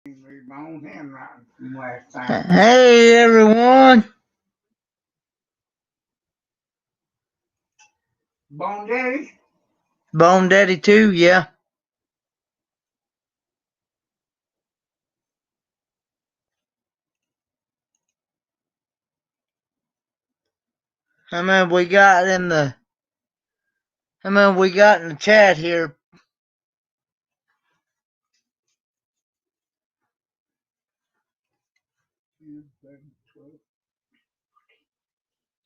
Read my own handwriting from last time. Hey everyone. Bone Daddy? Bone Daddy too, yeah. How many we got in the chat here?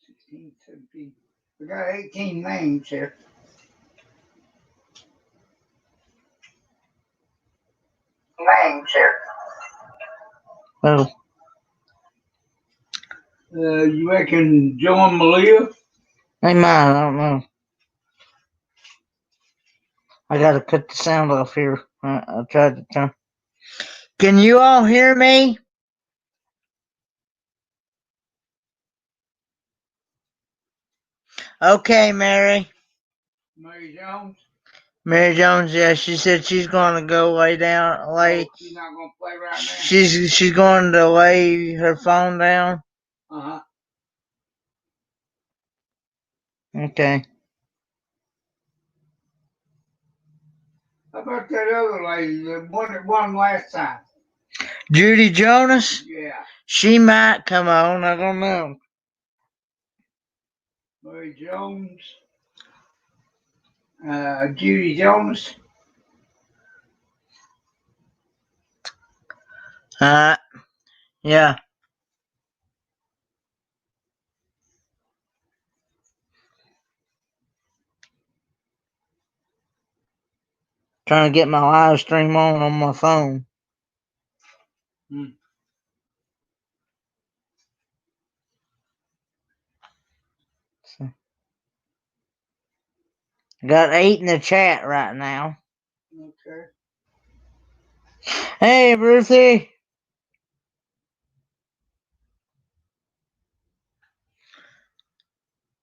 16, 17. We got 18 names here. Oh. You reckon Joe and Malia? Hey man, I don't know. I gotta cut the sound off here. I tried to turn. Can you all hear me? Okay, Mary. Mary Jones? Mary Jones, yeah, she said she's gonna go lay down, Oh, she's not gonna play right now. She's going to lay her phone down. Uh-huh. Okay. How about that other lady, the one that won last time? Judy Jonas? Yeah. She might come on, I don't know. Mary Jones. Judy Jonas. Yeah. Trying to get my live stream on my phone. So, got 8 in the chat right now. Okay. Hey, Ruthie.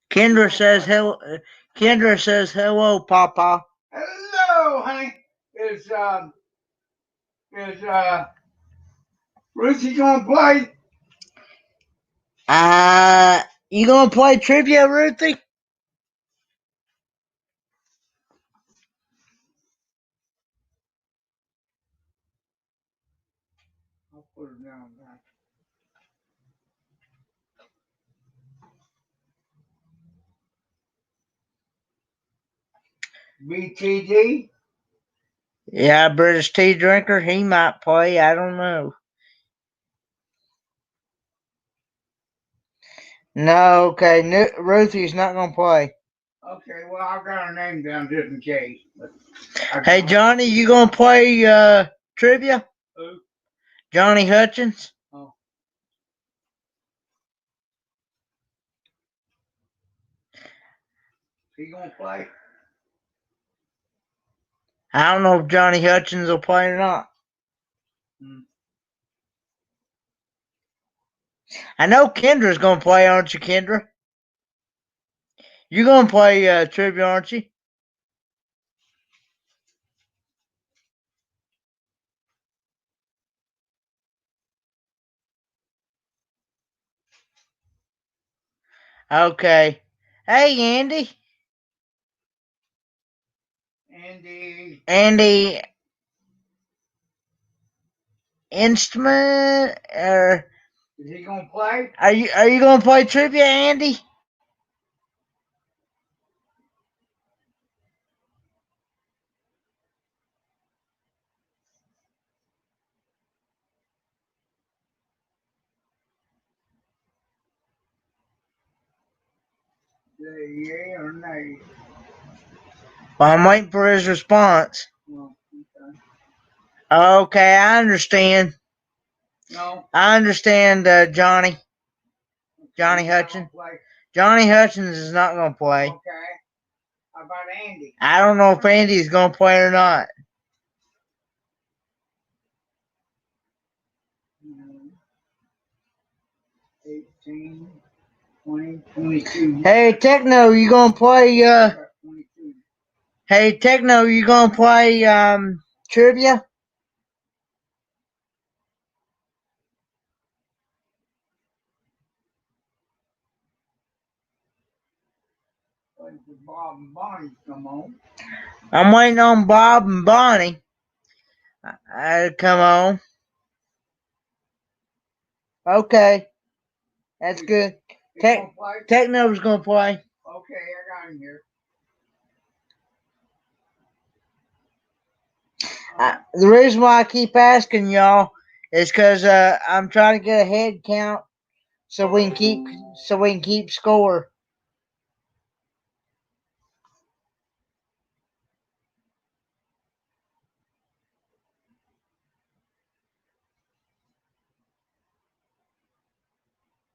Kendra says hello. Kendra says hello, Papa. Hello, honey. Is Ruthie gonna play? You gonna play trivia, Ruthie? I'll put her down now. BTD? Yeah, British tea drinker. He might play. I don't know. No, okay. Ruthie's not gonna play. Okay, well, I've got her name down just in case. Hey, Johnny, you gonna play trivia? Who? Johnny Hutchins? Oh. He gonna play? I don't know if Johnny Hutchins will play or not. I know Kendra's gonna play, aren't you, Kendra? You gonna play trivia, aren't you? Okay. Hey, Andy. Andy Instrument, or is he gonna play? Are you gonna play trivia, Andy? Yeah or nay? Well, I'm waiting for his response. Well, okay, I understand. No. I understand, Johnny. Johnny Hutchins. Johnny Hutchins is not going to play. Okay. How about Andy? I don't know if Andy's going to play or not. 18, 20, 22. Hey, Techno, you going to play, Hey, Techno, you going to play, trivia? waiting for Bob and Bonnie to come on. I'm waiting on Bob and Bonnie to come on. Okay, that's good. Techno's gonna play. Okay, I got him here. The reason why I keep asking y'all is because I'm trying to get a head count so we can keep score.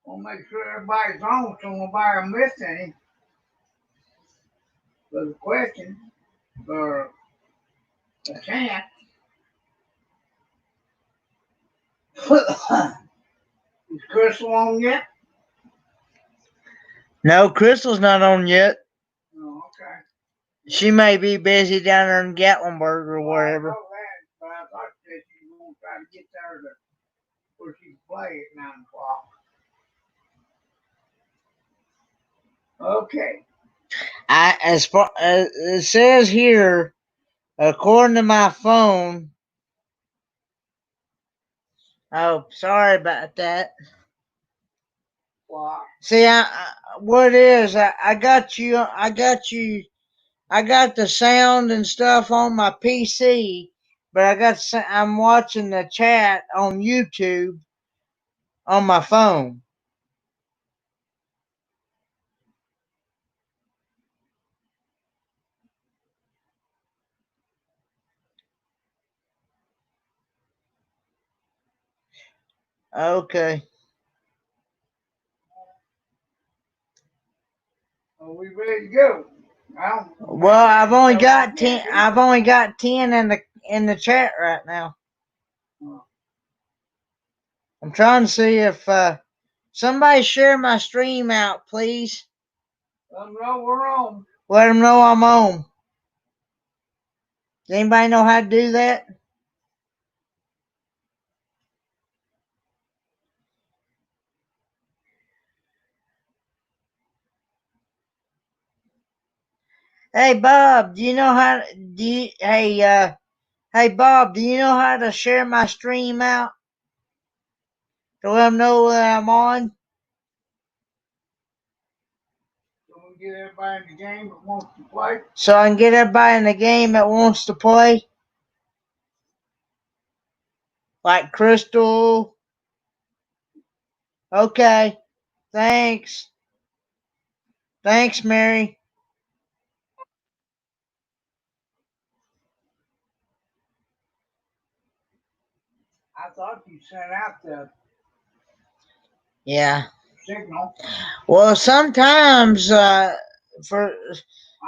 We'll make sure everybody's on so nobody miss any. For the question, or a chance. Is Crystal on yet? No, Crystal's not on yet. Oh, okay. She may be busy down there in Gatlinburg or wherever. I know that, but I thought that she was going to try to get there to where she could play at 9 o'clock. Okay. As far as it says here, according to my phone. Oh, sorry about that. What? See, what it is, I got you. I got the sound and stuff on my PC, but I'm watching the chat on YouTube on my phone. Okay. Are we ready to go? Well, I've only got 10. I've only got 10 in the chat right now. I'm trying to see if somebody share my stream out, please. Let them know we're on. Let them know I'm on. Does anybody know how to do that? Hey Bob, do you know how? Hey Bob, do you know how to share my stream out to let them know that I'm on? So we get everybody in the game that wants to play. So I can get everybody in the game that wants to play, like Crystal. Okay, thanks, Mary. I thought you sent out the Yeah. signal. Well, sometimes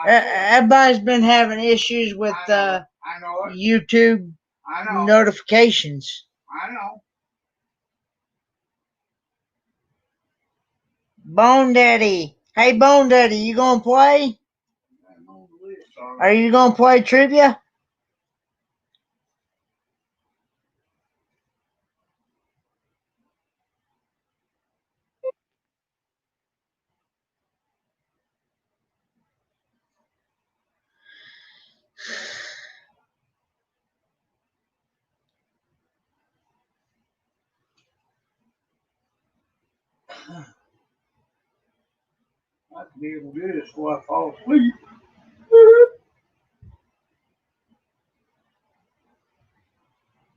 everybody's been having issues with I know it. YouTube notifications. I know. Bone Daddy. Hey, Bone Daddy, you gonna play? Are you gonna play trivia? I have to be able to do this before I fall asleep.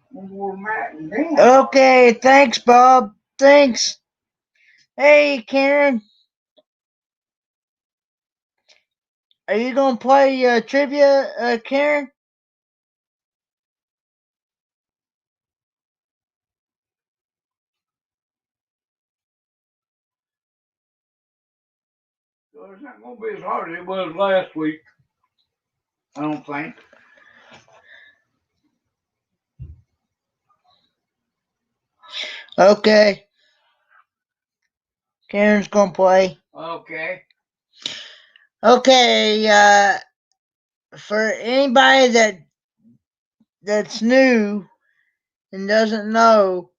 One more mat and then. Okay, thanks, Bob. Thanks. Hey, Karen. Are you gonna play trivia, Karen? So it's not going to be as hard as it was last week. I don't think. Okay. Karen's gonna play. Okay. Okay, for anybody that's new and doesn't know,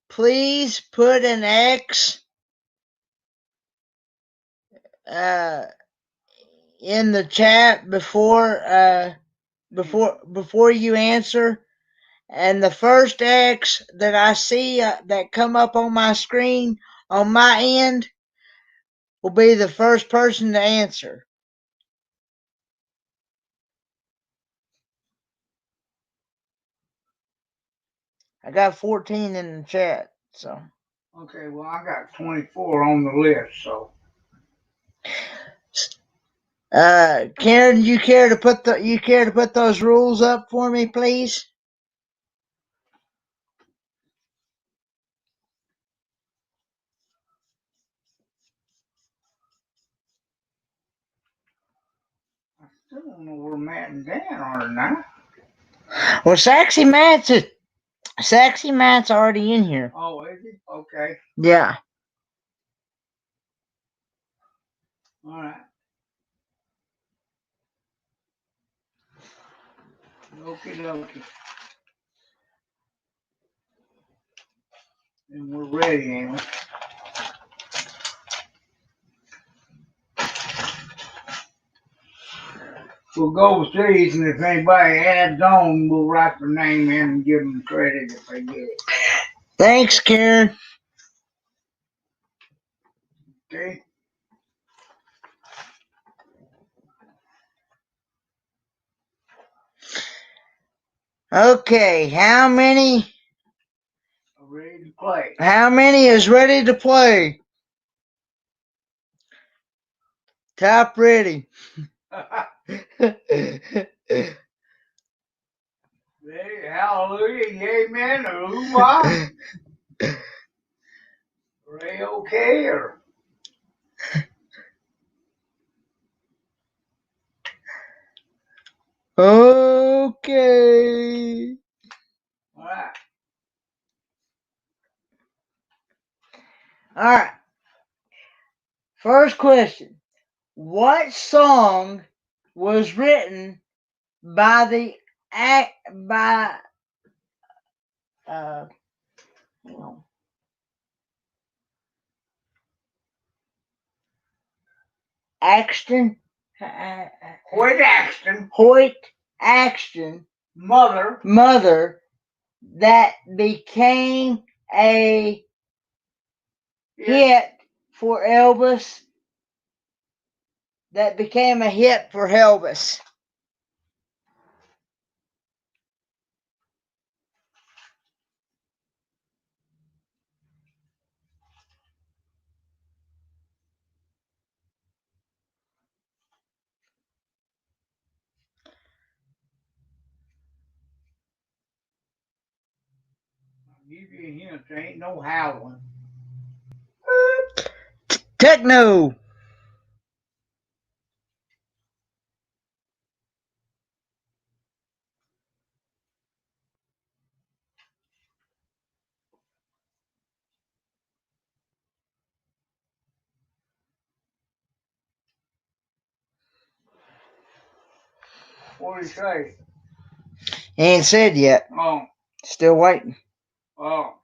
please put an X uh, in the chat before you answer, and the first X that I see that come up on my screen on my end will be the first person to answer. I got 14 in the chat, so. Okay, well, I got 24 on the list, so. Karen, you care to put those rules up for me, please? I still don't know where Matt and Dan are now. Well, Sexy Matt's already in here. Oh, is he? Okay. Yeah. All right. Okie dokie. And we're ready, ain't we? We'll go with these, and if anybody adds on, we'll write their name in and give them credit if they get it. Thanks, Karen. Okay? Okay, how many Ready to play. How many is ready to play? Top ready. Hallelujah, amen, or Ray okay, or Okay. all right. All right. First question. What song was written by the by hang on. Axton Hoyt Axton mother that became a hit for Elvis? That became a hit for Elvis. I'll give you a hint, there ain't no howling. Techno. What do you say? He ain't said yet. Oh. Still waiting. Oh.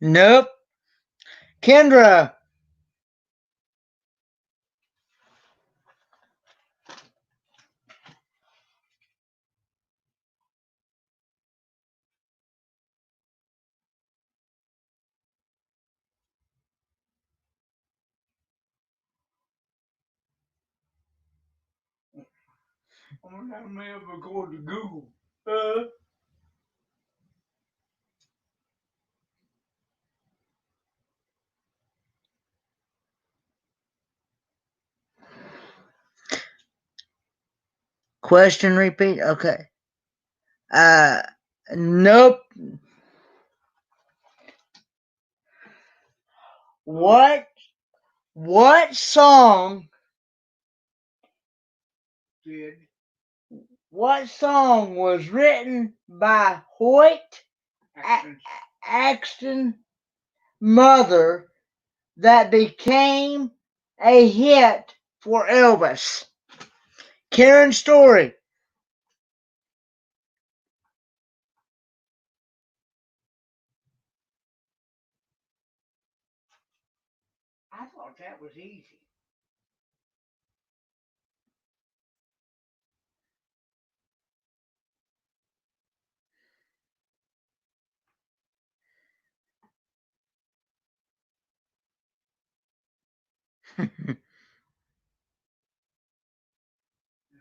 Nope. Kendra. I'm gonna may have to go to Google. Question repeat. Okay. Nope. What song? What song was written by Hoyt Axton mother that became a hit for Elvis? Karen Story. I thought that was easy. It's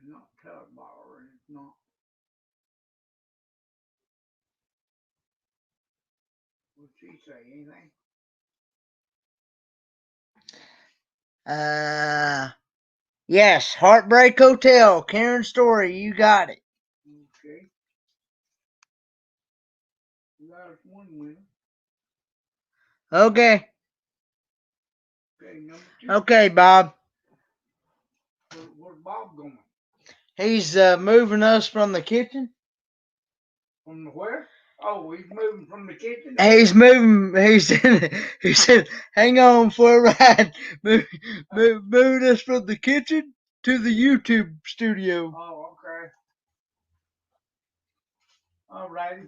not Tugboat, and it's not. What'd she say? Anything? Yes, Heartbreak Hotel, Karen Story, you got it. Okay. You got us one winner. Okay. Okay, number two. Okay, Bob. Where's Bob going? He's moving us from the kitchen. From the where? Oh, he's moving from the kitchen. He's moving. He said, "Hang on for a ride." Moving us from the kitchen to the YouTube studio. Oh, okay. All righty.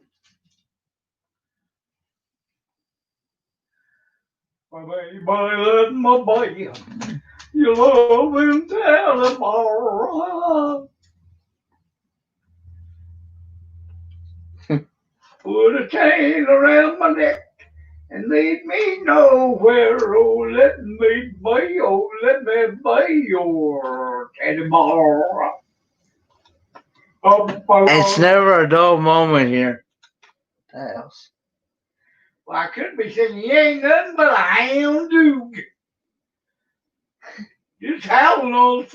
My baby, let my baby. You love him, tell him all. Put a chain around my neck and lead me nowhere. Oh, let me be, oh, let me be your teddy bear. It's never a dull moment here. Else. Well, I could be singing, you ain't nothing but a hound dog. Just howling all the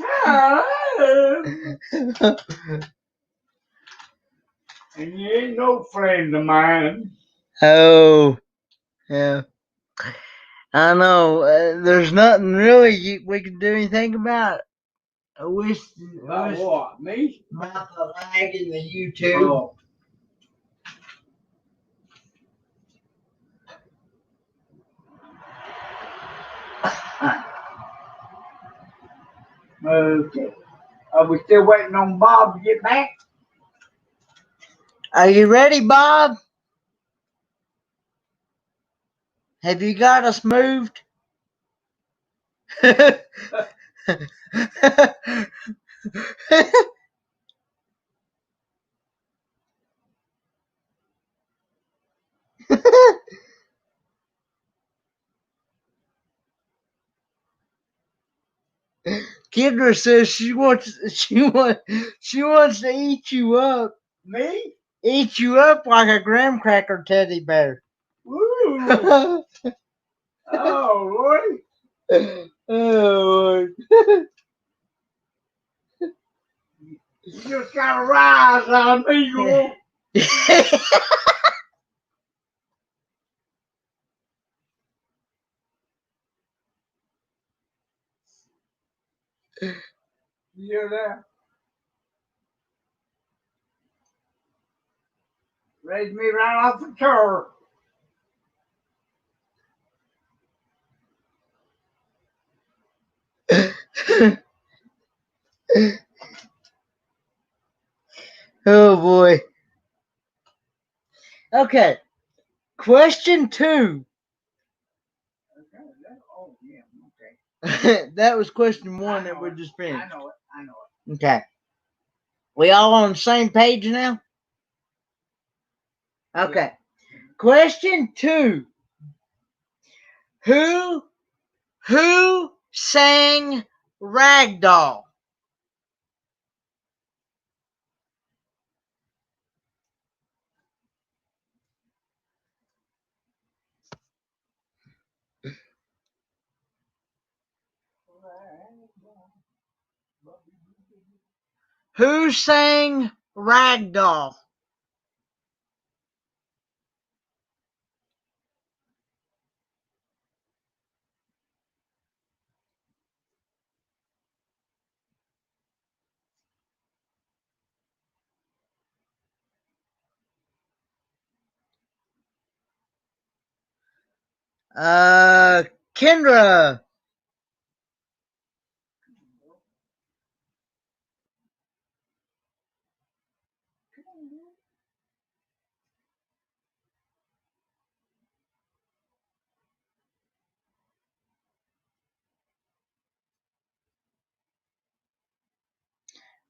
time. And you ain't no friend of mine. Oh, yeah. I know. There's nothing really we can do anything about it. I wish. About what? Me? About the lag in the YouTube. Oh. Okay. Are we still waiting on Bob to get back? Are you ready, Bob? Have you got us moved? Kendra says she wants to eat you up. Me? Eat you up like a graham cracker teddy bear. Woo! Oh, Lordy. Oh, You just gotta rise on me, girl. You hear that? Raise me right off the chair. oh boy. Okay. Question 2. Oh, yeah, okay. That was question 1 that we just finished. I know it. Okay. We all on the same page now? Okay. Yeah. Question 2. Who sang Ragdoll? Who sang Ragdoll? Kendra.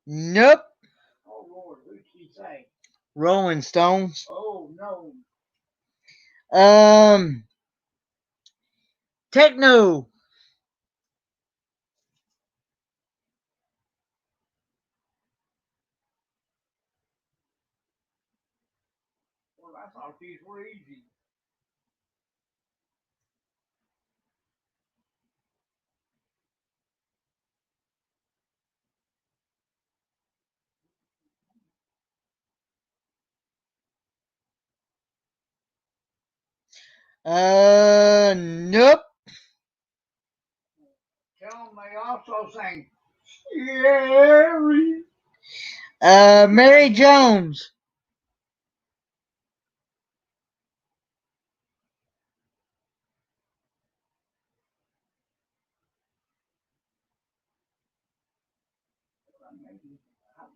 Nope. Oh Lord, who'd she say? Rolling Stones. Oh no. Techno. Well, I thought these were easy. Nope. Tell them they also sang Sherry. Mary Jones.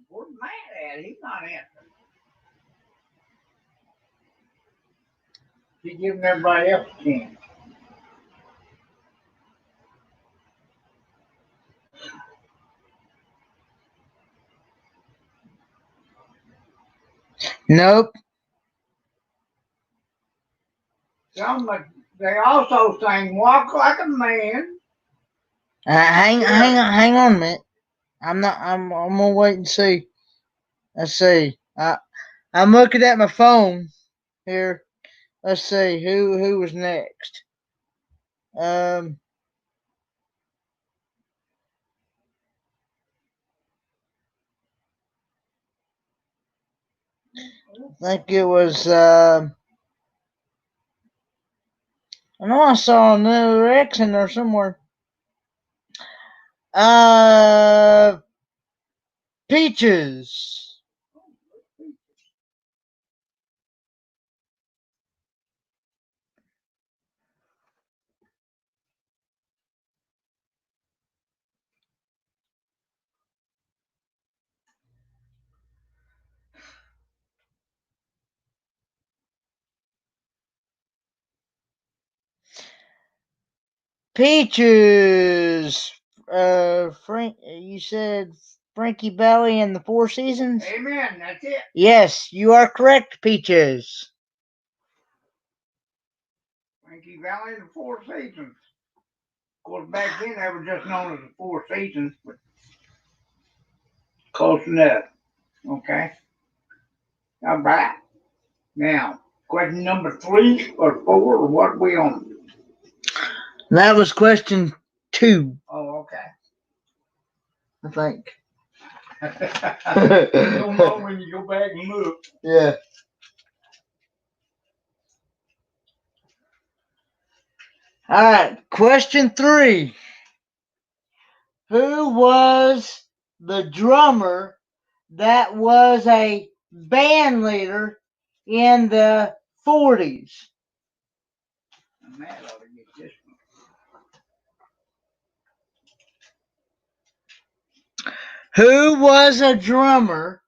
Where's Matt at? He's not in. He's giving everybody else a chance. Nope. They also sang Walk Like a Man. Hang on a minute. I'm gonna wait and see. Let's see. I'm looking at my phone here. Let's see who was next. I think it was. I know I saw another X in there somewhere. Peaches. Peaches. Frank, you said Frankie Valli and the Four Seasons? Amen. That's it. Yes, you are correct, Peaches. Frankie Valli and the Four Seasons. Of course, back then they were just known as the Four Seasons, but close enough. Okay. All right. Now, question number 3 or 4 or what are we on? That was question 2. Oh, okay. I think. You'll know when you go back and look. Yeah. All right. Question 3. Who was the drummer that was a band leader in the 40s? Matt ought to get this one. Who was a drummer?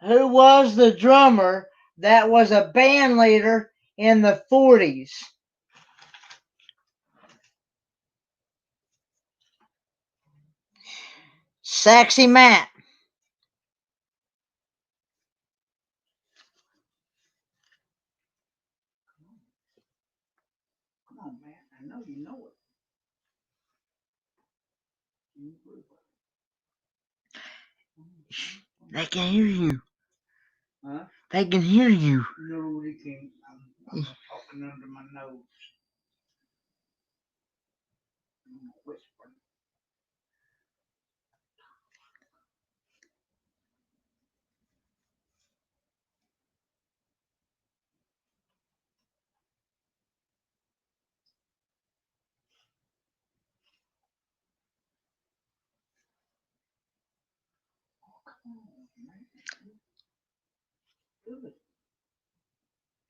Who was the drummer that was a band leader in the 40s? Saxy Matt. Come on, Matt. I know you know it. They can hear you. Huh? They can hear you. No, they can't. I'm talking under my nose. I'm whispering.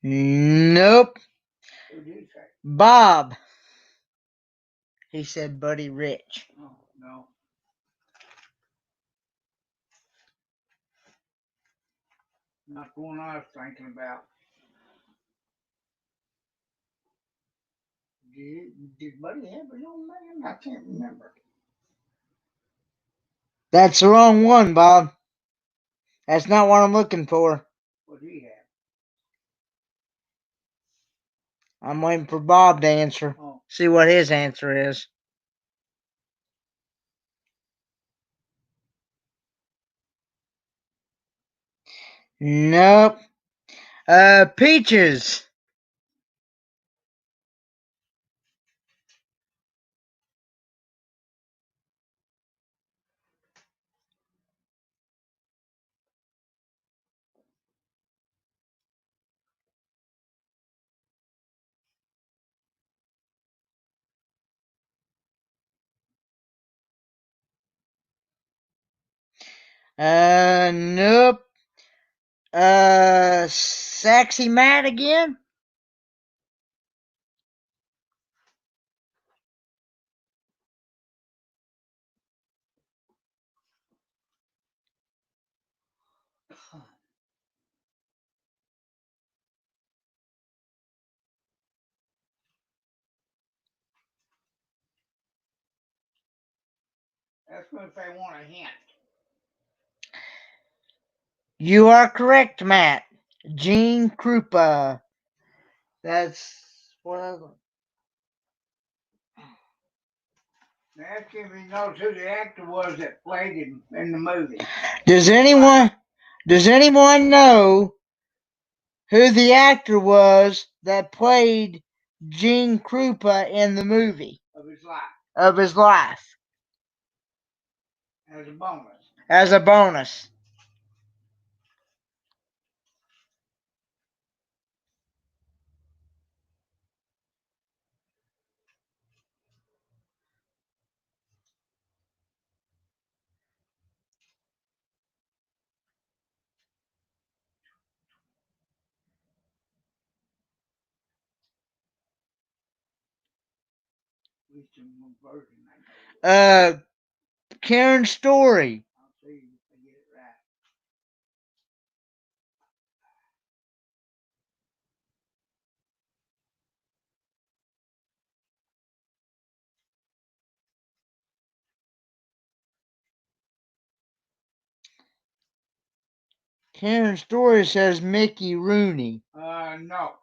Nope. Who did you say? Bob. He said Buddy Rich. Oh, no. Not the one I was thinking about. Did Buddy have his own name? I can't remember. That's the wrong one, Bob. That's not what I'm looking for. What do you have? I'm waiting for Bob to answer. Oh. See what his answer is. Nope. Peaches. Nope. Sexy Matt again? That's what if they want a hint. You are correct, Matt. Gene Krupa. That's what I was. Ask him if he knows who the actor was that played him in the movie. Does anyone know who the actor was that played Gene Krupa in the movie Of his life. of his life? As a bonus. As a bonus. At least in one version I know. Karen Story. I'll see if I get it right. Karen Story says Mickey Rooney. No.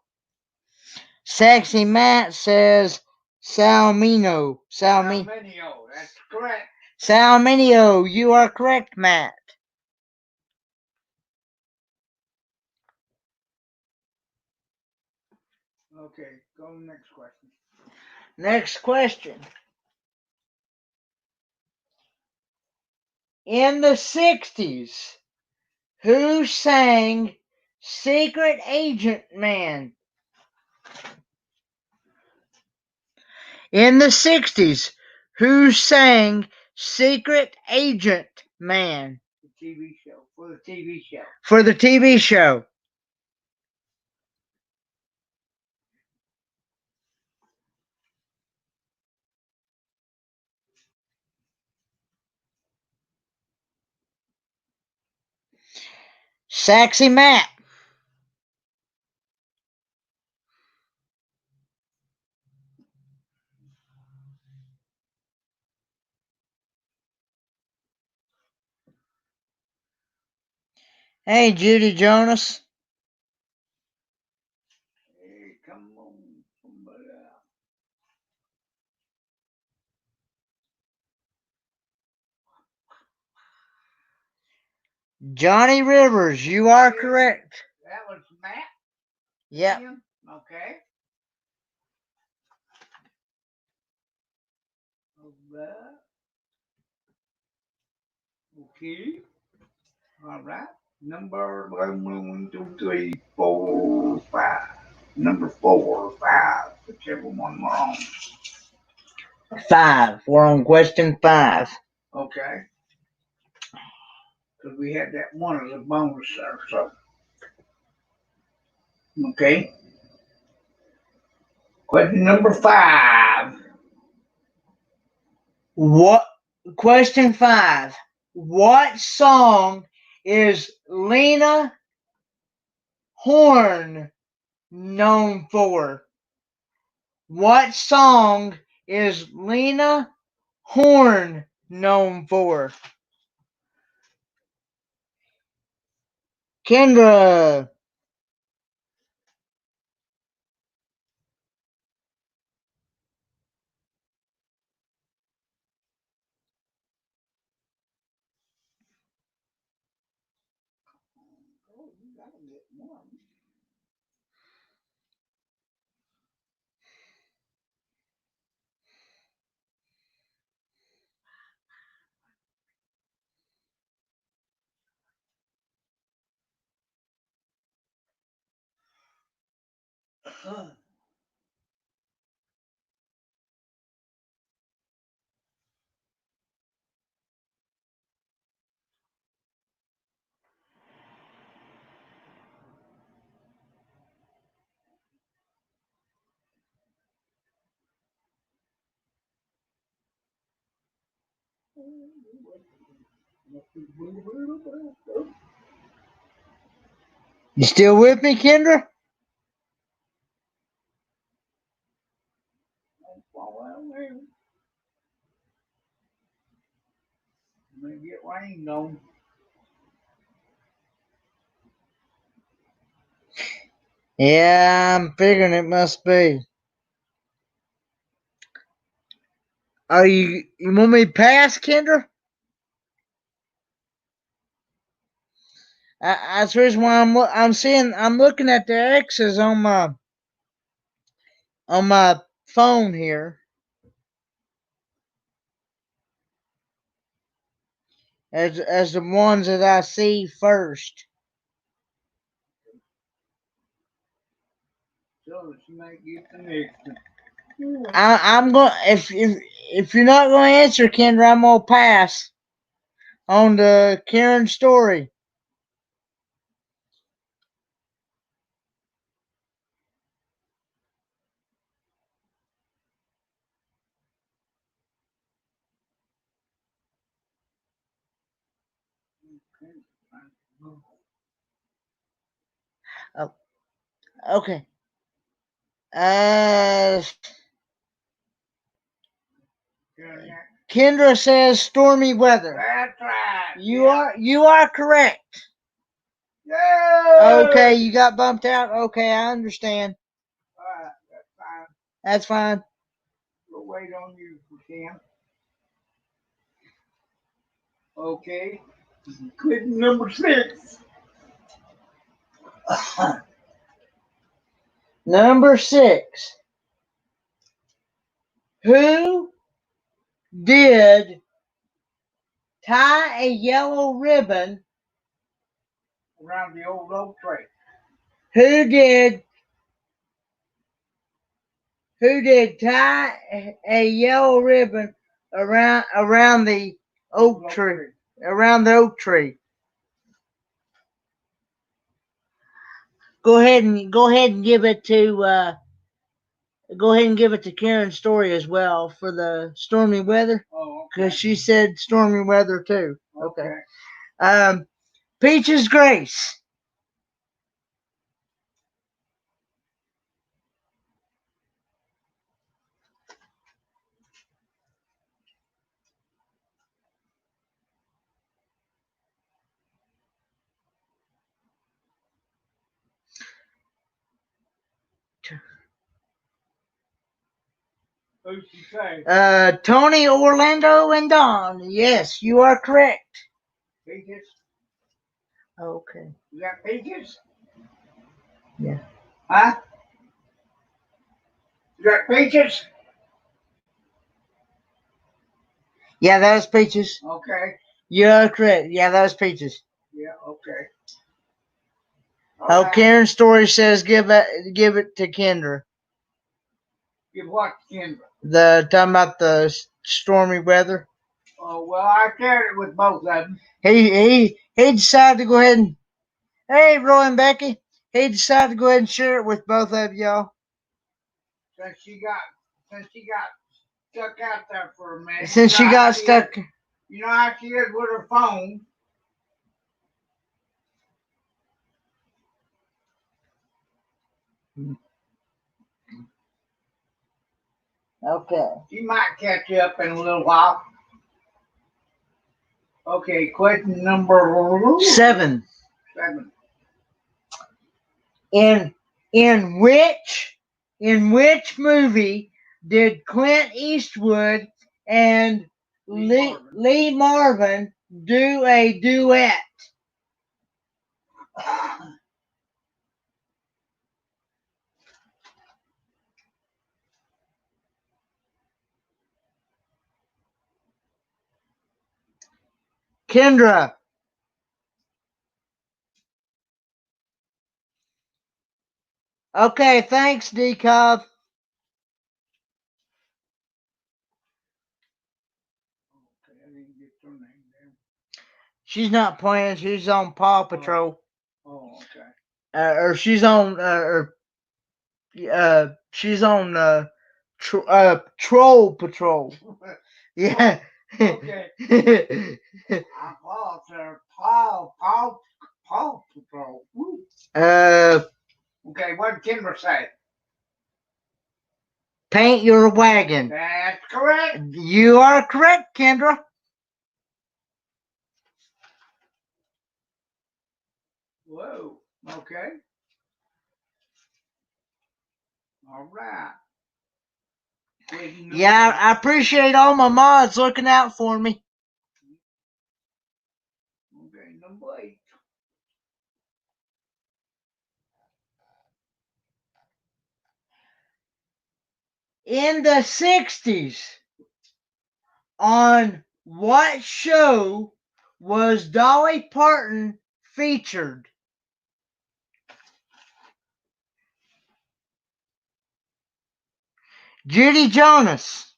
Sexy Matt says Salmino. Salminio, that's correct. Salminio, you are correct, Matt. Okay, go to the next question. Next question. In the 60s, who sang Secret Agent Man? In the 60s, who sang Secret Agent Man? The TV show. For the TV show. For the TV show. Sexy Matt. Hey, Judy Jonas. Hey, come on. Somebody out. Johnny Rivers, you are correct. That was Matt? Yep. Ian? Okay. Alright. Okay. Alright. Number 1, 2, 3, 4, 5. Number 4, 5. Whichever one we're on. 5. We're on question 5. Okay. Because we had that one as a bonus there, so. Okay. Question number 5. What? Question 5. What song is Lena Horne known for? What song is Lena Horne known for? Kendra. Oh, you gotta get warm. You still with me, Kendra? May get rained on. Yeah, I'm figuring it must be. Are you want me to pass, Kendra? That's the reason why I'm looking at the X's on my phone here as the ones that I see first. So she might get the next one. I'm going if you're not going to answer, Kendra, I'm gonna pass on the Karen story. Oh, okay. Uh, Kendra says stormy weather. That's right. You are correct. Yeah. Okay, you got bumped out. Okay, I understand. All right, that's fine. That's fine. We'll wait on you if we can. Okay. Clip number 6. Number 6. Who did tie a yellow ribbon? Around the old oak tree. Who did tie a yellow ribbon around the oak tree? Around the oak tree. Go ahead and give it to Karen's story as well for the stormy weather. Oh, Because she said stormy weather too. okay. Peaches Grace. Who'd she say? Tony, Orlando, and Don. Yes, you are correct. Peaches? Okay. You got peaches? Yeah. Huh? You got peaches? Yeah, that was Peaches. Okay. You are correct. Yeah, that was Peaches. Yeah, okay. All right. Karen's story says give it to Kendra. Give what, Kendra? Talking about the stormy weather. Oh, well, I shared it with both of them. He decided to go ahead and hey, Roy and Becky. He decided to go ahead and share it with both of y'all. Since she got stuck out there for a minute. Since she got stuck. You know how she is with her phone. Okay. She might catch you up in a little while. Okay, question number 7. 7. In in which in which movie did Clint Eastwood and Lee Marvin do a duet? Kendra. Okay, thanks, D-Cobb. Okay, I didn't get your name there. She's not playing. She's on Paw Patrol. Oh, okay. Or she's on. She's on. Troll Patrol. Yeah. Okay. I thought Paw Patrol. Woo. Okay, what did Kendra say? Paint your wagon. That's correct. You are correct, Kendra. Whoa. Okay. All right. Yeah, I appreciate all my mods looking out for me. Okay, number 8. In the 60s, on what show was Dolly Parton featured? Judy Jonas.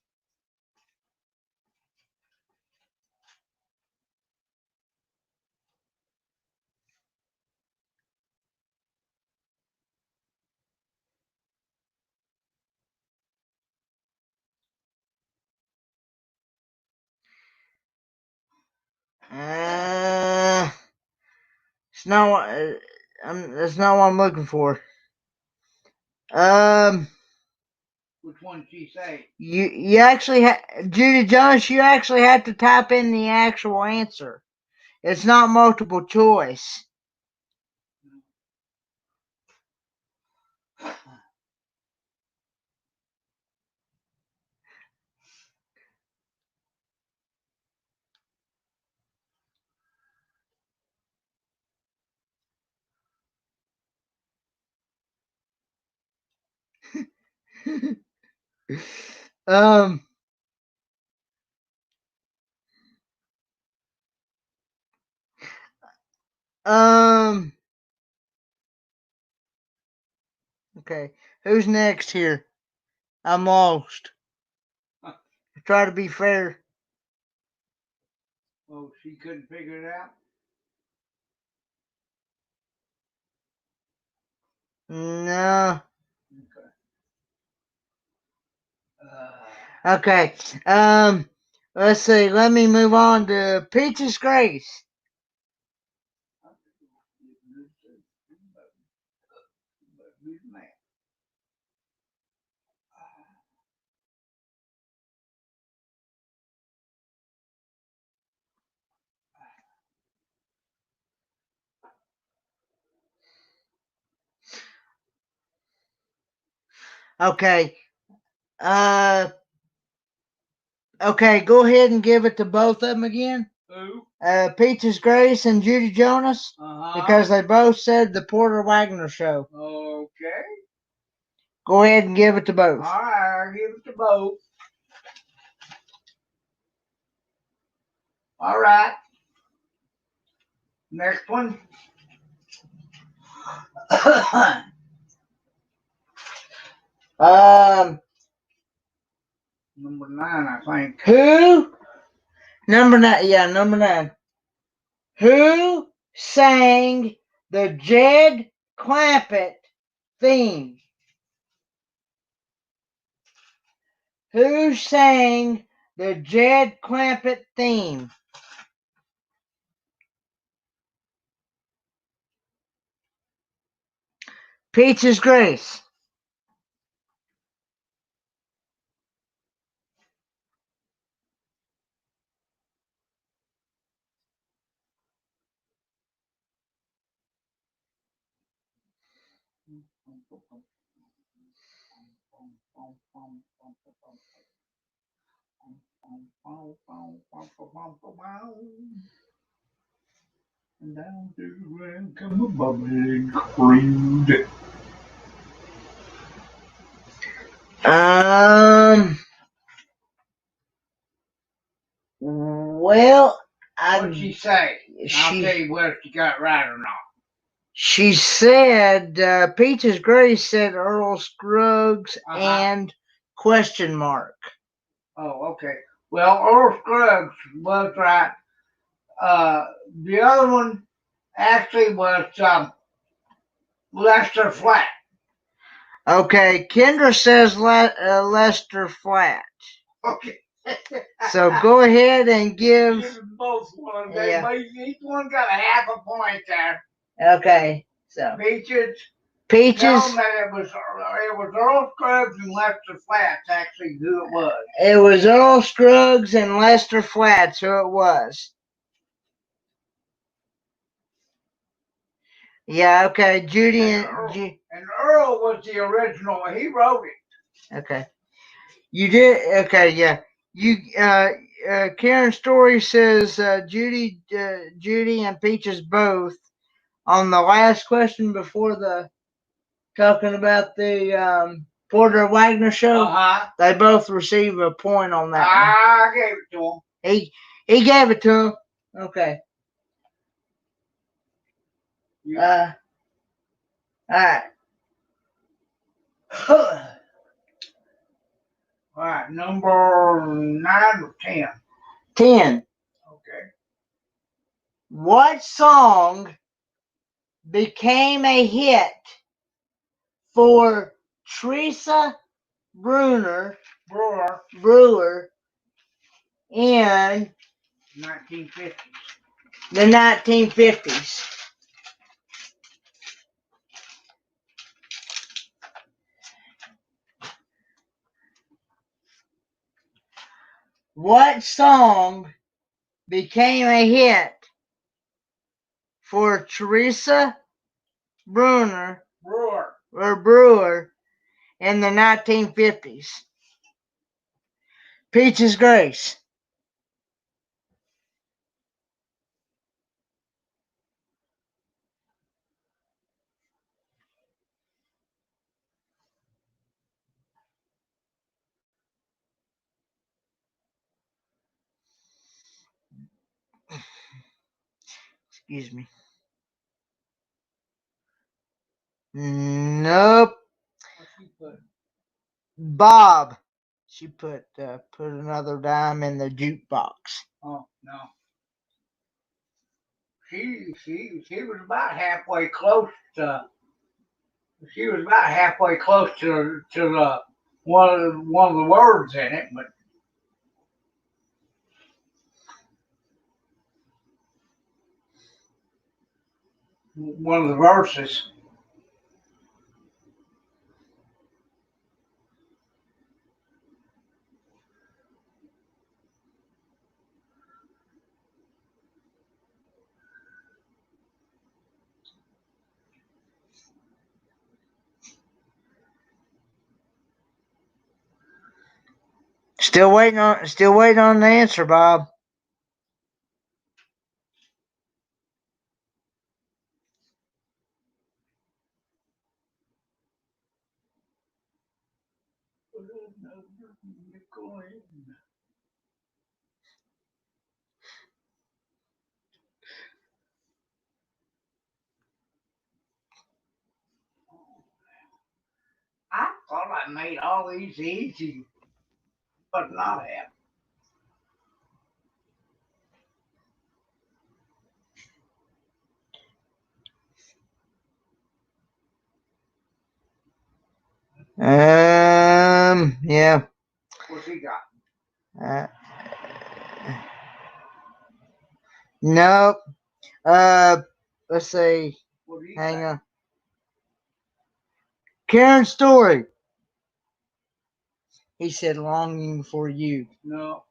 It's not what that's not what I'm looking for. Which one did she say? You actually Judy Jones. You actually have to type in the actual answer. It's not multiple choice. um. Um. Okay. Who's next here? I'm lost. Try to be fair. Oh, she couldn't figure it out? No. Okay. Okay. Let's see. Let me move on to Peaches Grace. Okay. Uh. Okay. Go ahead and give it to both of them again. Who? Peaches Grace and Judy Jonas, because they both said the Porter Wagner show. Okay. Go ahead and give it to both. All right, I'll give it to both. All right. Next one. Number 9, I think. Who? Number 9. Yeah, number 9. Who sang the Jed Clampett theme? Who sang the Jed Clampett theme? Peaches Grace. And down to the ground come a bubbling crude. Well, What'd she say? I'll she tell you whether she got right or not. she said Peaches Grace said Earl Scruggs and question mark. Oh, okay. Well, Earl Scruggs was right. The other one actually was Lester Flatt. Okay, Kendra says Lester Flatt. Okay. So go ahead and give them both one. Yeah. But each one got a half a point there. Okay, so Peaches. Peaches. Tell them that it was Earl Scruggs and Lester Flatt's actually who it was. It was Earl Scruggs and Lester Flatt, who it was. Yeah, okay, Judy and Earl was the original. He wrote it. Okay. You did okay, yeah. You Karen Story says Judy and Peaches both on the last question before the talking about the Porter Wagner show. They both receive a point on that. I gave it to him. He gave it to him. Okay. Yeah. All right. All right, number 9 or 10? 10. Okay. What song became a hit for Teresa Brewer in 1950s. the 1950s? What song became a hit for Teresa Brewer in the 1950s? Peaches Grace. Excuse me. Nope. What she put? Bob. She put another dime in the jukebox. Oh no. She was about halfway close to. She was about halfway close to the one of the words in it, but one of the verses. Still waiting on the answer, Bob. I thought I made all these easy, but not have. Yeah. What's he got? Nope. Let's see. Hang on. Karen Story. He said longing for you. No.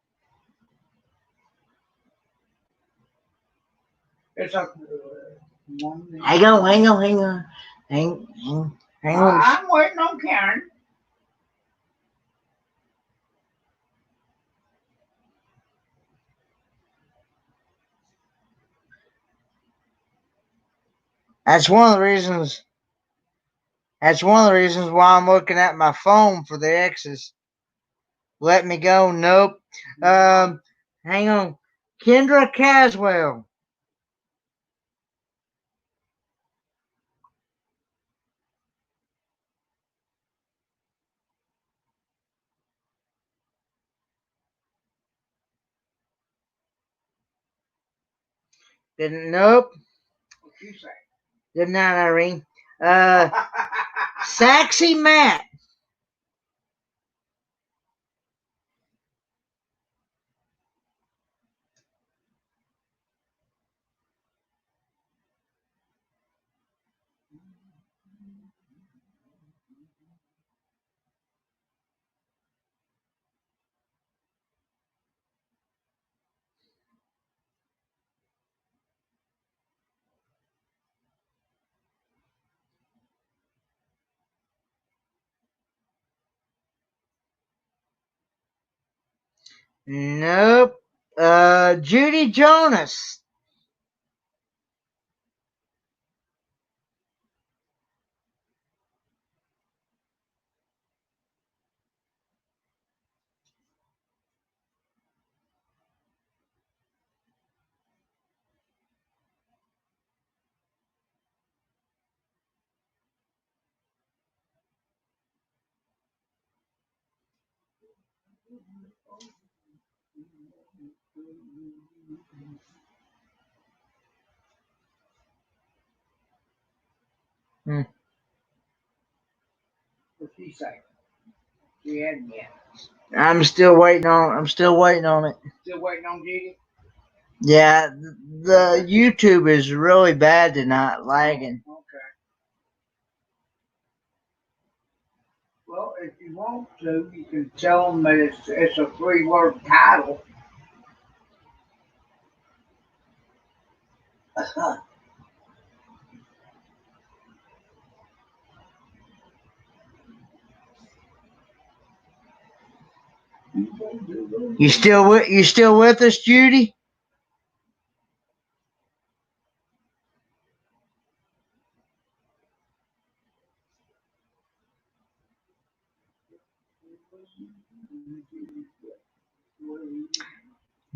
It's a. Hang on. Hang on. I'm waiting on Karen. That's one of the reasons. That's one of the reasons why I'm looking at my phone for the X's. Let me go. Nope. Hang on. Kendra Caswell. Didn't. Nope. What you say? Good night, Irene. Saxy Matt. Nope. Judy Jonas. What she say? She hadn't yet. I'm still waiting on it. Still waiting on Judy? Yeah, the YouTube is really bad tonight, lagging. Okay. Well, if you want to, you can tell them that it's a 3-word title. You still with us, Judy?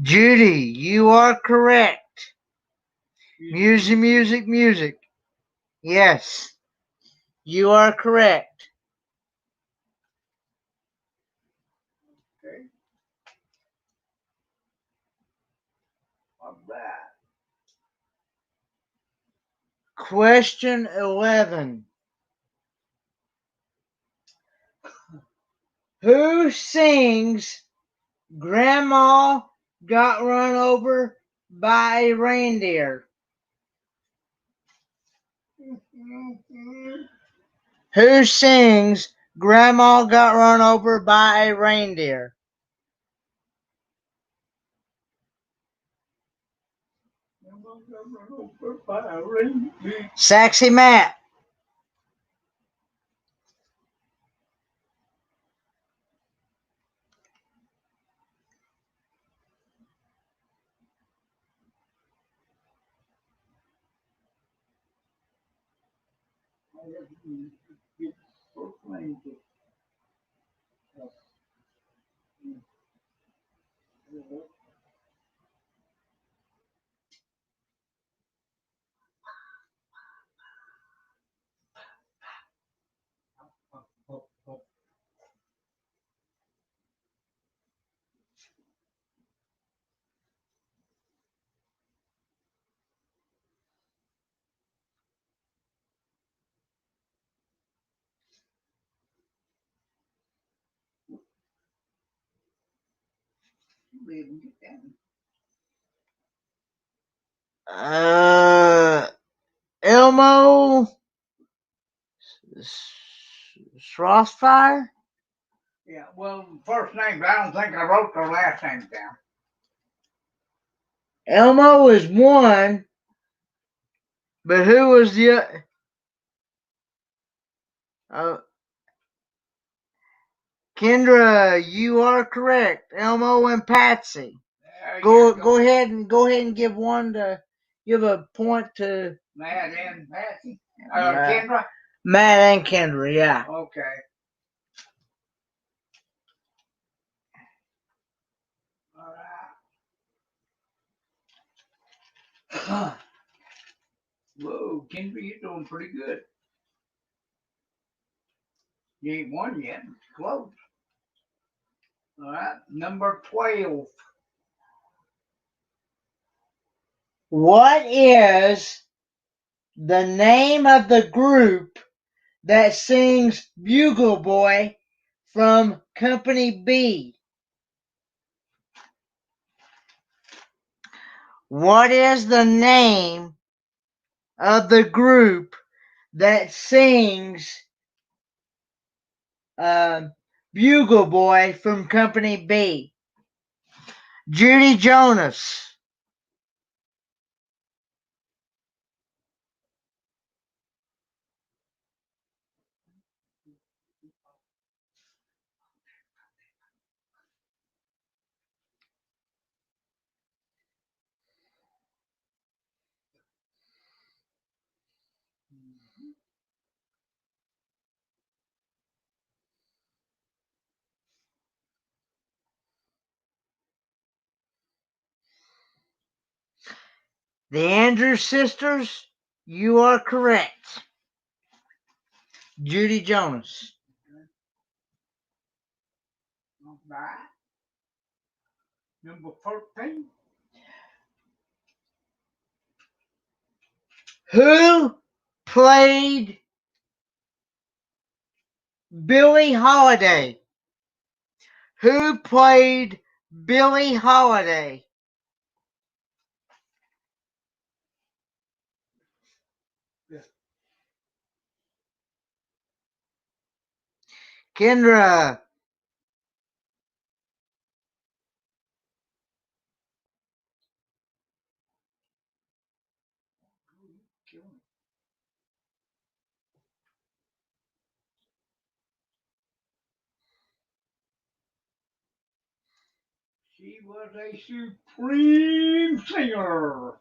Judy, you are correct. Music. Yes, you are correct. Okay. All right. Question 11. Who sings Grandma Got Run Over by a Reindeer? Who sings Grandma Got Run Over by a Reindeer? Saxy Matt. Elmo Schrothfire? Yeah, well, first name, I don't think I wrote their last name down. Elmo is one, but who was the Oh, Kendra, you are correct. Elmo and Patsy. There Go you go ahead and give a point to Matt and Patsy. Matt. Kendra. Matt and Kendra. Yeah. Okay. All right. Whoa, Kendra, you're doing pretty good. You ain't won yet. It's close. All right. Number 12. What is the name of the group that sings Bugle Boy from Company B? What is the name of the group that sings Bugle Boy from Company B? Judy Jonas. The Andrews Sisters, you are correct. Judy Jonas. All right. Number 14. Who played Billie Holiday? Who played Billie Holiday? Yeah. Kendra. She was a supreme singer.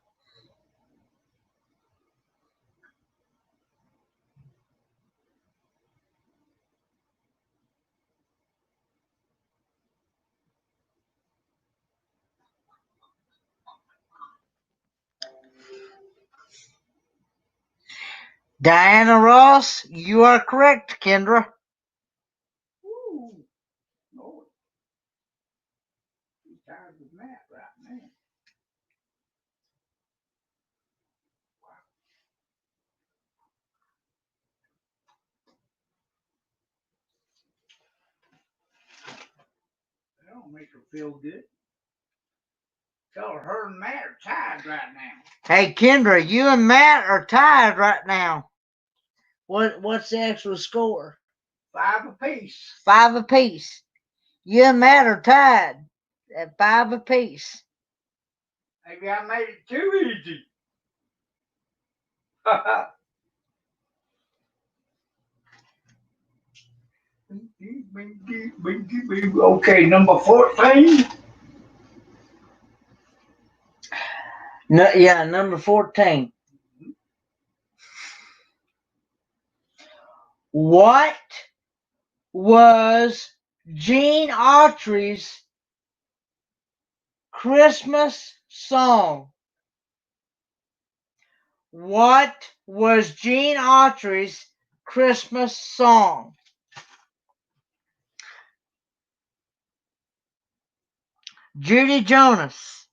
Diana Ross, you are correct, Kendra. Woo. Lord, she's tired with Matt right now. That don't make her feel good. Tell her and Matt are tied right now. Hey, Kendra, you and Matt are tied right now. What's the actual score? 5 apiece. 5 apiece. You and Matt are tied at 5 apiece. Maybe I made it too easy. Okay, number 14. No, yeah, number 14. What was Gene Autry's Christmas song? What was Gene Autry's Christmas song? Judy Jonas.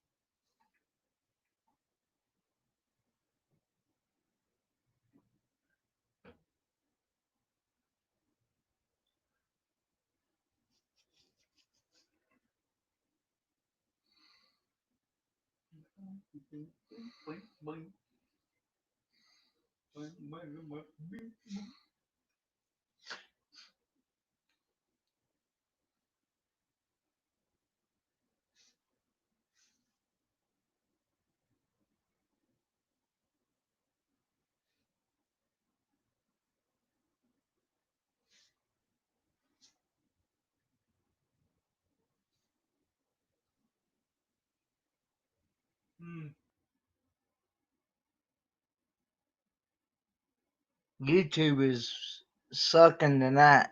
YouTube is sucking tonight.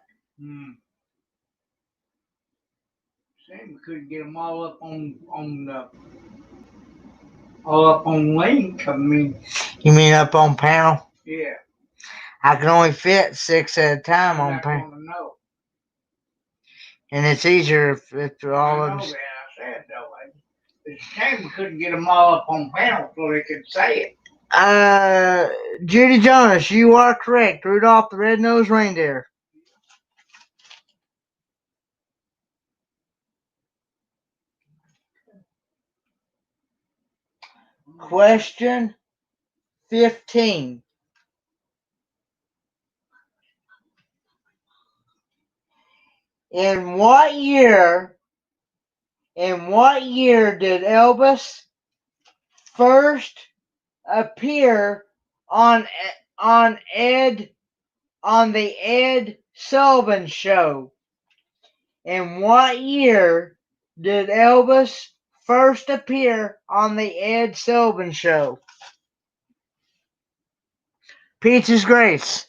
Shame we couldn't get them all up on link. I mean, You mean up on panel? yeah. I can only fit 6 at a time I'm on not panel. gonna know. And it's easier if all I of know them. that. I said though. It's a shame we couldn't get them all up on panel so they could say it. Judy Jonas, you are correct. Rudolph the Red-Nosed Reindeer. Question 15. In what year did Elvis first appear on the Ed Sullivan Show? In what year did Elvis first appear on the Ed Sullivan Show? Peaches Grace.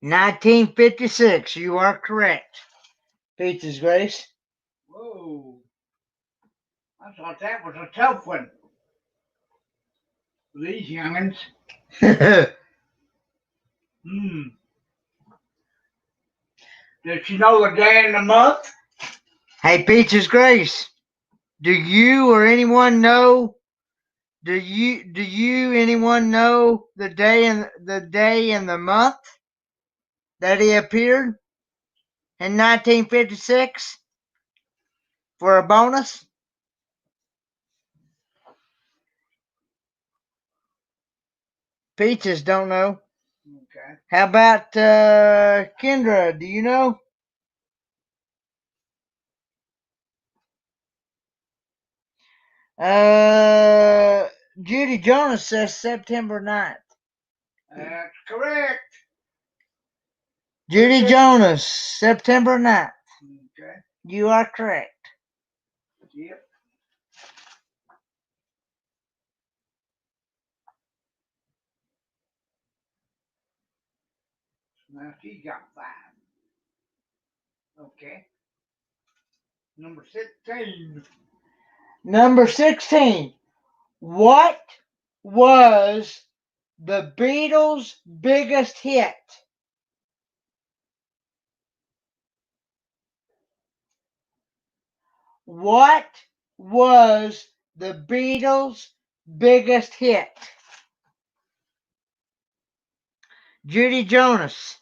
"1956, you are correct. Peaches Grace. Whoa. I thought that was a tough one. These youngins. Did you know the day and the month? Hey, Peaches Grace, do you or anyone know? Do you anyone know the day and the month that he appeared in 1956 for a bonus? Peaches don't know. Okay. How about Kendra? Do you know? Judy Jonas says September 9th. That's correct. Judy Jonas, September 9th. Okay. You are correct. Yep. Now she got 5. Okay. Number 16. Number 16. What was the Beatles' biggest hit? What was the Beatles' biggest hit? Judy Jonas.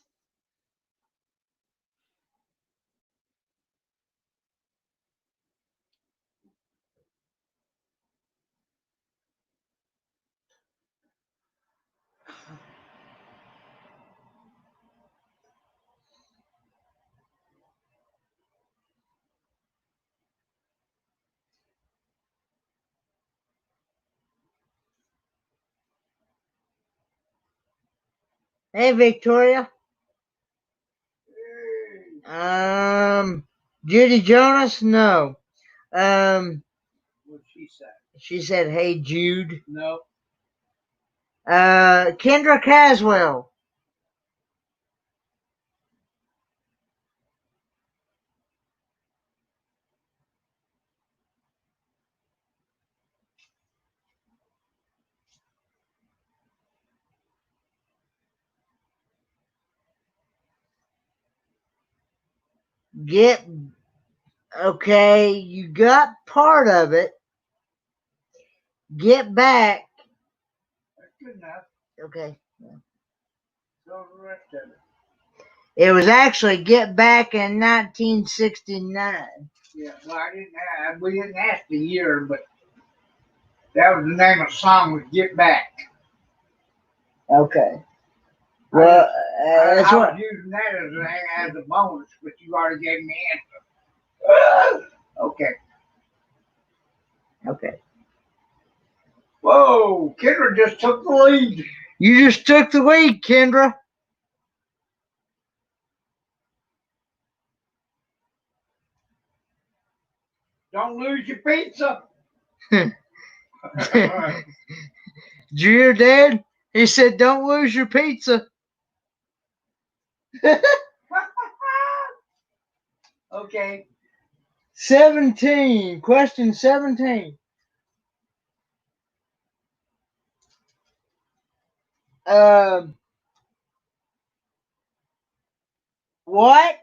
Hey, Victoria. Judy Jonas? No. What'd she say? She said, "Hey, Jude." No. Kendra Caswell. Okay, you got part of it. Get back. That's good enough. Okay. So the rest of it. It was actually Get Back in 1969. Yeah, well, we didn't ask the year, but that was the name of the song was Get Back. Okay. Well, that's I what. was using that as a bonus, but you already gave me the answer. Okay. Okay. Whoa, Kendra just took the lead. You just took the lead, Kendra. Don't lose your pizza. Did you hear Dad? He said, "Don't lose your pizza." Okay. 17. Question 17. Um, what?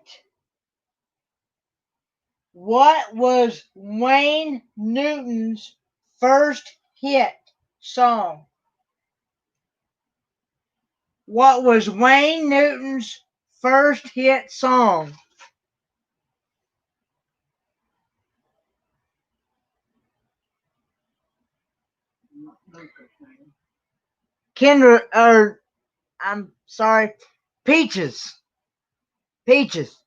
What was Wayne Newton's first hit song? What was Wayne Newton's first hit song? Kendra, or I'm sorry, Peaches. Peaches.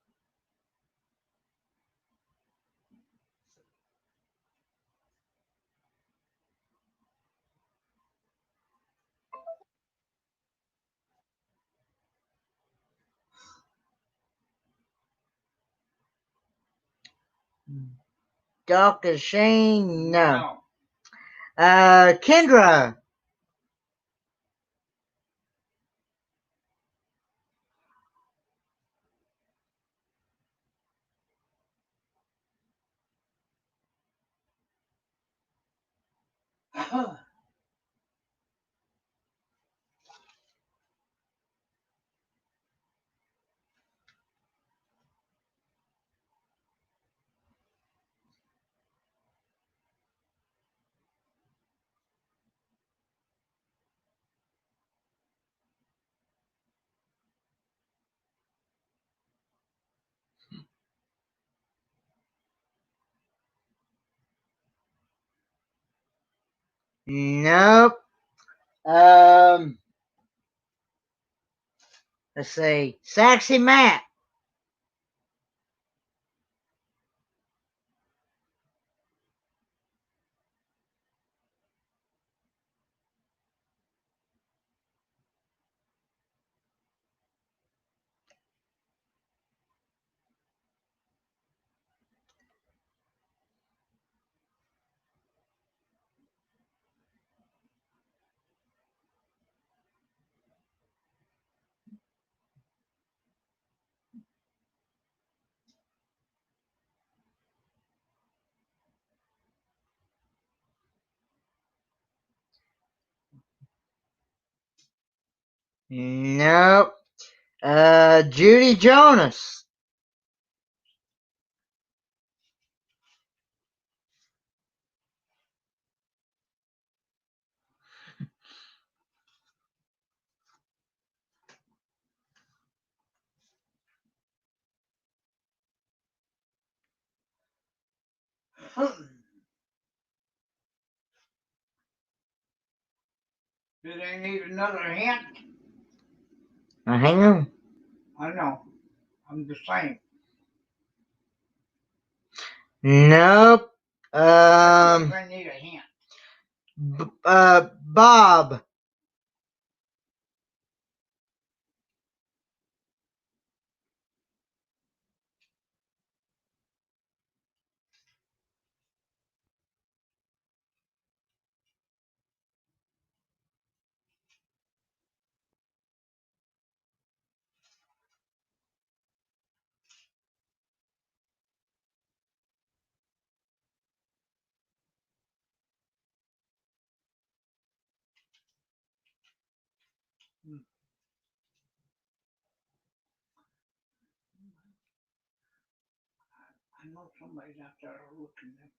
Dr. Shane, no. Kendra. No. Nope. Let's see. Saxy Matt. Nope. Judy Jonas. Do they need another hint? Hang on. I know. I'm the same. Nope. I need a hint. Bob. I know somebody's out there looking at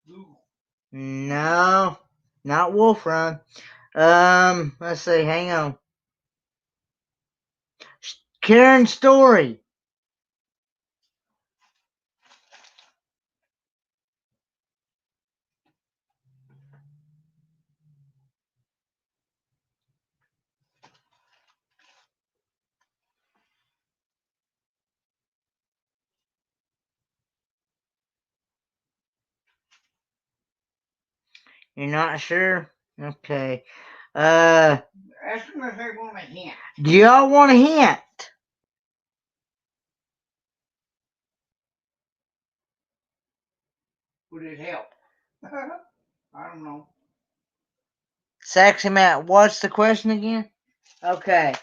Google. No, not Wolf Run. Let's see. Hang on. Karen Story. You're not sure? Okay. Ask them if they want a hint. Do y'all want a hint? Would it help? I don't know. Sexy Matt, what's the question again? Okay.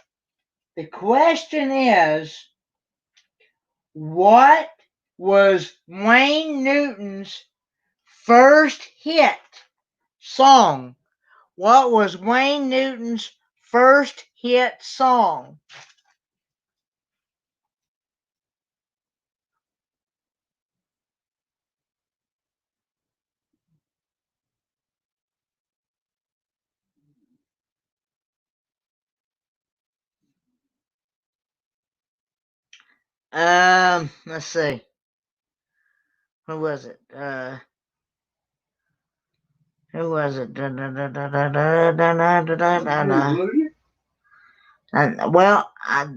The question is, what was Wayne Newton's first hit song? What was Wayne Newton's first hit song? Let's see. Who was it? Who was it? Well,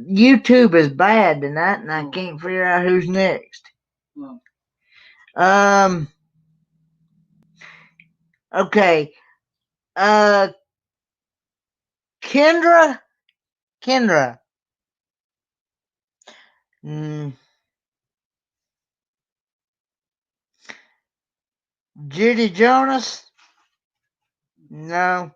YouTube is bad tonight, and I can't figure out who's next. Okay. Kendra. Judy Jonas. No.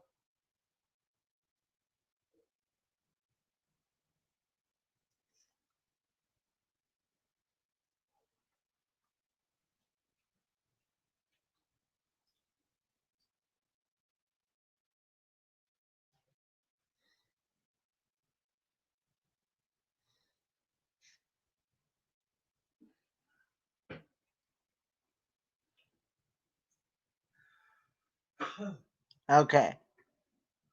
Okay.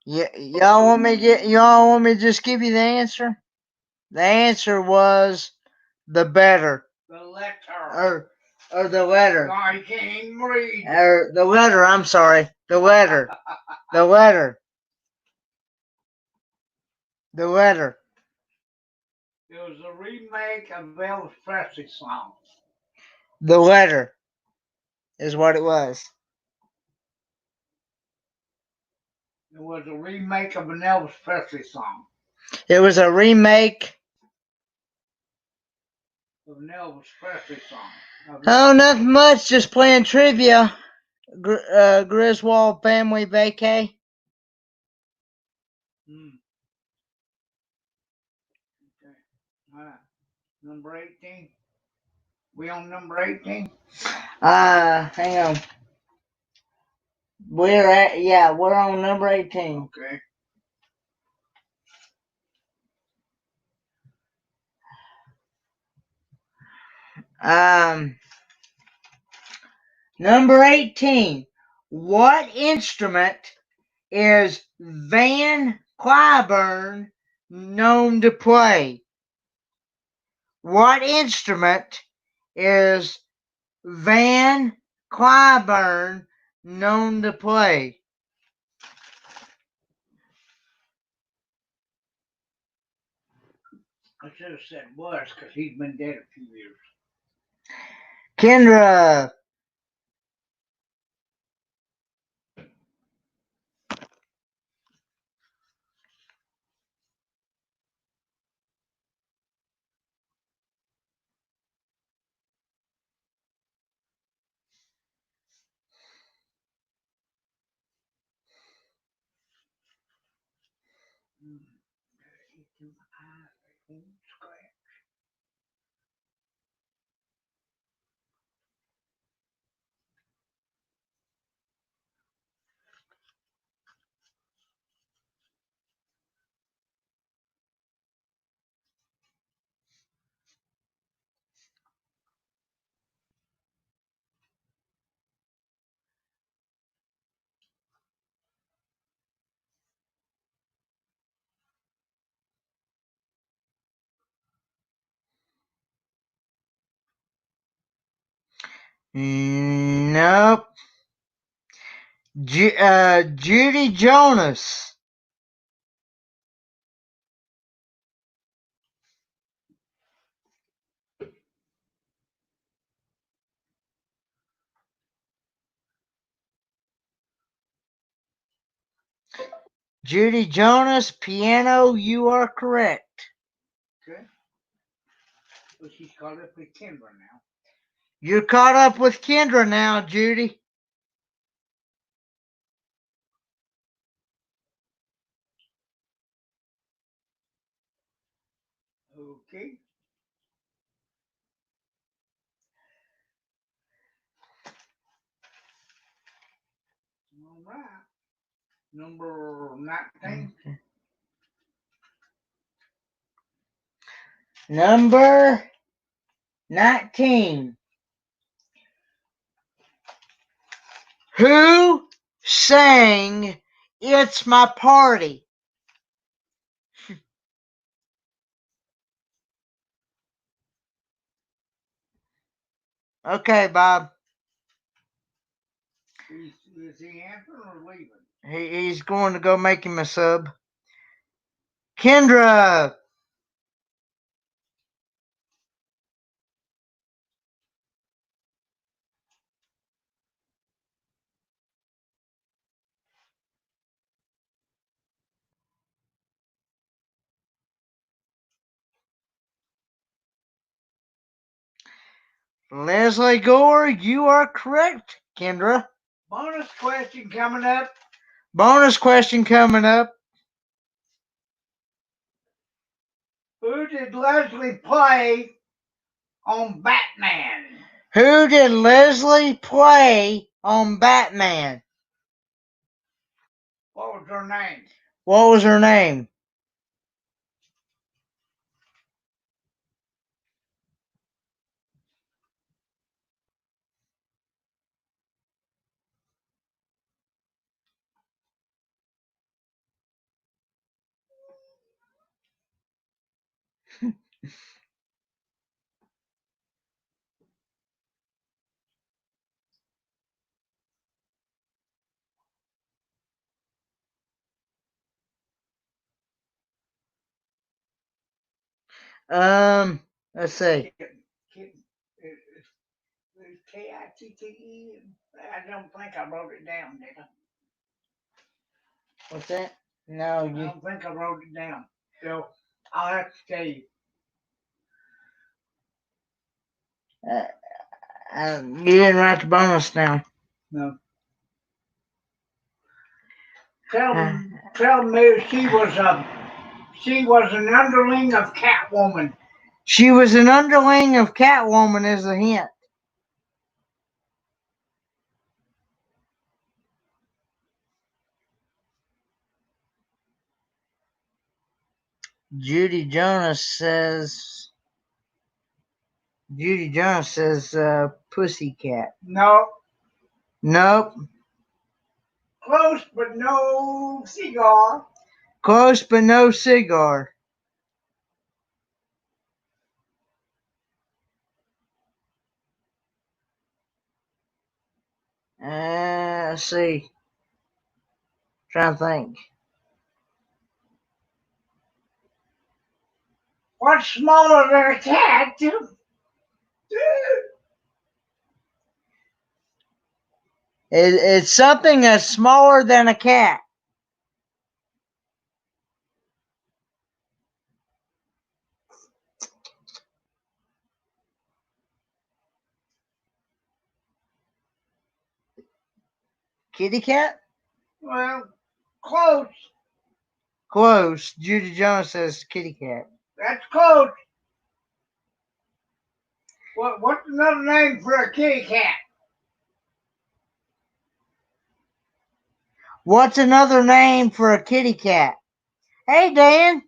Y'all want me to just give you the answer? The answer was the better. The letter. Or the letter. I can't even read. Or the letter, I'm sorry. The letter. The letter. The letter. It was a remake of Elvis Presley song. The letter is what it was. It was a remake of an Elvis Presley song. It was a remake Of an Elvis Presley song. Oh, nothing much. Just playing trivia. Griswold family vacay. Okay. All right. Number 18. We on number 18? Hang on. We're on number 18. Okay. Number 18. What instrument is Van Cliburn known to play? What instrument is Van Cliburn known to play? I should have said was because he's been dead a few years. Kendra. Nope. Judy Jonas. Judy Jonas, piano, you are correct. Okay. Well, she's caught up with Kendra now. You're caught up with Kendra now, Judy. Okay. All right. Number 19. Number 19. Who sang It's My Party? Okay, Bob. Is he answering or leaving? He's going to go make him a sub. Kendra. Leslie Gore, you are correct, Kendra. Bonus question coming up. Bonus question coming up. Who did Leslie play on Batman? Who did Leslie play on Batman? What was her name? What was her name? Let's see. Kitte. I don't think I wrote it down, did I? What's that? No, I don't think I wrote it down. So I'll have to tell you. You didn't write the bonus down. No. Tell me she was an underling of Catwoman. She was an underling of Catwoman as a hint. Judy Jonas says Pussycat. No. Nope. Close, but no cigar. Close but no cigar. Let's see. Trying to think. What's smaller than a cat? It's something that's smaller than a cat. Kitty cat? Well, close. Close. Judy Jones says kitty cat. That's close. What's another name for a kitty cat? What's another name for a kitty cat? Hey, Dan.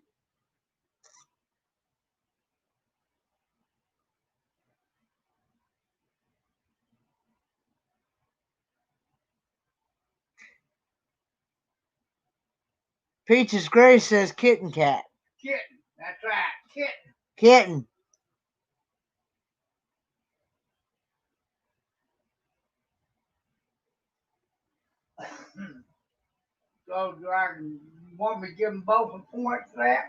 Peaches Gray says kitten cat. Kitten. That's right. Kitten. Kitten. So do I want me to give them both a point for that?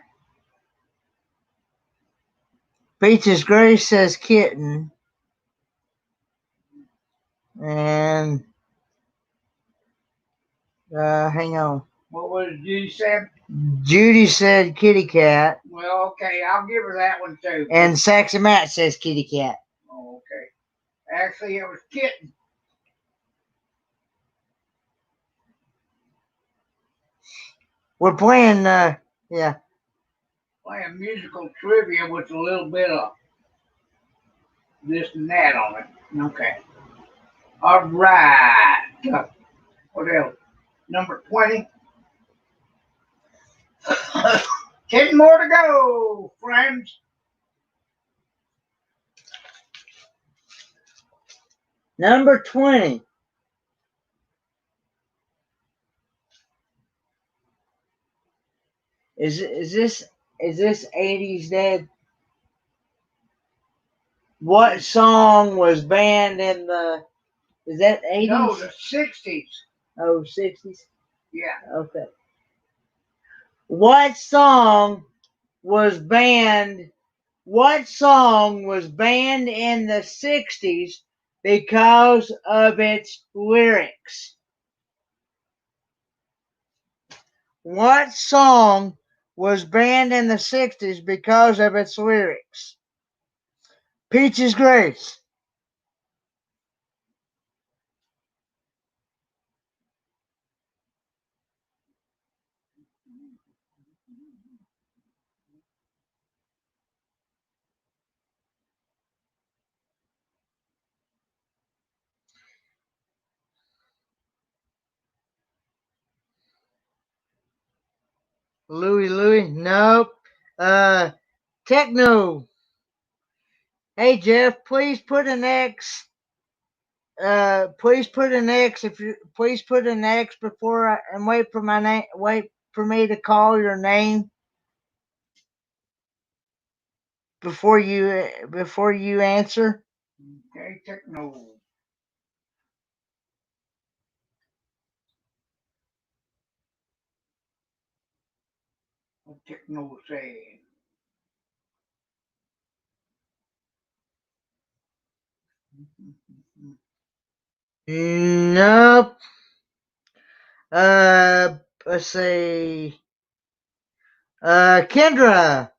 Peaches Gray says kitten. And hang on. What was you said? Judy said kitty cat. Well, okay, I'll give her that one too. And Sexy Matt says kitty cat. Oh, okay. Actually, it was kitten. We're playing, yeah. Playing musical trivia with a little bit of this and that on it. Okay. All right. What else? Number 20. 10 more to go, friends. Number 20. Is this 80s, Dad? What song was banned in the? Is that 80s? No, the 60s. Oh, 60s. Yeah. Okay. What song was banned? What song was banned in the 60s because of its lyrics? What song was banned in the 60s because of its lyrics? Peaches Grace. Louie. Nope. Techno. Hey Jeff, please put an X. Please put an X if you please put an X before and wait for my name. Wait for me to call your name before you answer. Okay, techno. What techno saying? Nope. Let's see. Kendra.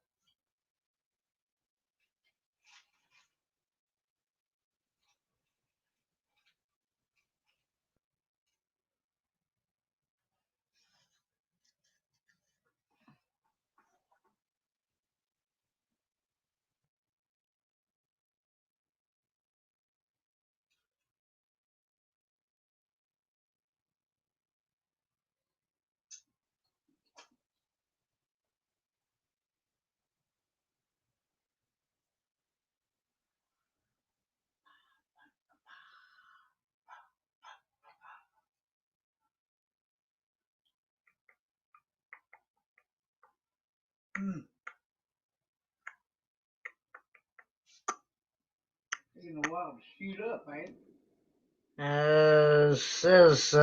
Taking a while to shoot up, man. Says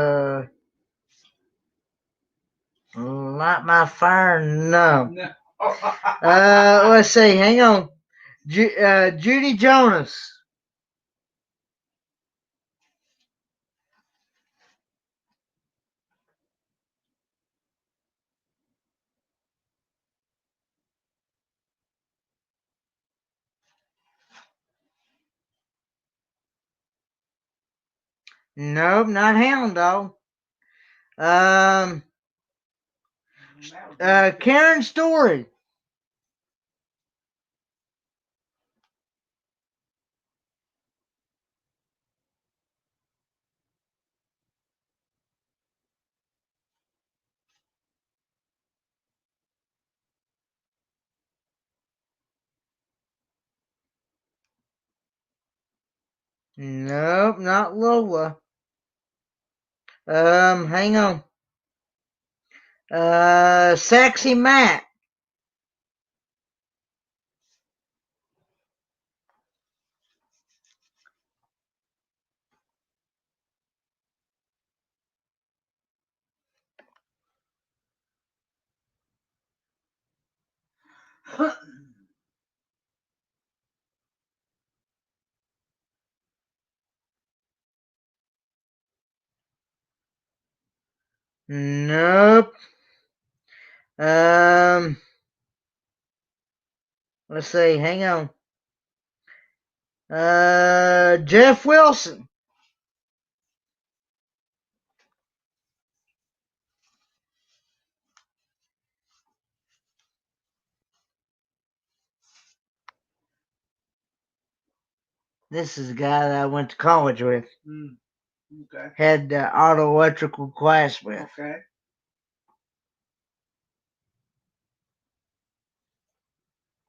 light my fire. No. No. Let's see. Hang on. Judy Jonas. Nope, not Hound Dog. Karen Story. Nope, not Lola. Hang on. Sexy Matt. Nope. Let's see. Hang on. Jeff Wilson. This is the guy that I went to college with. Okay. Had the auto electrical class with. Okay.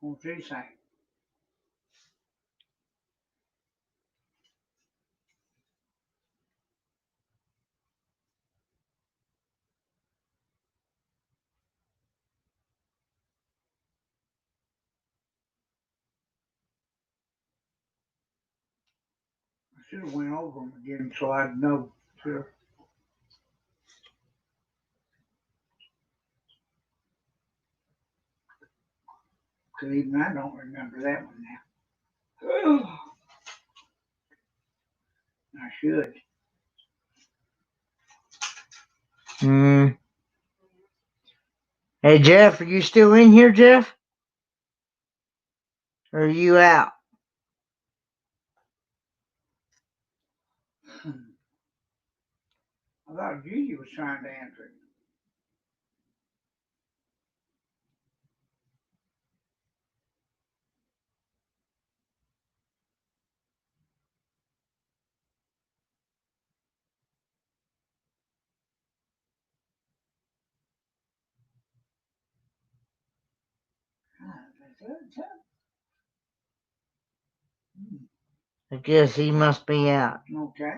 What's he saying? I should have went over them again so I'd know. Sure. Because even I don't remember that one now. I should. Hey, Jeff, are you still in here, Jeff? Or are you out? I thought Gigi was trying to answer it. I guess he must be out. Okay.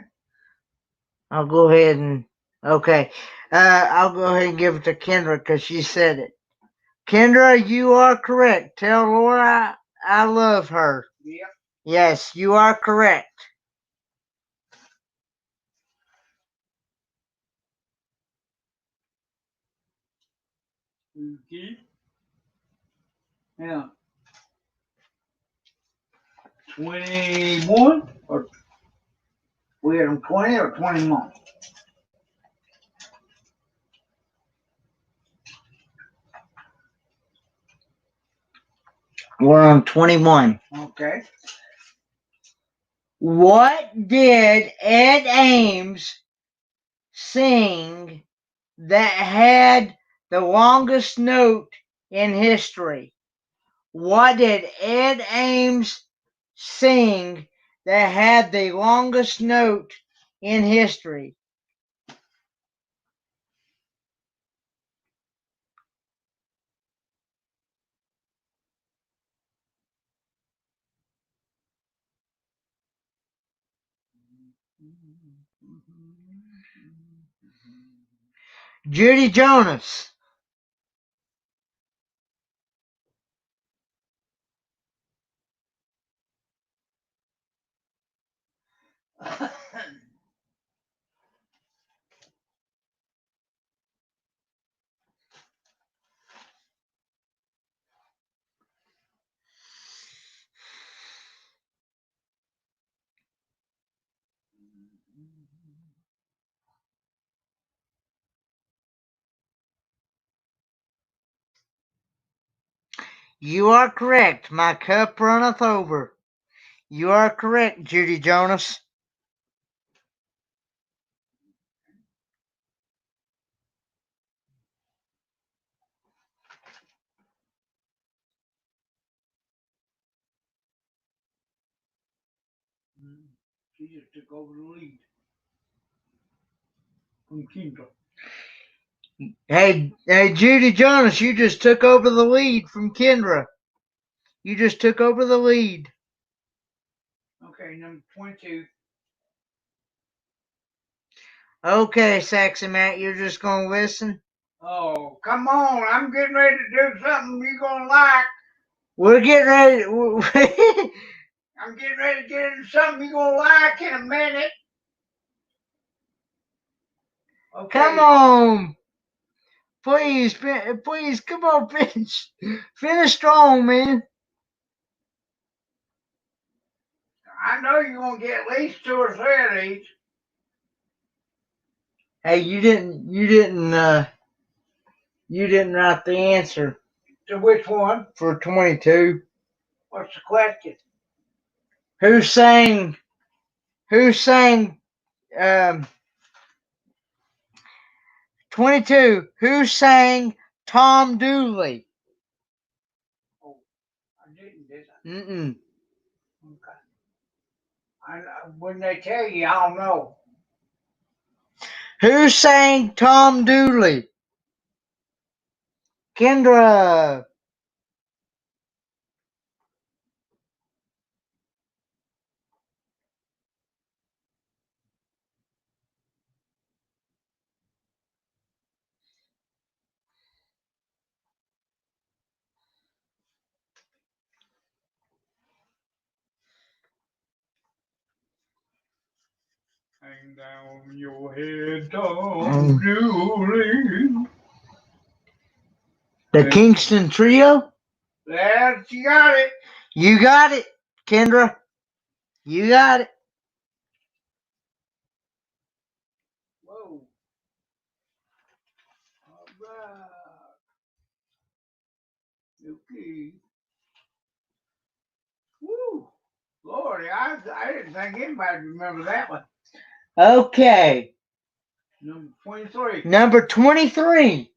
I'll go ahead and okay. I'll go ahead and give it to Kendra because she said it. Kendra, you are correct. Tell Laura I love her. Yep. Yes, you are correct. Okay. Yeah. 21 or we had them 20 or 21. We're on 21. Okay. What did Ed Ames sing that had the longest note in history? What did Ed Ames sing that had the longest note in history? Judy Jonas. You are correct. My cup runneth over. You are correct, Judy Jonas. She just took over the lead from Kendra. Hey, Judy Jonas, you just took over the lead from Kendra. You just took over the lead. Okay, number 22. Okay, Sexy Matt, you're just gonna listen? Oh, come on. I'm getting ready to do something you're going to like. We're getting ready. I'm getting ready to get into something you're going to like in a minute. Okay. Come on. Please, come on, finish. Finish strong, man. I know you're going to get at least 2 or 3 of these. Hey, you didn't write the answer To which one? for 22. What's the question? Who sang? Who sang? Um, 22. Who sang Tom Dooley? Oh, I didn't, did I? Mm-mm. Okay. When they tell you, I'll know. Who sang Tom Dooley? Kendra. Hang down your head, Tom Dooley. The Kingston Trio? There, you got it. You got it, Kendra. You got it. Whoa. All right. Okay. Woo. Lordy, I didn't think anybody would remember that one. Okay. Number 23. Number 23.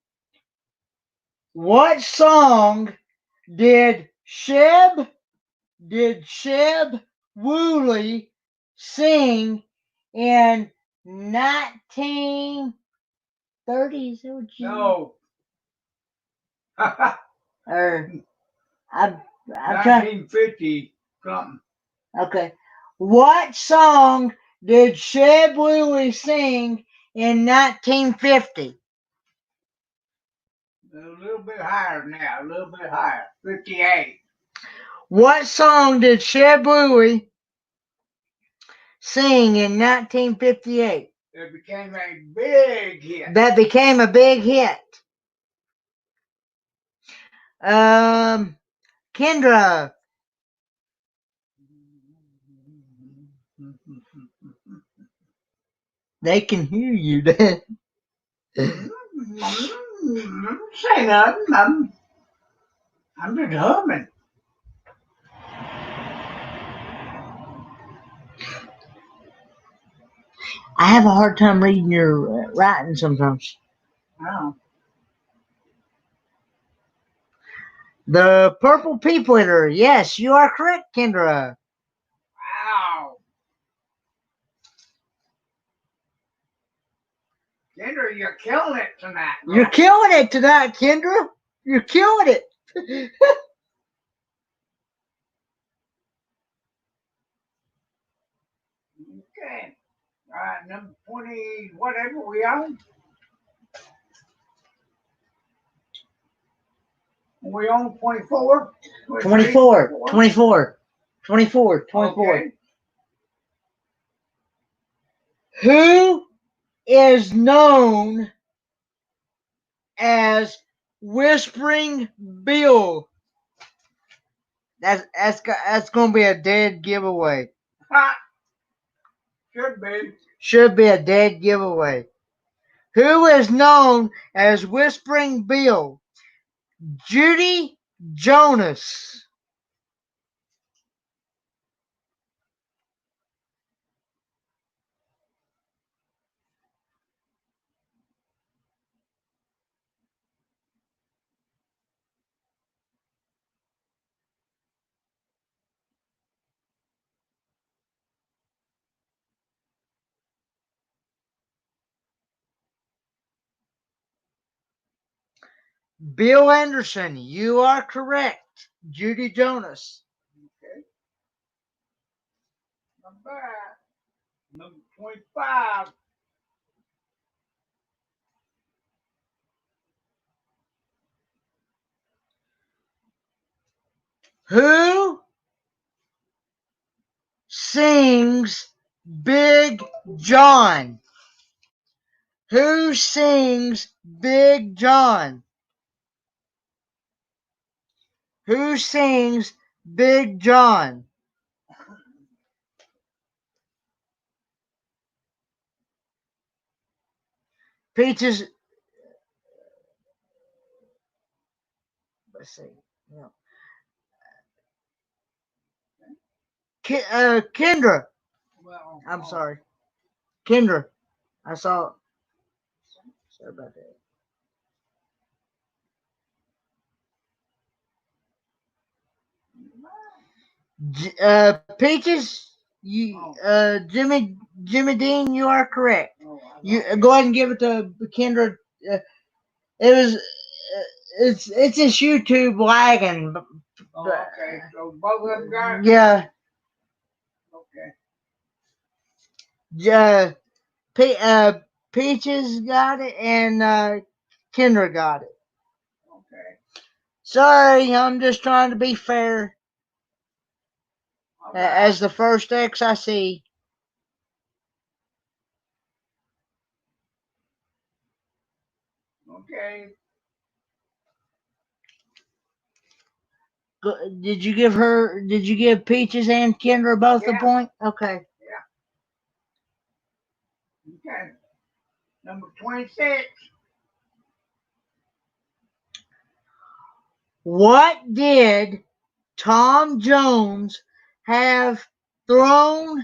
What song did Sheb Woolley sing in 1930s? No. Or I'm trying. 1950 something. Okay. What song did Sheb Woolley sing in 1950? A little bit higher now, a little bit higher. 58. What song did Sheb Woolley sing in 1958? It became a big hit. That became a big hit. Kendra. They can hear you then. Say nothing. I'm just humming. I have a hard time reading your writing sometimes. Oh. The Purple People Eater. Yes, you are correct, Kendra. Wow. Kendra, you're killing it tonight. Girl. You're killing it tonight, Kendra. You're killing it. Okay. All right, number 20, whatever we on. We on 24? 24. 24. 24. 24. Okay. Who is known as Whispering Bill? That's going to be a dead giveaway. Ha. Should be. Should be a dead giveaway. Who is known as Whispering Bill? Judy Jonas. Bill Anderson, you are correct. Judy Jonas. Okay. Number 25. Who sings Big John? Who sings Big John? Who sings Big John? Peaches. Let's see. No. Kendra. Well, I'm sorry. Kendra. I saw. Sorry about that. Peaches. Jimmy Dean, you are correct. You go ahead and give it to Kendra. It was. It's just YouTube lagging. Oh, okay. So both of them got it? Yeah. Okay. Peaches got it and Kendra got it. Okay. Sorry, I'm just trying to be fair. All right. As the first X I see. Okay. Did you give Peaches and Kendra both a point? Okay. Okay. Number 26. What did Tom Jones have thrown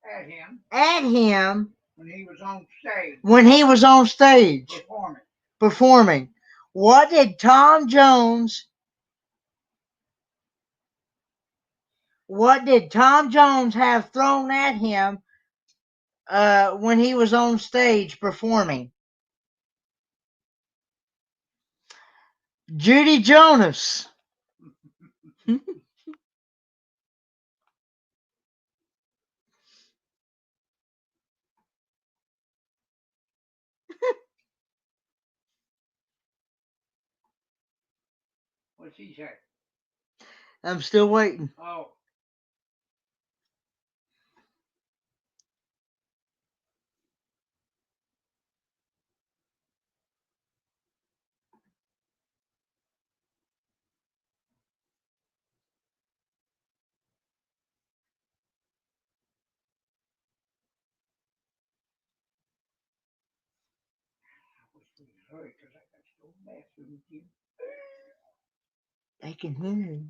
At him. at him when he was on stage. When he was on stage Performing. What did Tom Jones have thrown at him when he was on stage performing? Judy Jonas. What's he say? I'm still waiting. Oh. Hurry, because I got so messy with you. They can hear you.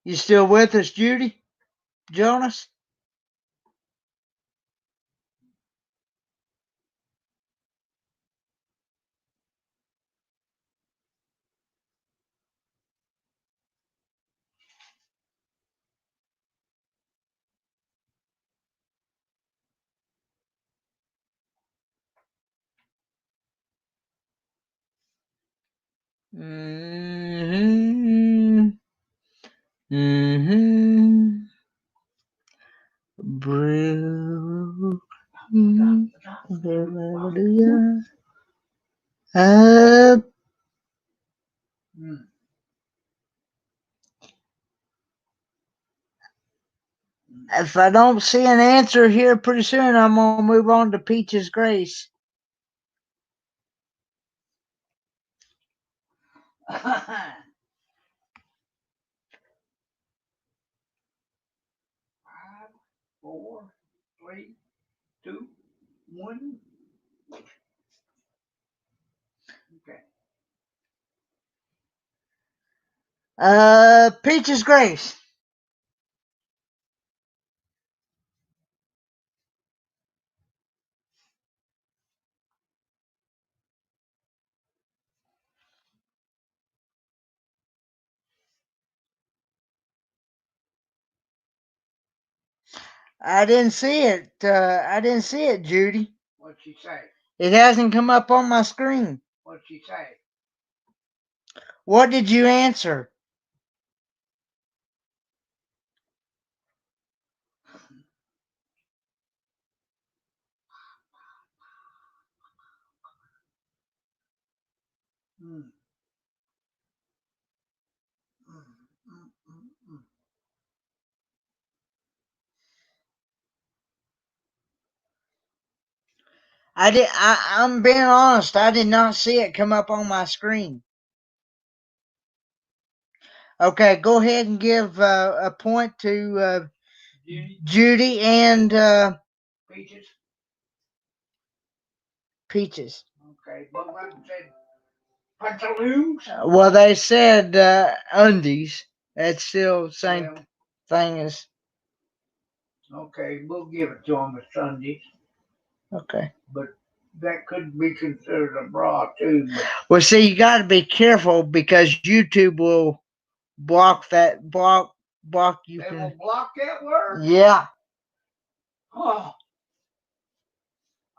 You still with us, Judy Jonas? Mm-hmm. Mm-hmm. Brew. Hallelujah. If I don't see an answer here pretty soon, I'm going to move on to Peach's Grace. 5, 4, 3, 2, 1. Okay. Peach's Grace. I didn't see it. Judy. What'd she say? It hasn't come up on my screen. What'd she say? What did you answer? Mm. I'm being honest. I did not see it come up on my screen. Okay, go ahead and give a point to Judy and Peaches. Peaches. Okay, but what said pantaloons? Well, they said undies. That's still the same Well, thing as. okay, we'll give it to them as Sundays, Okay. but that could be considered a bra too. But Well, see, you got to be careful because YouTube will block you they from. will block that word. Yeah. Oh,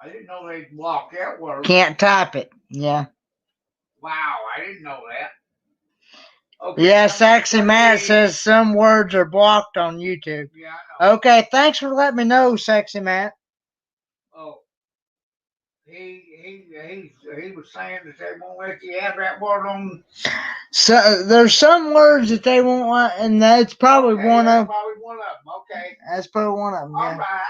I didn't know they'd block that word. Can't type it. Yeah. Wow, I didn't know that. Okay, Yeah, number Sexy Matt 28. says some words are blocked on YouTube. Yeah, I know. Okay, thanks for letting me know, Sexy Matt. Oh, he was saying that they won't let you have that word on. So there's some words that they won't want, and that's probably Okay, one that's of. probably one of them. Okay, That's probably one of them. all Yeah. right.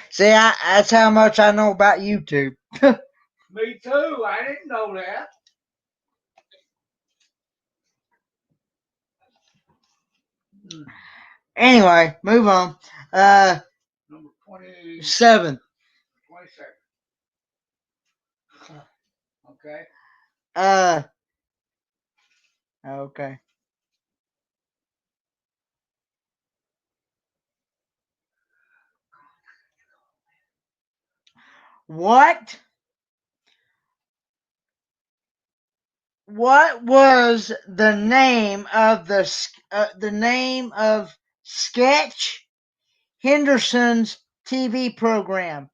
See, that's how much I know about YouTube. Me too. I didn't know that. Anyway, move on. Number 27. 7. Okay. Okay. What was the name of the name of Sketch Henderson's TV program?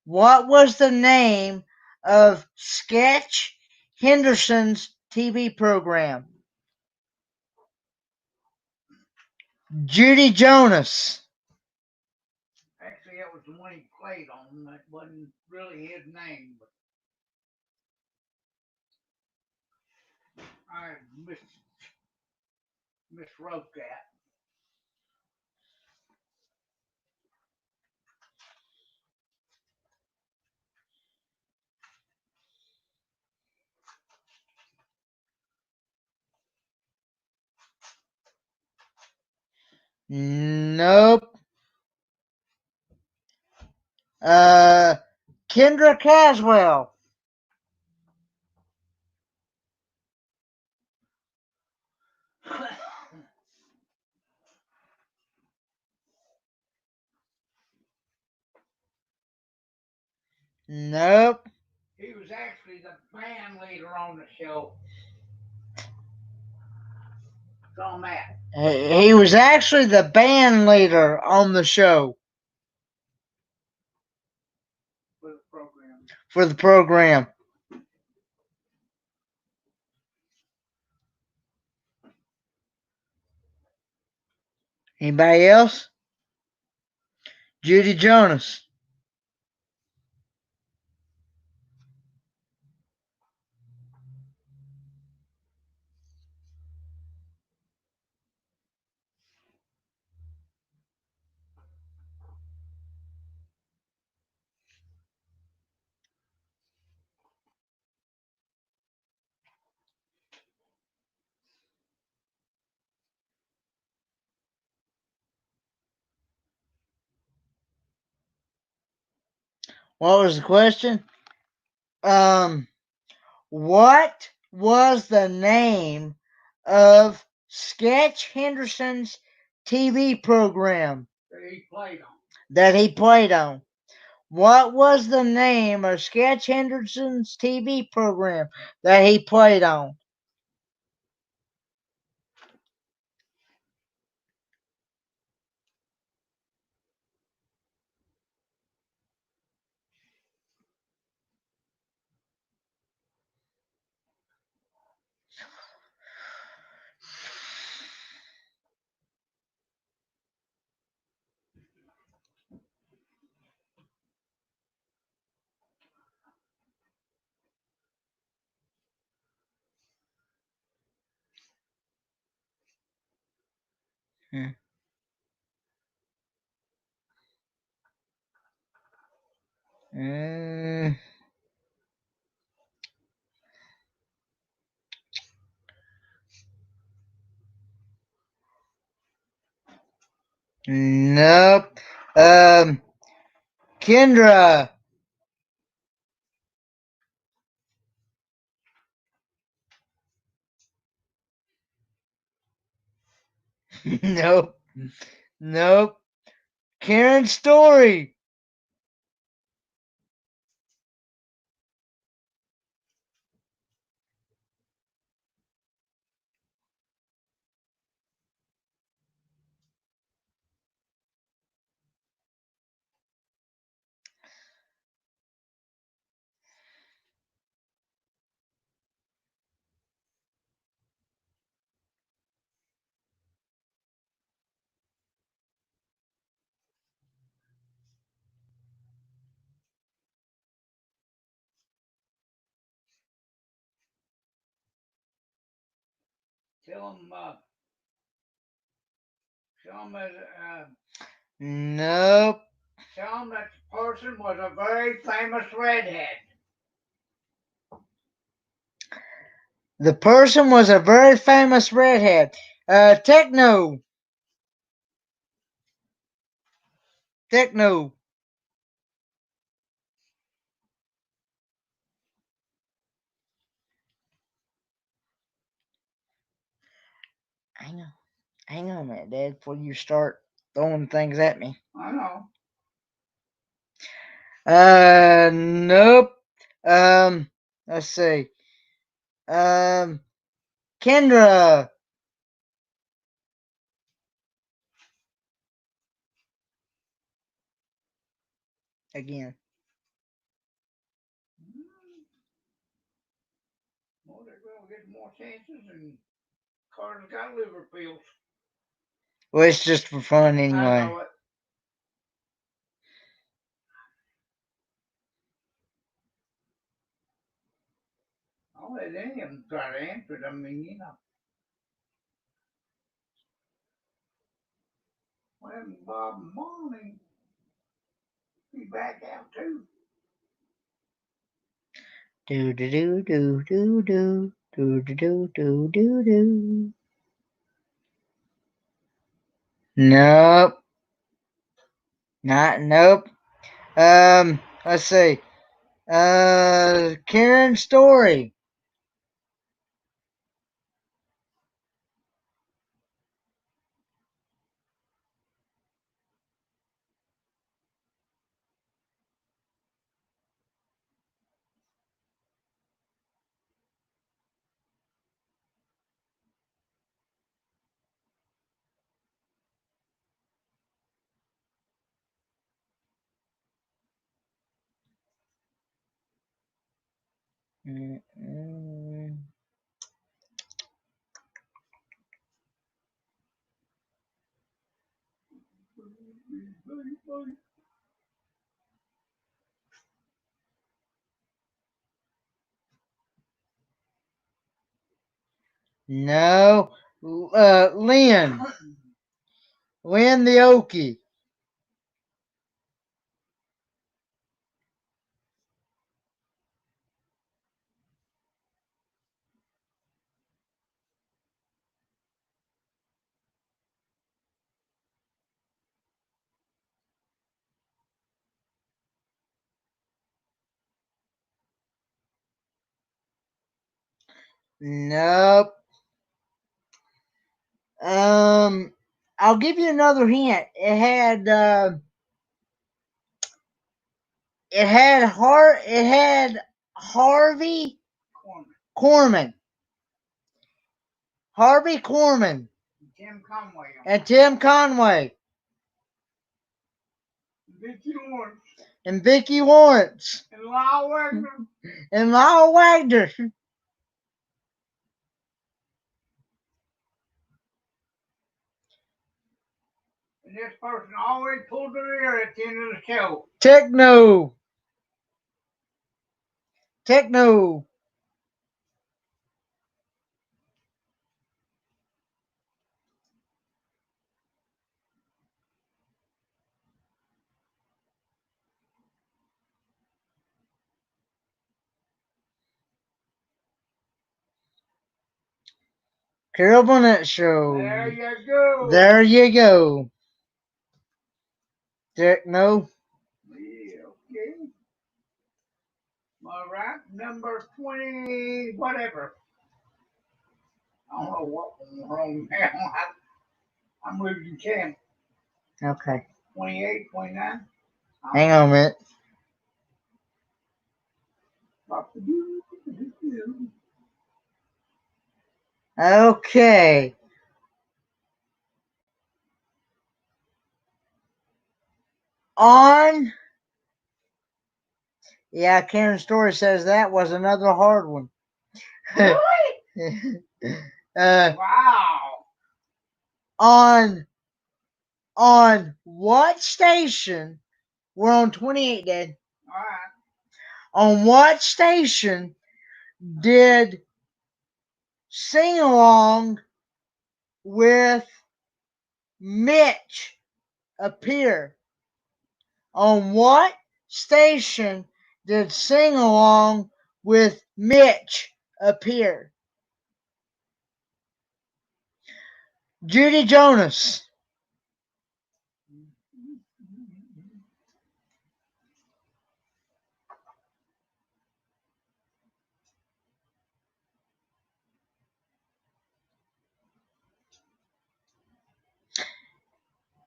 What was the name of Sketch Henderson's TV program? Judy Jonas. Actually, that was the one he played on. That wasn't really his name, but I miswrote that. Nope. Kendra Caswell. Nope. He was actually the band leader on the show. It's on that He was actually the band leader on the show for the program. for the program. Anybody else? Judy Jonas. What was the question? What was the name of Sketch Henderson's TV program That he played on. that he played on? What was the name of Sketch Henderson's TV program that he played on? Hmm. Mm, Nope. Kendra. Nope. Nope. Karen Story. Tell him, tell him that, Nope. tell him that the person was a very famous redhead. The person was a very famous redhead. Techno. Techno. Hang on. Hang on a minute, Dad, before you start throwing things at me. I know. Nope. Let's see. Kendra. Again. Well, they're going to get more chances, and Carter's got liver pills. Well, it's just for fun I anyway. know it. I'll let any of them try to answer it. I mean, you know. Well, Bob and Marley be back out too. Do do do do do do do do do do do. Nope. Nope. Let's see. Karen Story. No. Lynn. Lynn the Okie. Nope. I'll give you another hint. It had Harvey Korman. Harvey Korman Tim Conway. and Tim Conway Vicki Lawrence. and Vicki Lawrence And Lyle Wagner. and Lyle Wagner. And this person always pulled their ear at the end of the show. Techno. Techno. Carol Burnett Show. There you go. There you go. Techno. Yeah, okay. All right, number 20, whatever. I don't know what went wrong now. I'm losing count. Okay. 28, 29. Hang on a minute. Okay. On. Yeah, Karen Story says that was another hard one. Really? Wow. On what station? We're on 28, Dad. All right. On what station did Sing Along with Mitch appear? On what station did Sing Along with Mitch appear? Judy Jonas.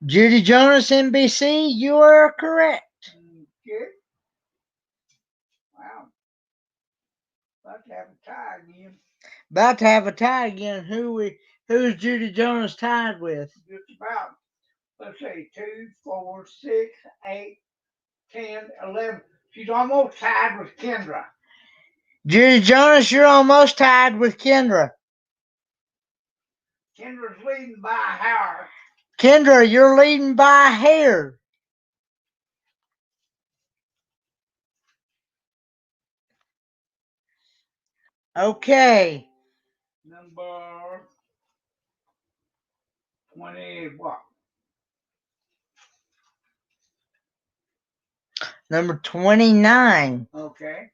Judy Jonas, NBC, you are correct. Okay. Wow. About to have a tie again. About to have a tie again. Who's Judy Jonas tied with? Just about. Let's see, 2, 4, 6, 8, 10, 11. She's almost tied with Kendra. Judy Jonas, you're almost tied with Kendra. Kendra's leading by a hair. Kendra, you're leading by a hair. Okay. Number 20, what? Number 29. Okay.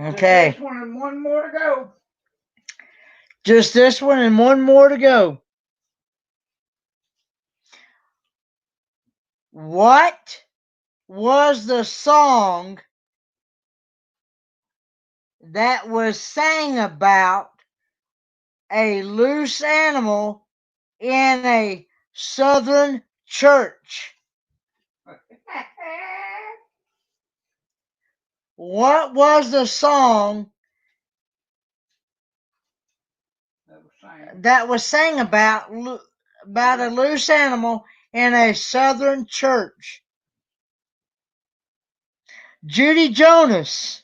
Okay. Just this one and one more to go. Just this one and one more to go. What was the song that was sang about a loose animal in a southern church? What was the song that was sang about a loose animal in a southern church? Judy Jonas.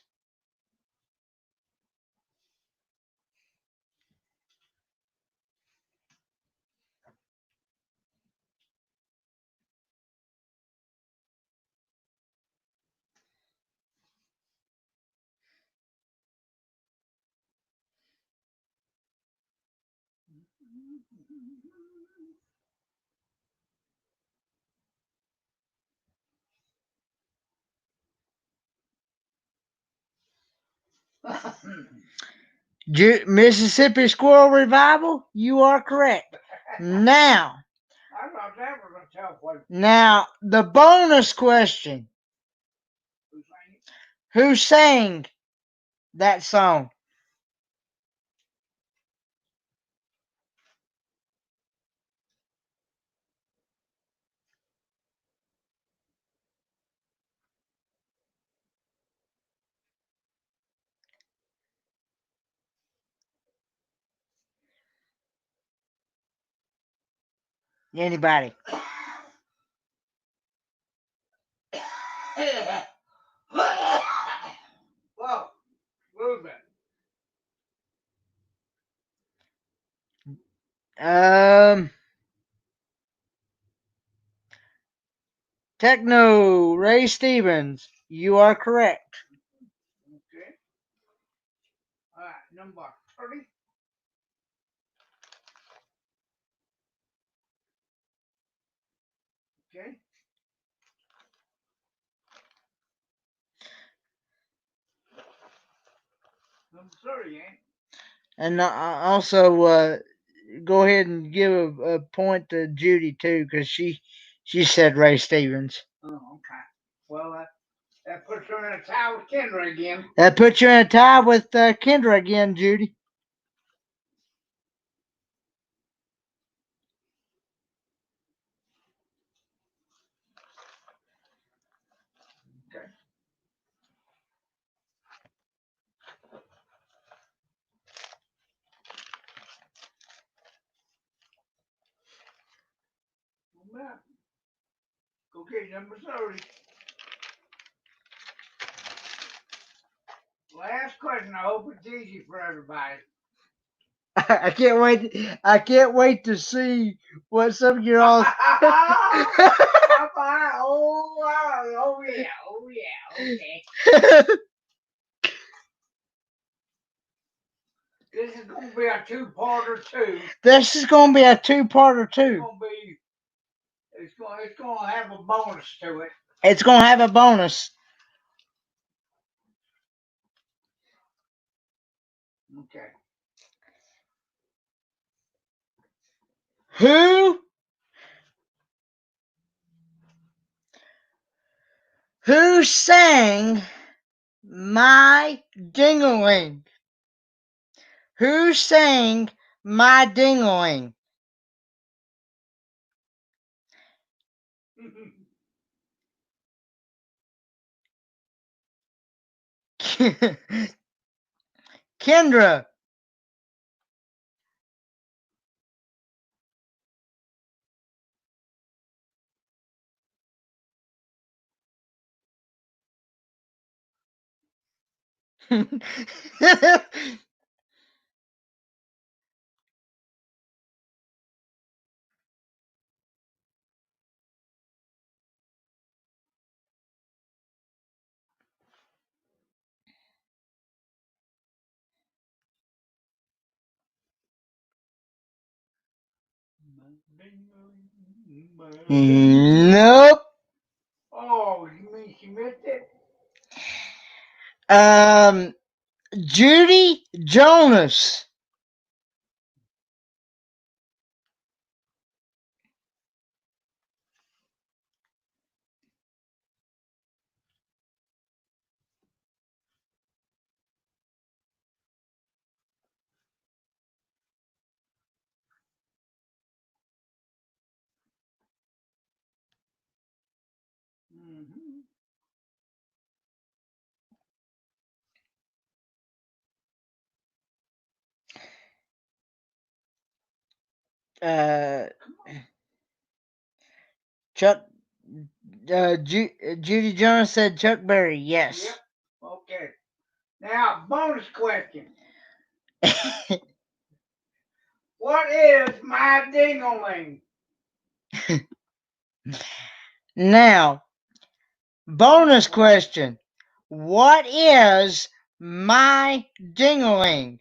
Mississippi Squirrel Revival, you are correct. Now, I thought that was a tough one. now the bonus question: who sang that song? Anybody? Whoa, move it. Techno Ray Stevens, you are correct. Okay. All right, number 30. Okay. Number 30, eh? And also, go ahead and give a point to Judy too, because she said Ray Stevens. Oh, okay. Well, that puts her in a tie with Kendra again. That puts you in a tie with Kendra again, Judy. Okay. Well, go get number 30. Last question. I hope it's easy for everybody. I can't wait. I can't wait to see what some of your all. Oh yeah. Okay. This is gonna be a two-parter too. This is gonna be a two-parter too. It's gonna have a bonus to it. It's gonna have a bonus. Okay. Who sang My Dingling? Who sang My Dingling? Kendra. Nope. Oh, you mean she missed it? Judy Jonas. Mm-hmm. Chuck. Judy Jonas said Chuck Berry. Yes. Yep. Okay. Now, bonus question. What is my dingling? Now, bonus question. What is my dingling?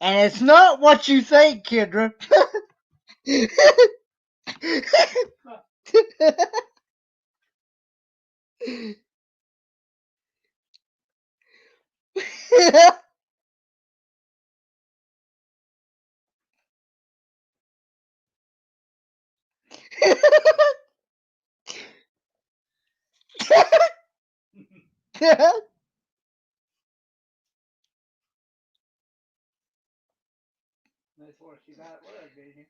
And it's not what you think, Kendra. That's what she thought it was, didn't you?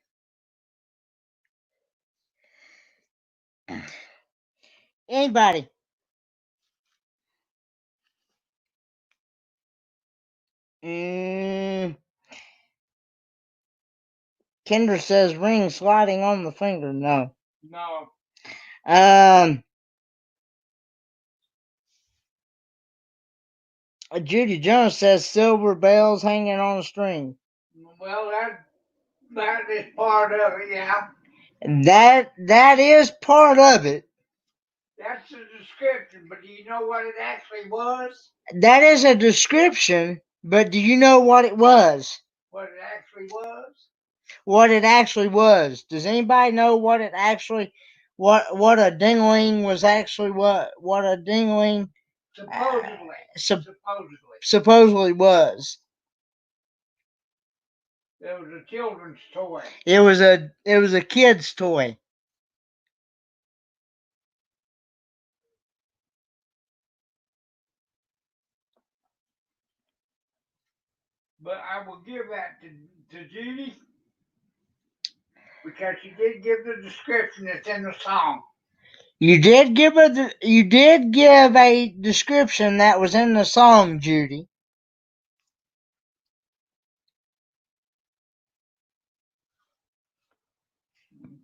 Anybody? Kendra says ring sliding on the finger. No. No. Judy Jones says silver bells hanging on a string. Well, that is part of it, yeah. That is part of it. That's the description, but do you know what it actually was? That is a description, but do you know what it was? What it actually was? What it actually was. Does anybody know what it actually what a dingling was actually what a dingling supposedly supposedly was? It was a children's toy. It was a kid's toy. But I will give that to Judy because she did give the description that's in the song. You did give a description that was in the song, Judy.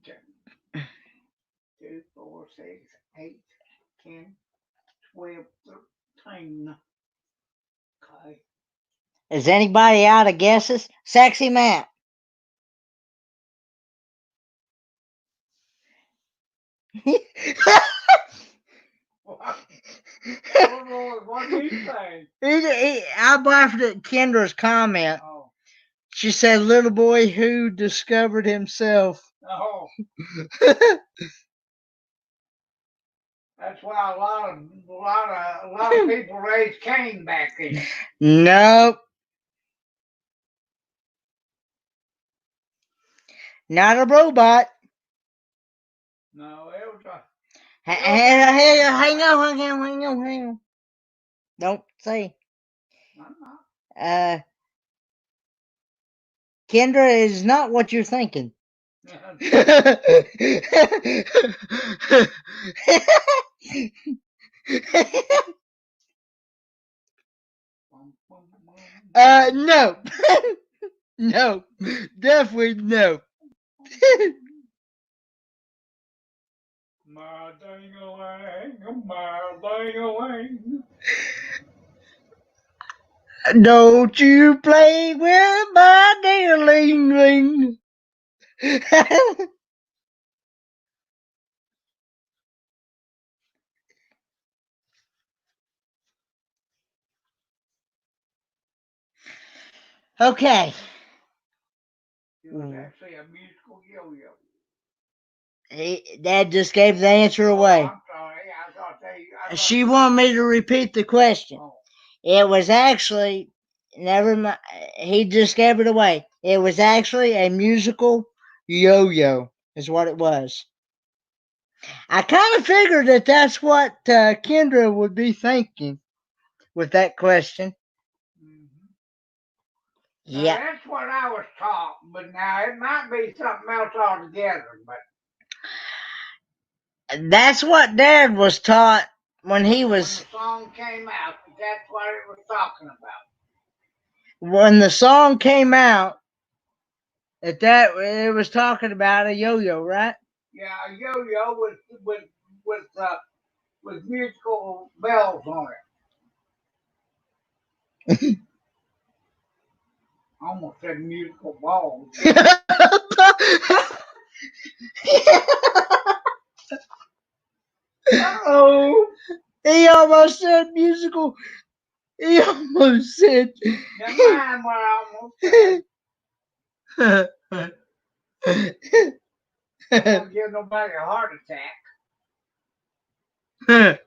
Okay. 2, 4, 6, 8, 10, 12, 13. Okay. Is anybody out of guesses? Sexy Matt. What do you say? I laughed at Kendra's comment. Oh. She said, "Little boy who discovered himself." Oh. That's why a lot of people raised Cain back then. Nope. Not a robot. No, it was a. Hang on. Don't say. Kendra is not what you're thinking. No. No. Definitely no. My ding-a-ling, my ding-a-ling. Don't you play with my dear-ling-ling. Okay. It was actually a musical yo-yo. Dad just gave the answer away. I'm sorry. I thought she wanted me to repeat the question. Oh. It was actually, never mind. He just gave it away. It was actually a musical yo-yo, is what it was. I kind of figured that that's what Kendra would be thinking with that question. Mm-hmm. Yeah. That's what I was taught, but now it might be something else altogether. But that's what Dad was taught when he was. When the song came out, that's what it was talking about. When the song came out, it was talking about a yo-yo, right? Yeah, a yo-yo with musical bells on it. I almost said musical balls. Oh, he almost said musical. He almost said. Never mind what I almost said. Don't give nobody a heart attack.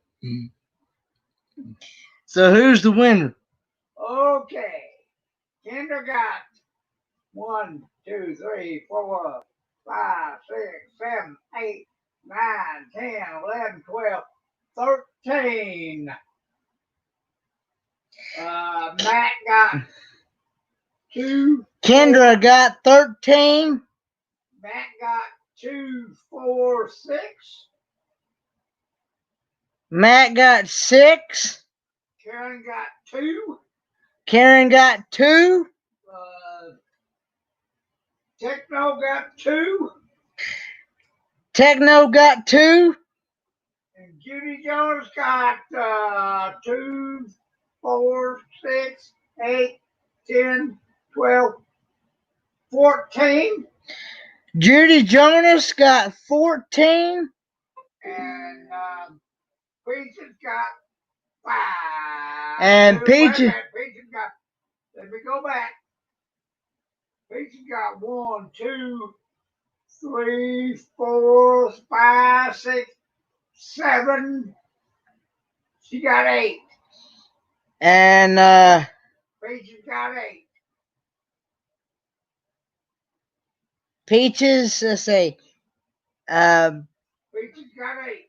So who's the winner? Okay. Kendra got 1, 2, 3, 4, 5, 6, 7, 8, 9, 10, 11, 12, 13. Matt got 2. Kendra got 13. Matt got 2, 4, 6. Matt got 6. Karen got 2. Karen got 2. Techno got 2. Techno got 2. And Judy Jones got 2, 4, 6, 8, 10, 12, 14. Judy Jonas got 14. And Peaches got 5. And Peaches got, let me go back. Peaches got 1, 2, 3, 4, 5, 6, 7. She got 8. And Peaches got 8. Peaches, let's see. Peaches got 8.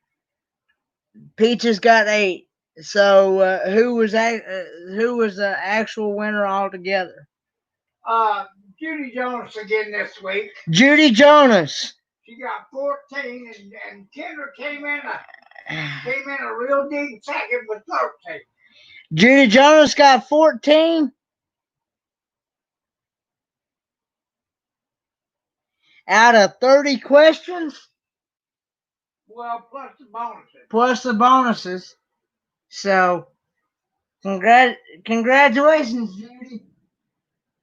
Peaches got 8. So who was the actual winner altogether? Judy Jonas again this week. Judy Jonas. She got 14, and Kendra came in a real deep second with 13. Judy Jonas got 14. Out of 30 questions? Well, plus the bonuses. Plus the bonuses. So, congratulations, Judy.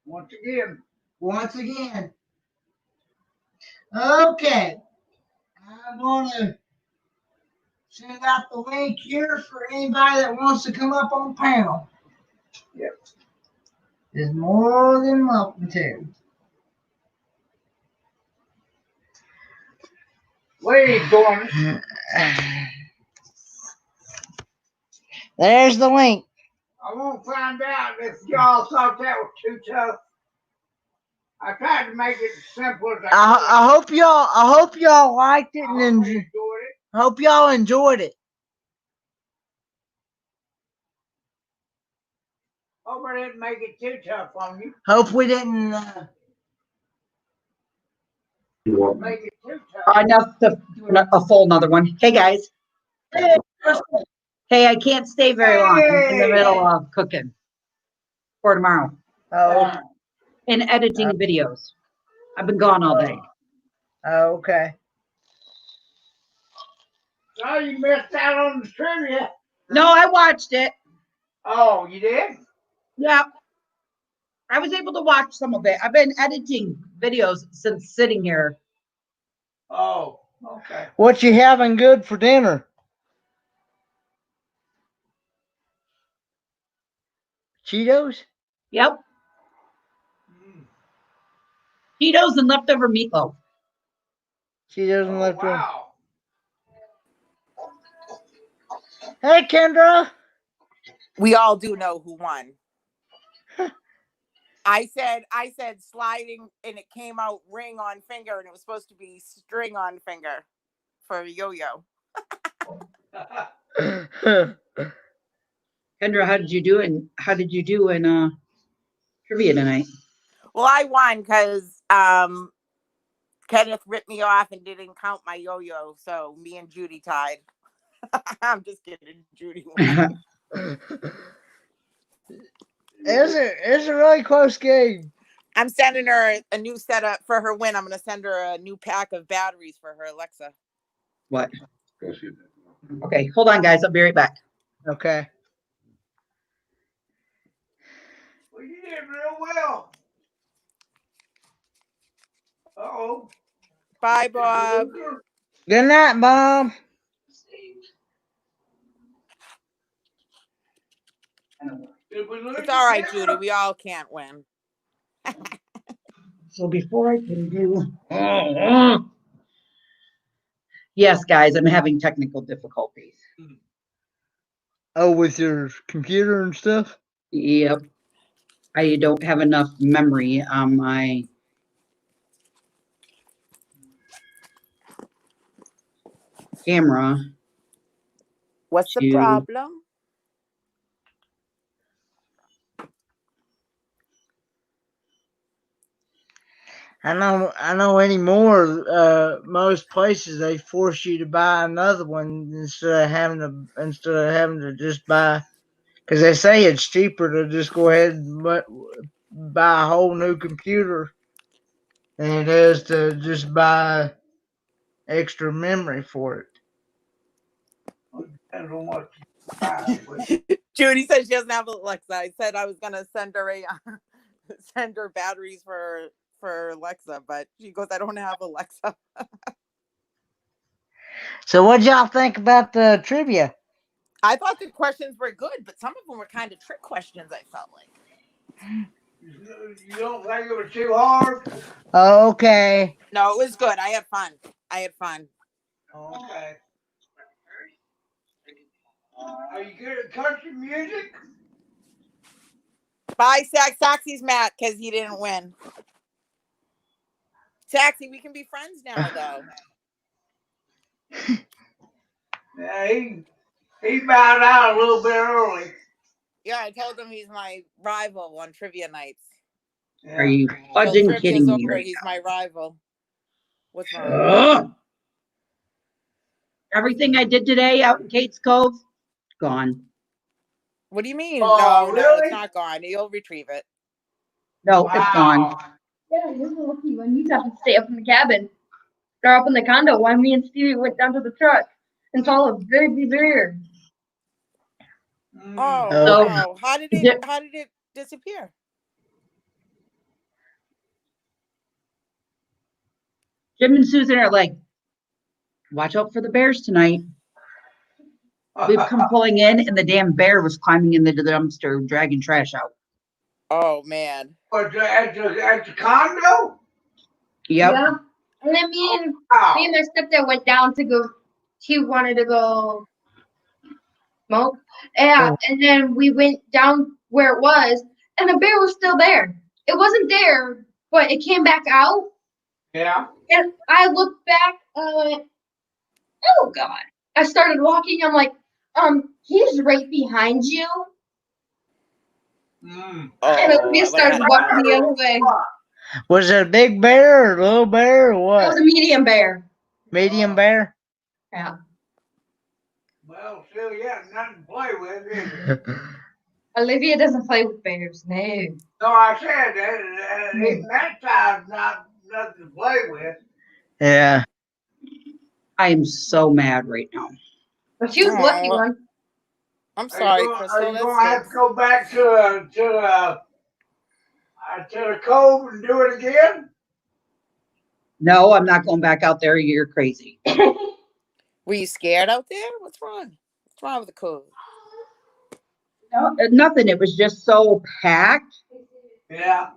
Once again. Once again. Okay. I'm going to send out the link here for anybody that wants to come up on panel. Yep. Is more than welcome to. Ladies going. There's the link. I won't find out if y'all thought that was too tough. I tried to make it as simple as I could. I hope y'all liked it and enjoyed it. hope y'all enjoyed it. Hope I didn't make it too tough on you. Hope we didn't. Make it too tough. Enough to do a full another one. Hey guys. Hey, I can't stay very long. I'm in the middle of cooking for tomorrow Oh, and editing videos. I've been gone all day. okay. Oh, you missed out on the trivia. No, I watched it. Oh, you did? Yeah. I was able to watch some of it. I've been editing videos since sitting here. Oh, okay. What you having good for dinner? Cheetos? Yep. Cheetos and leftover meatloaf. Cheetos and leftover. Wow. Hey, Kendra. We all do know who won. I said sliding, and it came out ring on finger, and it was supposed to be string on finger for a yo-yo. Kendra, how did you do in trivia tonight? Well, I won because Kenneth ripped me off and didn't count my yo-yo, so me and Judy tied. I'm just kidding, Judy won. It's a really close game. I'm sending her a new setup for her win. I'm going to send her a new pack of batteries for her Alexa. What? Okay, hold on, guys. I'll be right back. Okay. Well, you did real well. Uh-oh. Bye, Bob. Good night, Mom. It's all right, Judy. We all can't win. So before I can do, yes, guys, I'm having technical difficulties. Oh, with your computer and stuff? Yep. I don't have enough memory on my camera. What's the problem? I know anymore. Most places they force you to buy another one instead of having to just buy, because they say it's cheaper to just go ahead and buy a whole new computer than it is to just buy extra memory for it. Depends on what Judy said she doesn't have Alexa. I said I was gonna send her send her batteries for Alexa, but she goes, I don't have Alexa. So what y'all think about the trivia? I thought the questions were good, but some of them were kind of trick questions, I felt like. You don't think it was too hard? Okay. No, it was good. I had fun. Okay. Are you good at country music? Bye, Saxy's Matt, because he didn't win. Taxi, we can be friends now, though. Yeah, he bowed out a little bit early. Yeah, I told him he's my rival on trivia nights. Yeah. Are you Till fudging trivia's kidding me over, right he's my rival. What's wrong? Ugh. Everything I did today out in Kate's Cove, gone. What do you mean? Oh, No, really? it's not gone. You'll retrieve it. No, it's gone. Wow. Yeah, you're the lucky one. You got to stay up in the cabin. Or up in the condo while me and Stevie went down to the truck and saw a baby bear. Mm. Oh, Oh. no. How did Yeah. it disappear? Jim and Susan are like, watch out for the bears tonight. We've come pulling in, and the damn bear was climbing into the dumpster, dragging trash out. Oh, man. But at the condo? Yep. Yeah. And then me and Wow. my stepdad went down to go. He wanted to go smoke. Yeah. Oh. And then we went down where it was, and the bear was still there. It wasn't there, but it came back out. Yeah. And I looked back and I went, oh God. I started walking. I'm like, he's right behind you. Mm. Oh, And we I started would've had walking to- the other way. Was it a big bear or a little bear or It what? was a medium bear. Medium bear? Yeah. Well, still, yeah, nothing to play with, is it? Olivia doesn't play with bears. No. No, I said that time's not nothing to play with. Yeah. I am so mad right now. But she was the lucky Aw. one. I'm sorry, Are Crystal. you That gonna have to stinks. go back to the cove and do it again? No, I'm not going back out there. You're crazy. Were you scared out there? What's wrong? What's wrong with the code? No, nothing. It was just so packed. Yeah.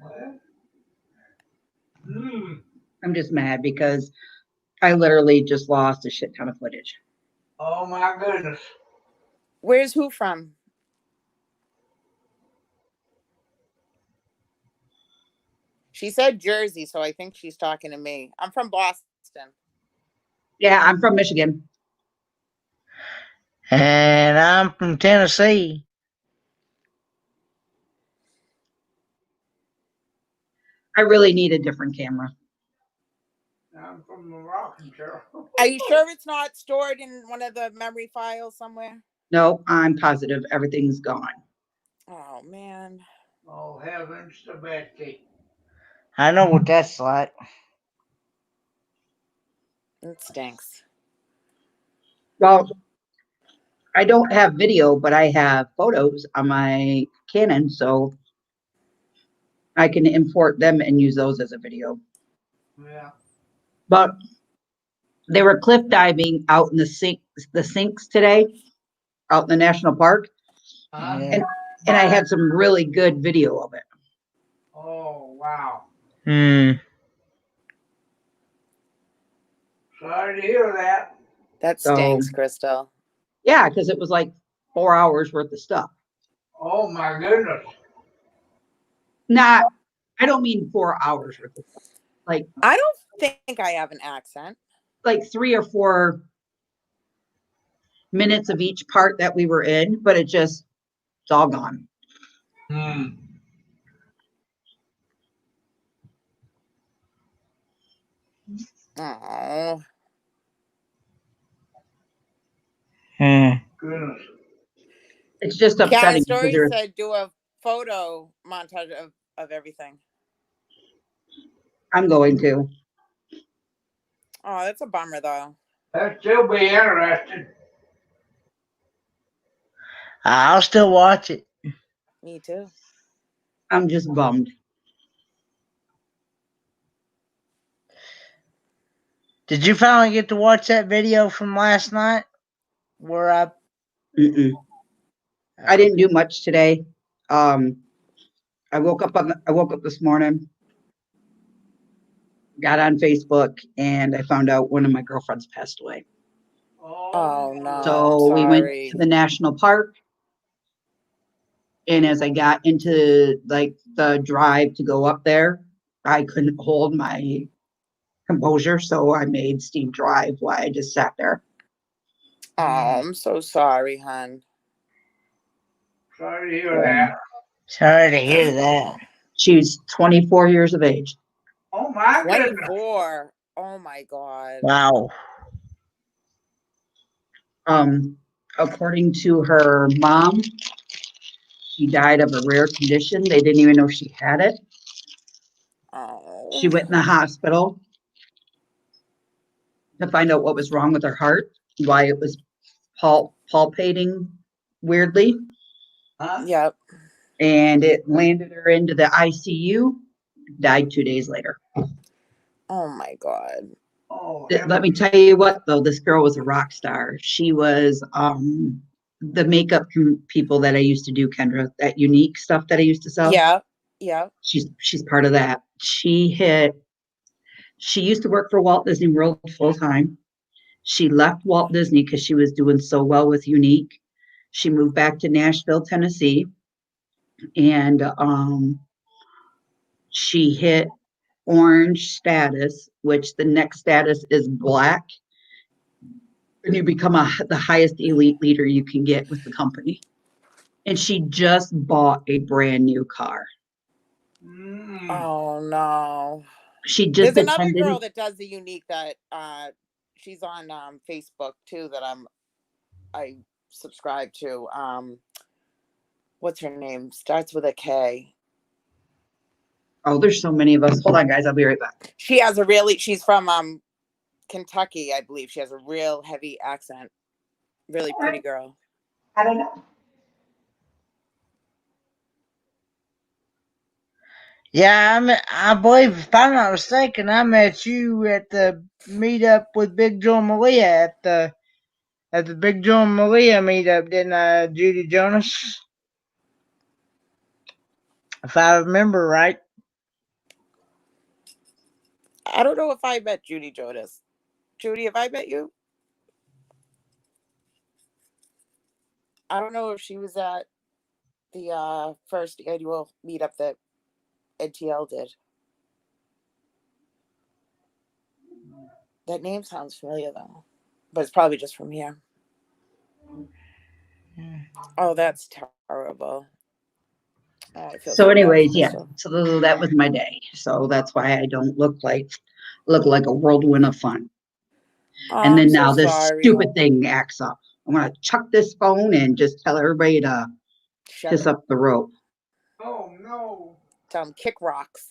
Well. Hmm. I'm just mad because I literally just lost a shit ton of footage. Oh my goodness. Where's who from? She said Jersey, so I think she's talking to me. I'm from Boston. Yeah, I'm from Michigan. And I'm from Tennessee. I really need a different camera. I'm from Moroccan, Carol. Are you sure it's not stored in one of the memory files somewhere? No, I'm positive everything's gone. Oh, man. Oh heavens to Betsy. I know what that's like. It stinks. Well, I don't have video, but I have photos on my Canon, so I can import them and use those as a video. Yeah. But they were cliff diving out in the sinks today, out in the national park, Yeah. and I had some really good video of it. Oh wow. Hmm. Sorry to hear that. That So- stinks, Crystal. Yeah, because it was like 4 hours worth of stuff. Oh my goodness. Not, I don't mean 4 hours worth of stuff. I don't think I have an accent. Like 3 or 4 minutes of each part that we were in, but it's all gone. Hmm. Oh, Hmm. Goodness. It's just Cat upsetting because Story there's, said do a photo montage of everything. I'm going to. Oh, that's a bummer, though. That'd still be interesting. I'll still watch it. Me too. I'm just bummed. Did you finally get to watch that video from last night? Where I I didn't do much today. I woke up this morning, got on Facebook, and I found out one of my girlfriends passed away. Oh, no. So we went sorry. to the national park, And as I got into like the drive to go up there, I couldn't hold my composure. So I made Steve drive while I just sat there. Oh, I'm so sorry, hon. Sorry to hear that. Sorry to hear that. She's 24 years of age. Oh my goodness. 24. Oh my God. Wow. According to her mom, she died of a rare condition. They didn't even know she had it. Oh. She went in the hospital to find out what was wrong with her heart, why it was palpating weirdly, Huh? Yep. and it landed her into the ICU. Died 2 days later. Oh my God. Oh, Let me tell you what, though, this girl was a rock star. She was the makeup people that I used to do, Kendra, that unique stuff that I used to sell. Yeah. Yeah. She's part of that. She used to work for Walt Disney World full time. She left Walt Disney because she was doing so well with Unique. She moved back to Nashville, Tennessee, and she hit orange status, which the next status is black. And you become the highest elite leader you can get with the company. And she just bought a brand new car. Oh no. She just There's another attended. girl that does the unique that she's on Facebook too that I subscribe to. What's her name? Starts with a K. Oh, there's so many of us. Hold on, guys. I'll be right back. She's from Kentucky, I believe. She has a real heavy accent. Really pretty girl. I don't know. Yeah, I believe, if I'm not mistaken, I met you at the meetup with Big Joe Malia at the Big Joe Malia meetup, didn't I, Judy Jonas? If I remember right. I don't know if I met Judy Jonas. Judy, have I met you? I don't know if she was at the first annual meetup that NTL did. That name sounds familiar though, but it's probably just from here. Oh, that's terrible. Oh, I feel So bad for anyways, yeah. Crystal. So that was my day. So that's why I don't look like a whirlwind of fun. Oh, And then I'm so now this sorry. stupid thing acts up. I'm gonna chuck this phone and just tell everybody to Shut piss up the rope. Oh no. Tell them kick rocks.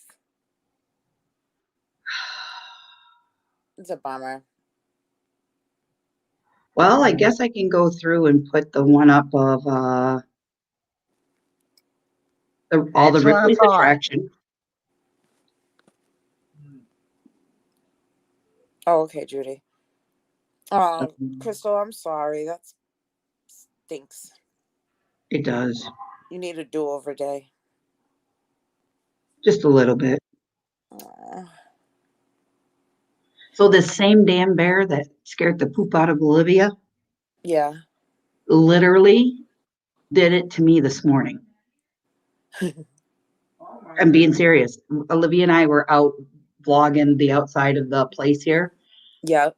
It's a bummer. Well, I guess I can go through and put the one up of all the That's what I Ripley's thought. attraction. Oh, okay, Judy. Oh, Crystal, I'm sorry. That stinks. It does. You need a do-over day. Just a little bit. Aw. So the same damn bear that scared the poop out of Olivia Yeah. literally did it to me this morning. Oh my I'm being serious. Olivia and I were out vlogging the outside of the place here, Yeah.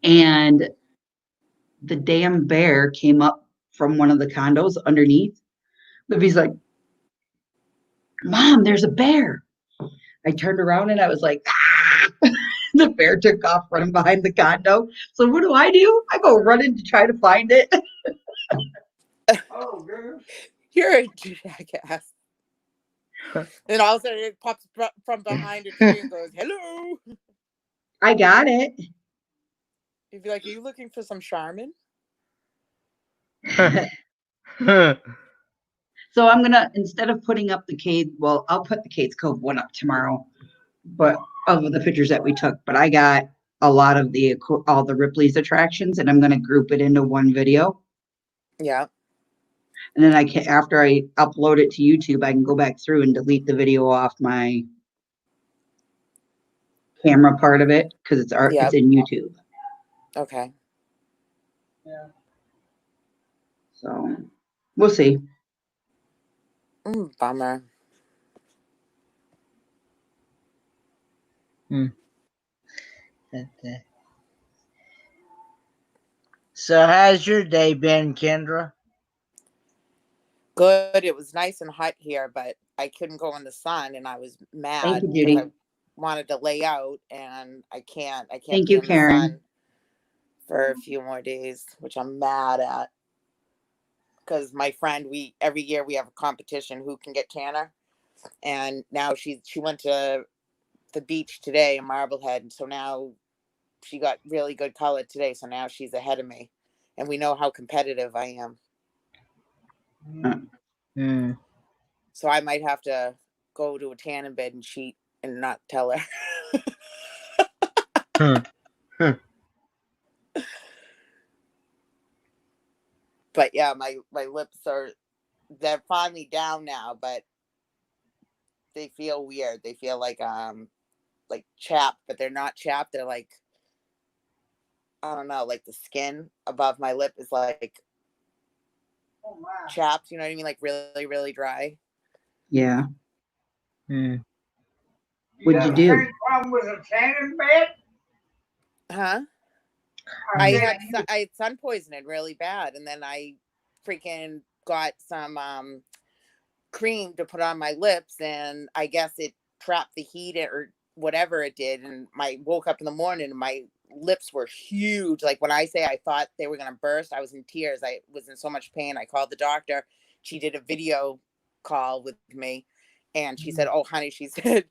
and the damn bear came up from one of the condos underneath. Livy's like, Mom, there's a bear. I turned around and I was like, ah! The bear took off running behind the condo. So what do? I go running to try to find it. Oh girl. You're a jackass. And all of a sudden it pops from behind a tree and goes, hello. I got it. You'd be like, are you looking for some Charmin? So I'm gonna, instead of putting up the Cade, well, I'll put the Cades Cove one up tomorrow, but of the pictures that we took. But I got a lot of all the Ripley's attractions, and I'm gonna group it into one video. Yeah. And then after I upload it to YouTube, I can go back through and delete the video off my camera part of it because it's in YouTube. Okay. Yeah. So we'll see. Bummer. So how's your day been, Kendra? Good. It was nice and hot here, but I couldn't go in the sun, and I was Thank mad you, because I Judy. wanted to lay out, and I can't. I can't Thank be you, in the sun Karen. for a few more days, which I'm mad at. Because my friend, we every year we have a competition who can get tanner, and now she went to the beach today in Marblehead, and so now she got really good color today. So now she's ahead of me, and we know how competitive I am. Hmm. So I might have to go to a tanning bed and cheat and not tell her. But yeah, my lips they're finally down now, but they feel weird. They feel like chapped, but they're not chapped. They're like, I don't know, like the skin above my lip is like Oh my. chapped, you know what I mean? Like really, really dry. Yeah. Hmm. You What'd you have the do? same problem with a tanning bed? Huh? I had sun poisoning really bad, and then I freaking got some cream to put on my lips, and I guess it trapped the heat or whatever it did, and I woke up in the morning and my lips were huge. Like when I say I thought they were gonna burst, I was in tears. I was in so much pain. I called the doctor. She did a video call with me, and she said, "Oh, honey," she said,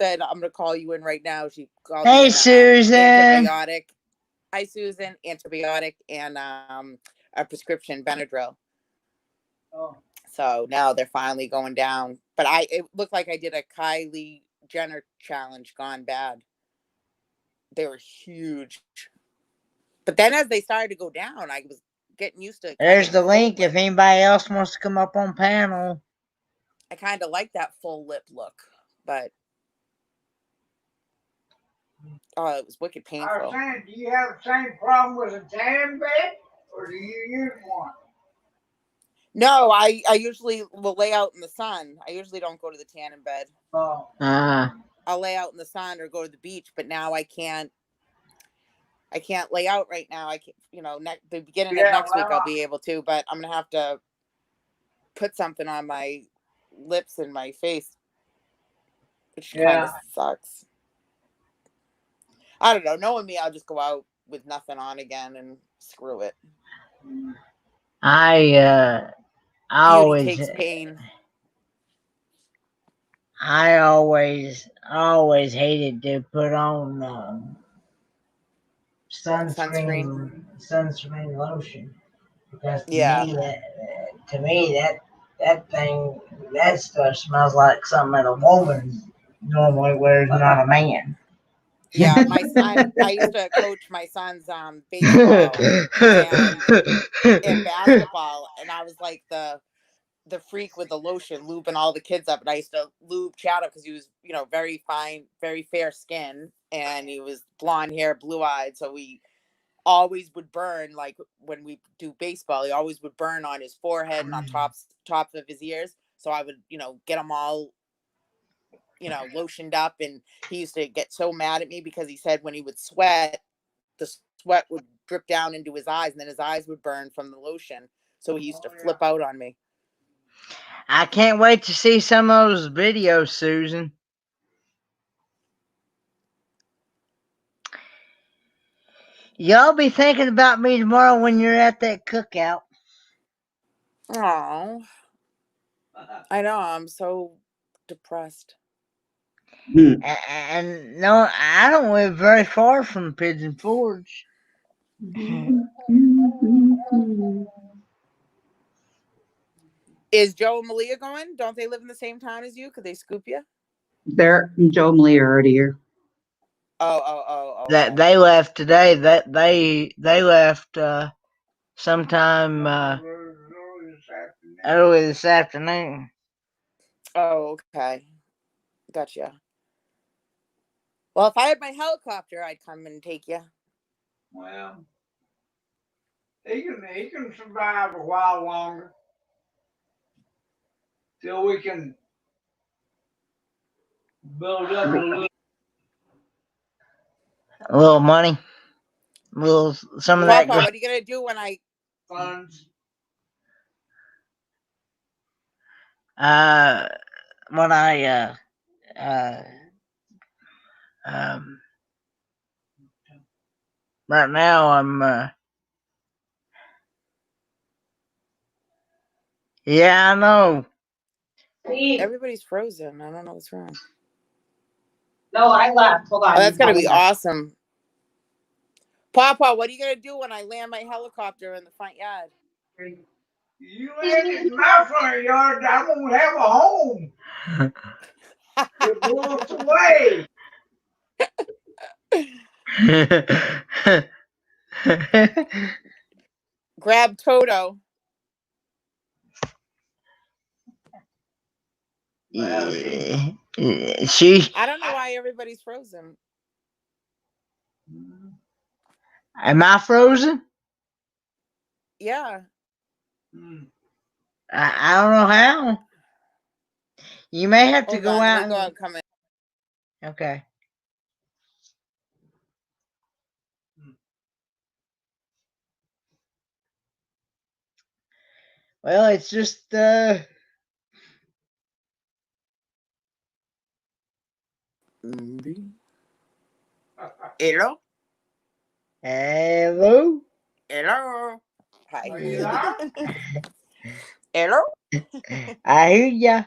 "I'm gonna call you in right now." She called me Hey, in Susan. antibiotic. Hi, Susan. Antibiotic and a prescription Benadryl. Oh. So now they're finally going down. But it looked like I did a Kylie Jenner challenge gone bad. They were huge. But then as they started to go down, I was getting used to kind There's of the the full link if lip. anybody else wants to come up on panel. I kind of like that full lip look, but oh, it was wicked I was painful. saying, do you have the same problem with a tanning bed? Or do you use one? No, I usually will lay out in the sun. I usually don't go to the tanning bed. Oh. I'll lay out in the sun or go to the beach, but now I can't lay out right now. I can't, the beginning of Yeah, next week I'll well, be able to, but I'm gonna have to put something on my lips and my face, which kind of yeah. sucks. I don't know. Knowing me, I'll just go out with nothing on again and screw it. I Beauty always takes pain. I always hated to put on Sunscreen. sunscreen lotion because Yeah. to me that thing that stuff smells like something that a woman normally wears, not a man. Yeah, my son, I used to coach my son's baseball and basketball, and I was like the freak with the lotion, lubing all the kids up. And I used to lube Chad up because he was, very fine, very fair skin, and he was blonde hair, blue eyed. So we always would burn, like when we do baseball, he always would burn on his forehead and on tops of his ears. So I would, get them all, lotioned up. And he used to get so mad at me because he said when he would sweat, the sweat would drip down into his eyes, and then his eyes would burn from the lotion. So he used to flip out on me. I can't wait to see some of those videos, Susan. Y'all be thinking about me tomorrow when you're at that cookout. Oh, I know. I'm so depressed. And no, I don't live very far from Pigeon Forge. Is Joe and Malia going? Don't they live in the same town as you? Could they scoop you? Joe and Malia are already here. Oh. That Okay. they left today. That they left sometime early this afternoon. Oh, okay. Gotcha. Well, if I had my helicopter, I'd come and take you. Well, he can survive a while longer. till we can build up a little money, little some of that Papa, what are you gonna do when I? funds. when I uh um right now I'm yeah, I know. Everybody's frozen. I don't know what's wrong. No, I left. Hold on. Oh, that's gonna be Hold on. awesome. Papa, what are you gonna do when I land my helicopter in the front yard? You land in my front yard, I won't have a home. It blows away. Grab Toto. She. I don't know why everybody's frozen. Am I frozen? Yeah. I don't know how. You may have to Hold go on, out. let me go out and come in. Okay. Well, it's just Hello? hello. Hello. Are Hi. you there? Hello? I hear ya.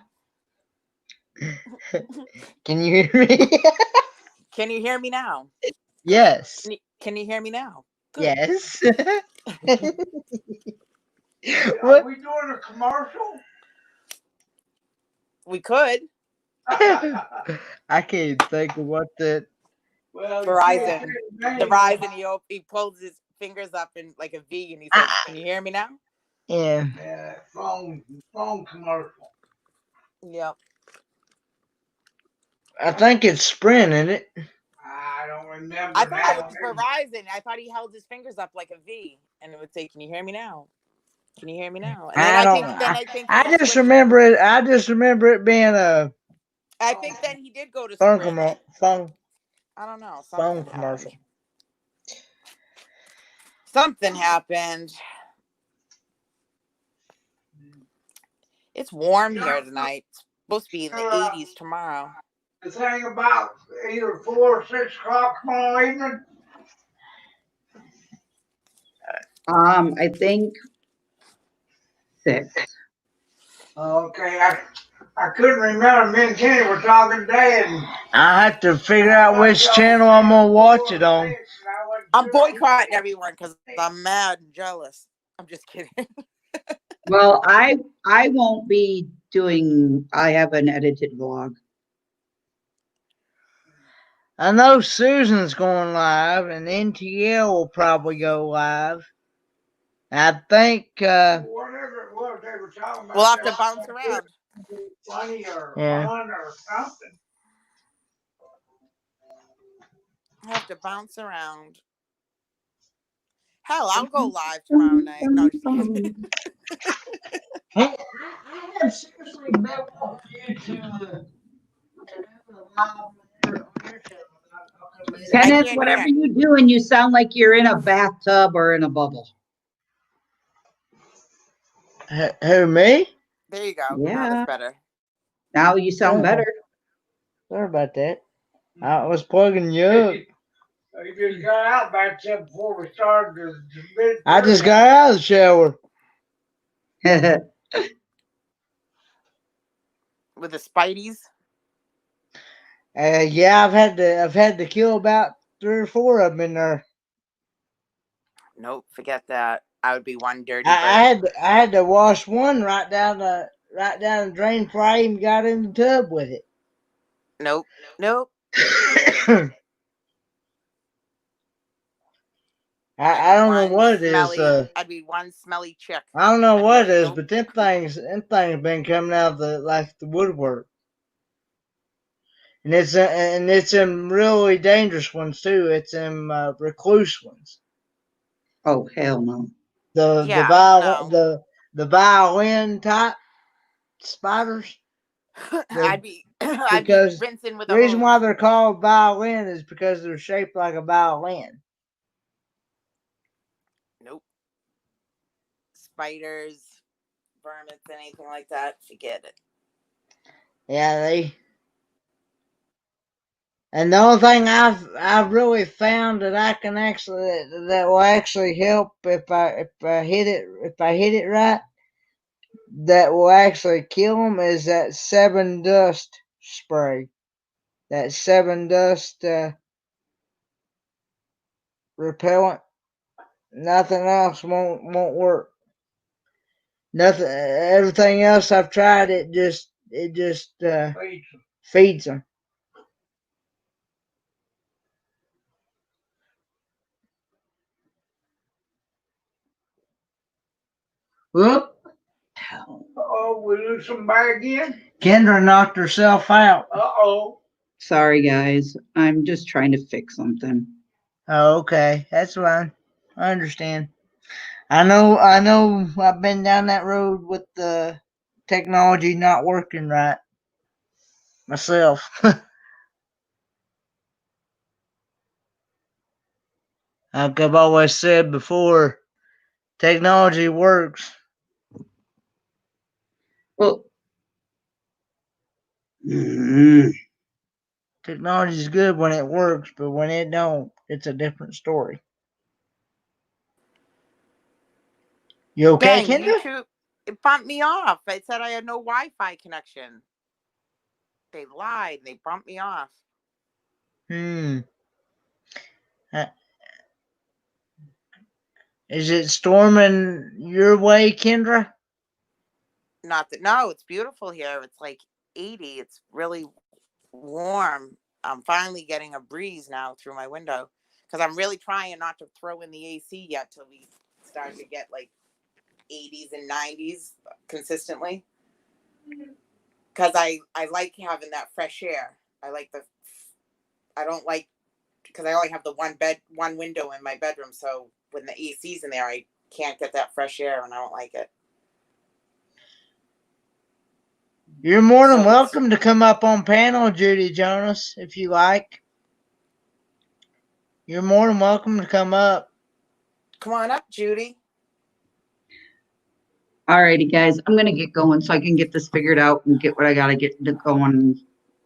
Can you hear me? Can you hear me now? Yes. Can you hear me now? Good. Yes. Are we doing a commercial? We could. I can't think of what that. Well, Verizon. the Verizon, he pulls his fingers up in like a V and he says, "Can you hear me now?" Yeah. Phone commercial. Yep. I think it's Sprint, isn't it? I don't remember. I thought it was Verizon. I thought he held his fingers up like a V and it would say, "Can you hear me now? Can you hear me now?" And then I don't. I just remember it. I just remember it being a. I think then he did go to phone Sprint. phone. I don't know. Phone commercial. Something happened. It's warm here tonight. It's supposed to be in the 80s tomorrow. The thing about either 4 or 6 o'clock tomorrow evening. I think 6. Okay, I couldn't remember. Me and Kenny were talking today, and I have to figure out which channel I'm gonna watch it on. I'm boycotting everyone because I'm mad and jealous. I'm just kidding. Well, I won't be doing. I have an edited vlog. I know Susan's going live, and NTL will probably go live. I think. Whatever it was they were talking about. We'll have to bounce around. Funny or Yeah. fun or something. I have to bounce around. Hell, I'll go live tomorrow night. No, just kidding. Hey, I have seriously been wanting you to do a live on your channel. Kenneth, whatever you do, and you sound like you're in a bathtub or in a bubble. Who, me? There you go. Yeah. Now that's better. Now you sound better. Sorry about that. I was plugging you up. You just got out back there before we started. I just got out of the shower. With the Spideys? Yeah, I've had to kill about 3 or 4 of them in there. Nope, forget that. I would be one dirty bird. I had to wash one right down the drain before I even got in the tub with it. Nope. I don't know what it is. I'd be one smelly chick. I don't know what it is, but them things been coming out of the woodwork, and it's them really dangerous ones too. It's them recluse ones. Oh hell no! The violin type. spiders? I'd be Because rinsing with the a reason hose. why they're called violin is because they're shaped like a violin. Nope. Spiders, vermins, anything like that, forget it. Yeah, and the only thing I've really found that I can actually that will actually help if I hit it right, that will actually kill them is that 7 dust spray. That 7 dust repellent. Nothing else won't work. Nothing. Everything else I've tried, it just feeds them. Whoop! Oh, we lose somebody again? Kendra knocked herself out. Uh-oh. Sorry, guys. I'm just trying to fix something. Oh, okay, that's fine. I understand. I know. I've been down that road with the technology not working right myself. Like I've always said before, technology works. Well, Technology is good when it works, but when it don't, it's a different story. You okay, Dang, Kendra? YouTube, it bumped me off. It said I had no Wi-Fi connection. They lied. They bumped me off. Uh, is it storming your way, Kendra? Not that. No, it's beautiful here. It's like 80. It's really warm. I'm finally getting a breeze now through my window because I'm really trying not to throw in the AC yet till we start to get like 80s and 90s consistently. Because I like having that fresh air. I don't like, because I only have the one window in my bedroom. So when the AC's in there, I can't get that fresh air and I don't like it. You're more than So welcome to come up on panel, Judy Jonas, if you like. You're more than welcome to come up. come on up, Judy. alrighty, guys. I'm gonna get going so I can get this figured out and get what I gotta get to going and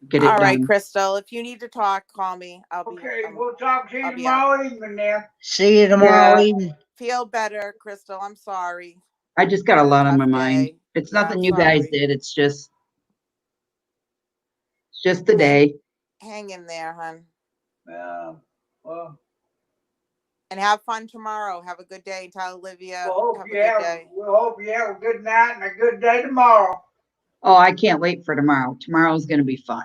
get it All right, done. Crystal. If you need to talk, call me. Okay, we'll talk to you I'll be out. tomorrow evening then. See you tomorrow Yeah. evening. Feel better, Crystal. I'm sorry. I just got a lot on my mind. Day. It's Yeah, nothing I'm you guys sorry. did. It's just the day. Hang in there, hon. Well, And have fun tomorrow. Have a good day. Tell Olivia. we'll Have a good day. hope you have a good night and a good day tomorrow. Oh, I can't wait for tomorrow. Tomorrow's gonna be fun.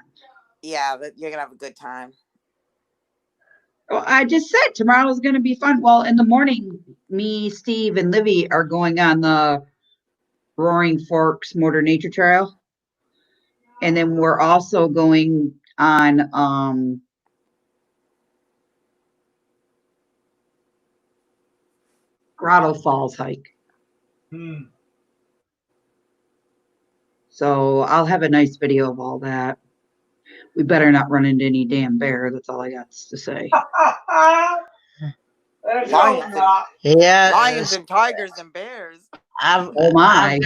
Yeah, you're gonna have a good time. Well, I just said tomorrow's gonna be fun. Well, in the morning, me, Steve, and Livy are going on the Roaring Forks Motor Nature Trail. And then we're also going on Grotto Falls hike. So I'll have a nice video of all that. We better not run into any damn bear. That's all I got to say. Let's Lions hope not. Yeah, Lions and tigers and bears. Oh my.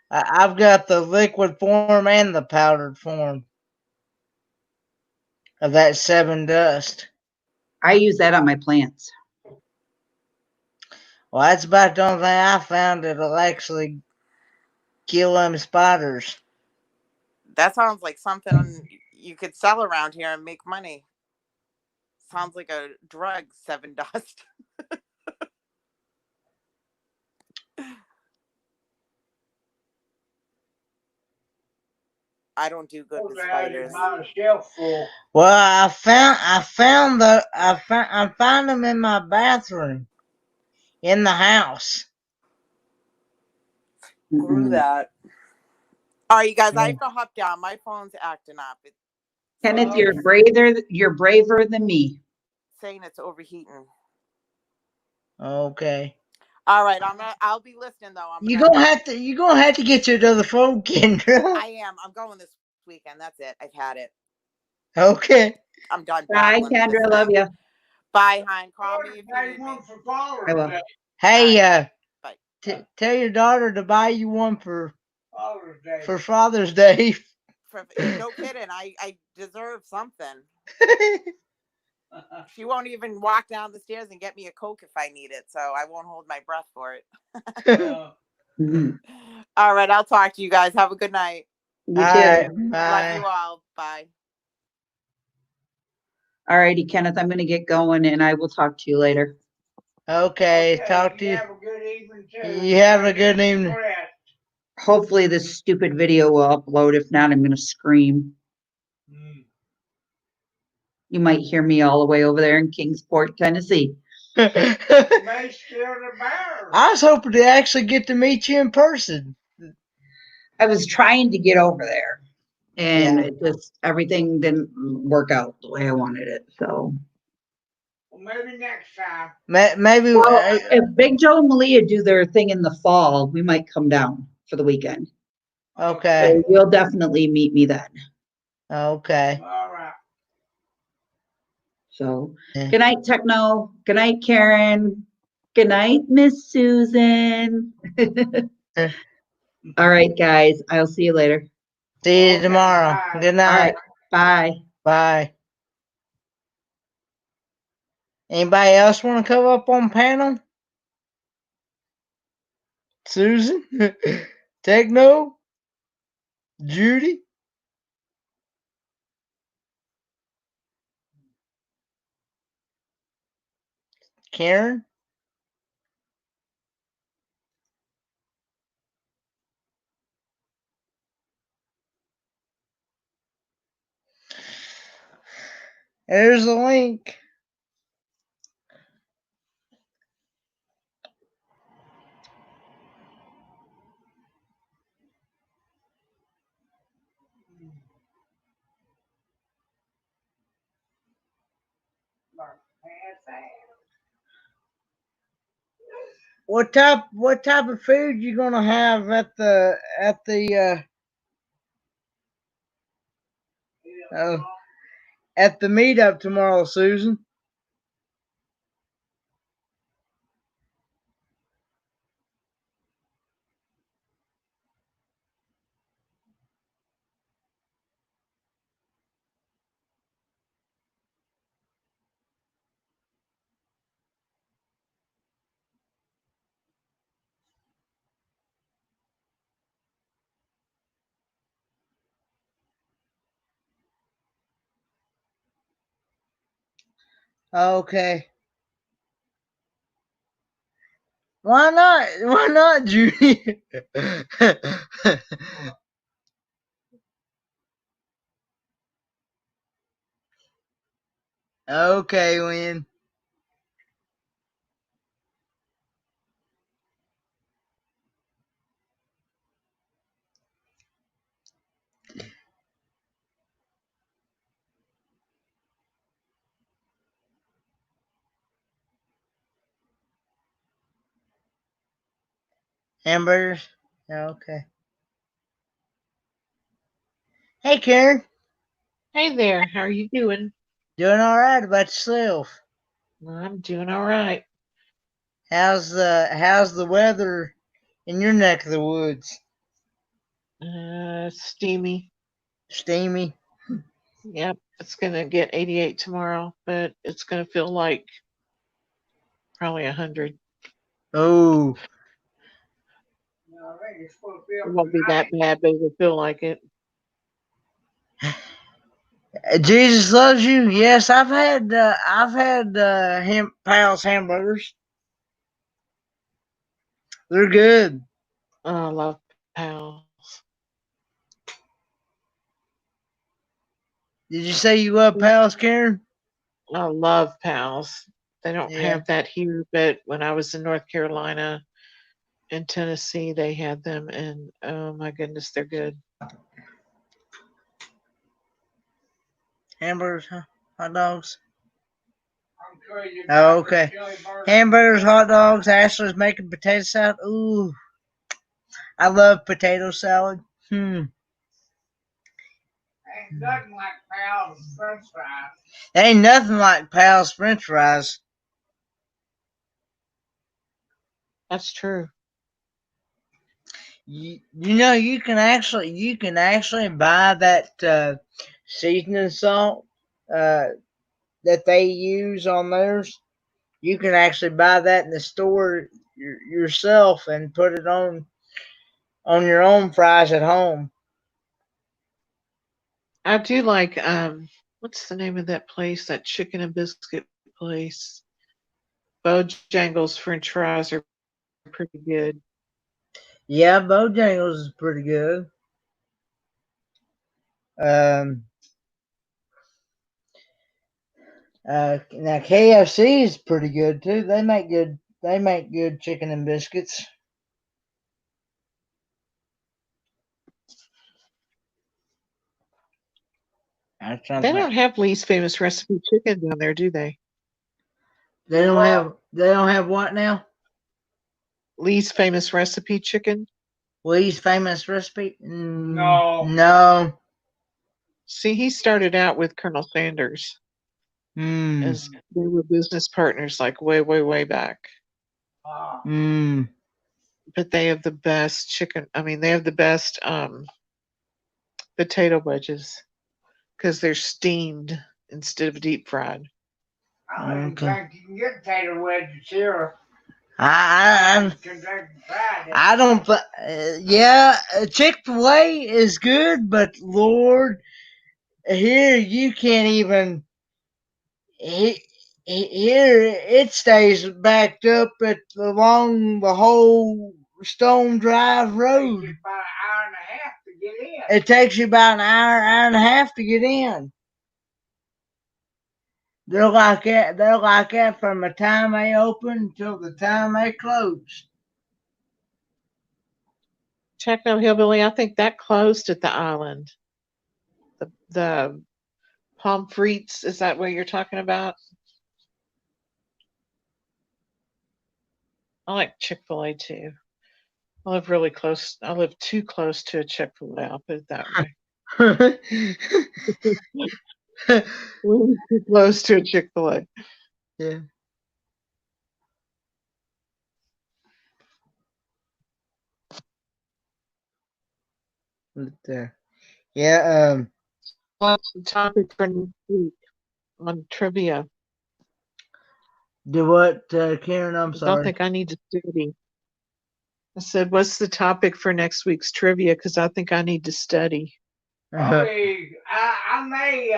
I've got the liquid form and the powdered form of that 7 dust. I use that on my plants. Well, that's about the only thing I found that'll actually kill them spiders. That sounds like something you could sell around here and make money. Sounds like a drug, 7 dust. I don't do good with spiders. Well, I found them in my bathroom, in the house. Screw that. All right, you guys, I have to hop down. My phone's acting up. It's Kenneth, you're braver than me. saying it's overheating. Okay. All right, I'll be listening though. You gonna have to get your other phone, Kendra. I am. I'm going this weekend. That's it. I've had it. Okay. I'm done Bye, battling with this Kendra. Love thing. you. Bye, hon. Call Oh, me if you they need me. want for Father's I will. Day. Hey, Bye. tell your daughter to buy you one Father's Day. for Father's Day. No kidding. I deserve something. She won't even walk down the stairs and get me a Coke if I need it, so I won't hold my breath for it. Mhm. All right, I'll talk to you guys. Have a good night. You All too. right, Love bye. you all. Bye. All righty, Kenneth, I'm going to get going and I will talk to you later. Okay, talk to you. Have a good evening too. You have a good evening. Rest. Hopefully this stupid video will upload. If not, I'm going to scream. You might hear me all the way over there in Kingsport, Tennessee. You may scare the bears. I was hoping to actually get to meet you in person. I was trying to get over there and Yeah. it just, everything didn't work out the way I wanted it. So, Well, maybe next time. Maybe. well, if Big Joe and Malia do their thing in the fall, we might come down for the weekend. Okay. So you'll definitely meet me then. Okay. All right. So, Yeah. good night, Techno. Good night, Karen. Good night, Miss Susan. All right, guys. I'll see you later. See you Okay, tomorrow. bye. Good All night. right. Bye. Bye. Anybody else want to come up on panel? Susan? Techno? Judy? Karen? There's the link. What type of food you gonna have at the at the meetup tomorrow, Susan? Okay. Why not? Why not, Judy? Okay, Lynn. Hamburgers? Okay. Hey, Karen. Hey there, how are you doing? Doing all right about yourself? I'm doing all right. How's the weather in your neck of the woods? Steamy. Steamy? Yep, it's gonna get 88 tomorrow, but it's gonna feel like probably 100. Oh. I think it's supposed to be It up won't be that tonight. bad, but it'll feel like it. Jesus loves you. Yes, I've had Pal's hamburgers. They're good. Oh, I love pals. Did you say you love Pal's, Karen? I love pals. They don't Yeah. have that here, but when I was in North Carolina and Tennessee, they had them, and oh my goodness, they're good. Hamburgers, huh? Hot dogs. crazy Oh, about the okay. chili burger. Hamburgers, hot dogs. Ashley's making potato salad. Ooh, I love potato salad. Ain't nothing like Pal's French fries. Ain't nothing like Pal's French fries. That's true. You know you can actually buy that seasoning salt that they use on theirs. You can actually buy that in the store yourself and put it on your own fries at home. I do like what's the name of that place? That chicken and biscuit place. Bojangles French fries are pretty good. Yeah, Bojangles is pretty good. Now KFC is pretty good too. They make good chicken and biscuits. I'm trying They to think. don't have Lee's Famous Recipe chicken down there, do they? They don't have what now? Lee's Famous Recipe chicken? Lee's Famous Recipe? No. No. See, he started out with Colonel Sanders as they were business partners like way, way, way back. But they have the best chicken. I mean, they have the best potato wedges because they're steamed instead of deep fried. I don't even Okay. think you can get tater wedges here. I Kentucky Fried. I don't. Yeah, Chick-fil-A is good, but Lord, here you can't even. Here it stays backed up along the whole Stone Drive Road. Takes you about an hour and a half to get in. It takes you about an hour and a half to get in. They're like that. They're like that from the time they open until the time they close. Techno Hillbilly, I think that closed at the island. The Pomfrites, is that what you're talking about? I like Chick-fil-A too. I live really close. I live too close to a Chick-fil-A. I'll put it that way. We're too close to a Chick-fil-A. Yeah. There. Yeah. What's the topic for next week on trivia? Do what, Karen? I'm 'Cause I sorry. think I need to study. I said, what's the topic for next week's trivia? Because I think I need to study. Probably, I may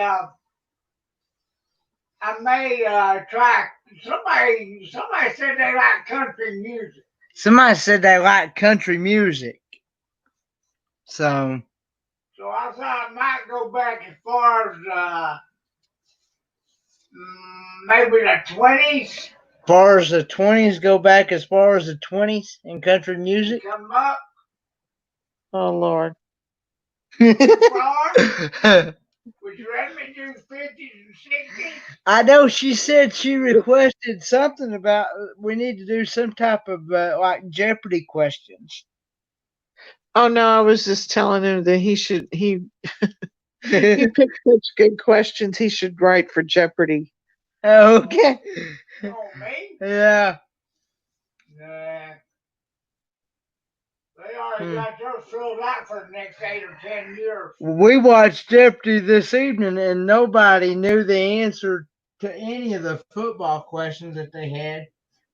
try. Somebody said they like country music. Somebody said they like country music. So I thought I might go back as far as maybe the 20s. far as the 20s, go back as far as the 20s in country music. Come up. Oh, Lord. Far. Would you rather me do 50s and 60s? I know she said she requested something about we need to do some type of like Jeopardy questions. Oh, no, I was just telling him that he picked such good questions. He should write for Jeopardy. Okay. Oh, me? Yeah. Nah. They already got those filled out for the next 8 or 10 years. We watched Jeopardy this evening and nobody knew the answer to any of the football questions that they had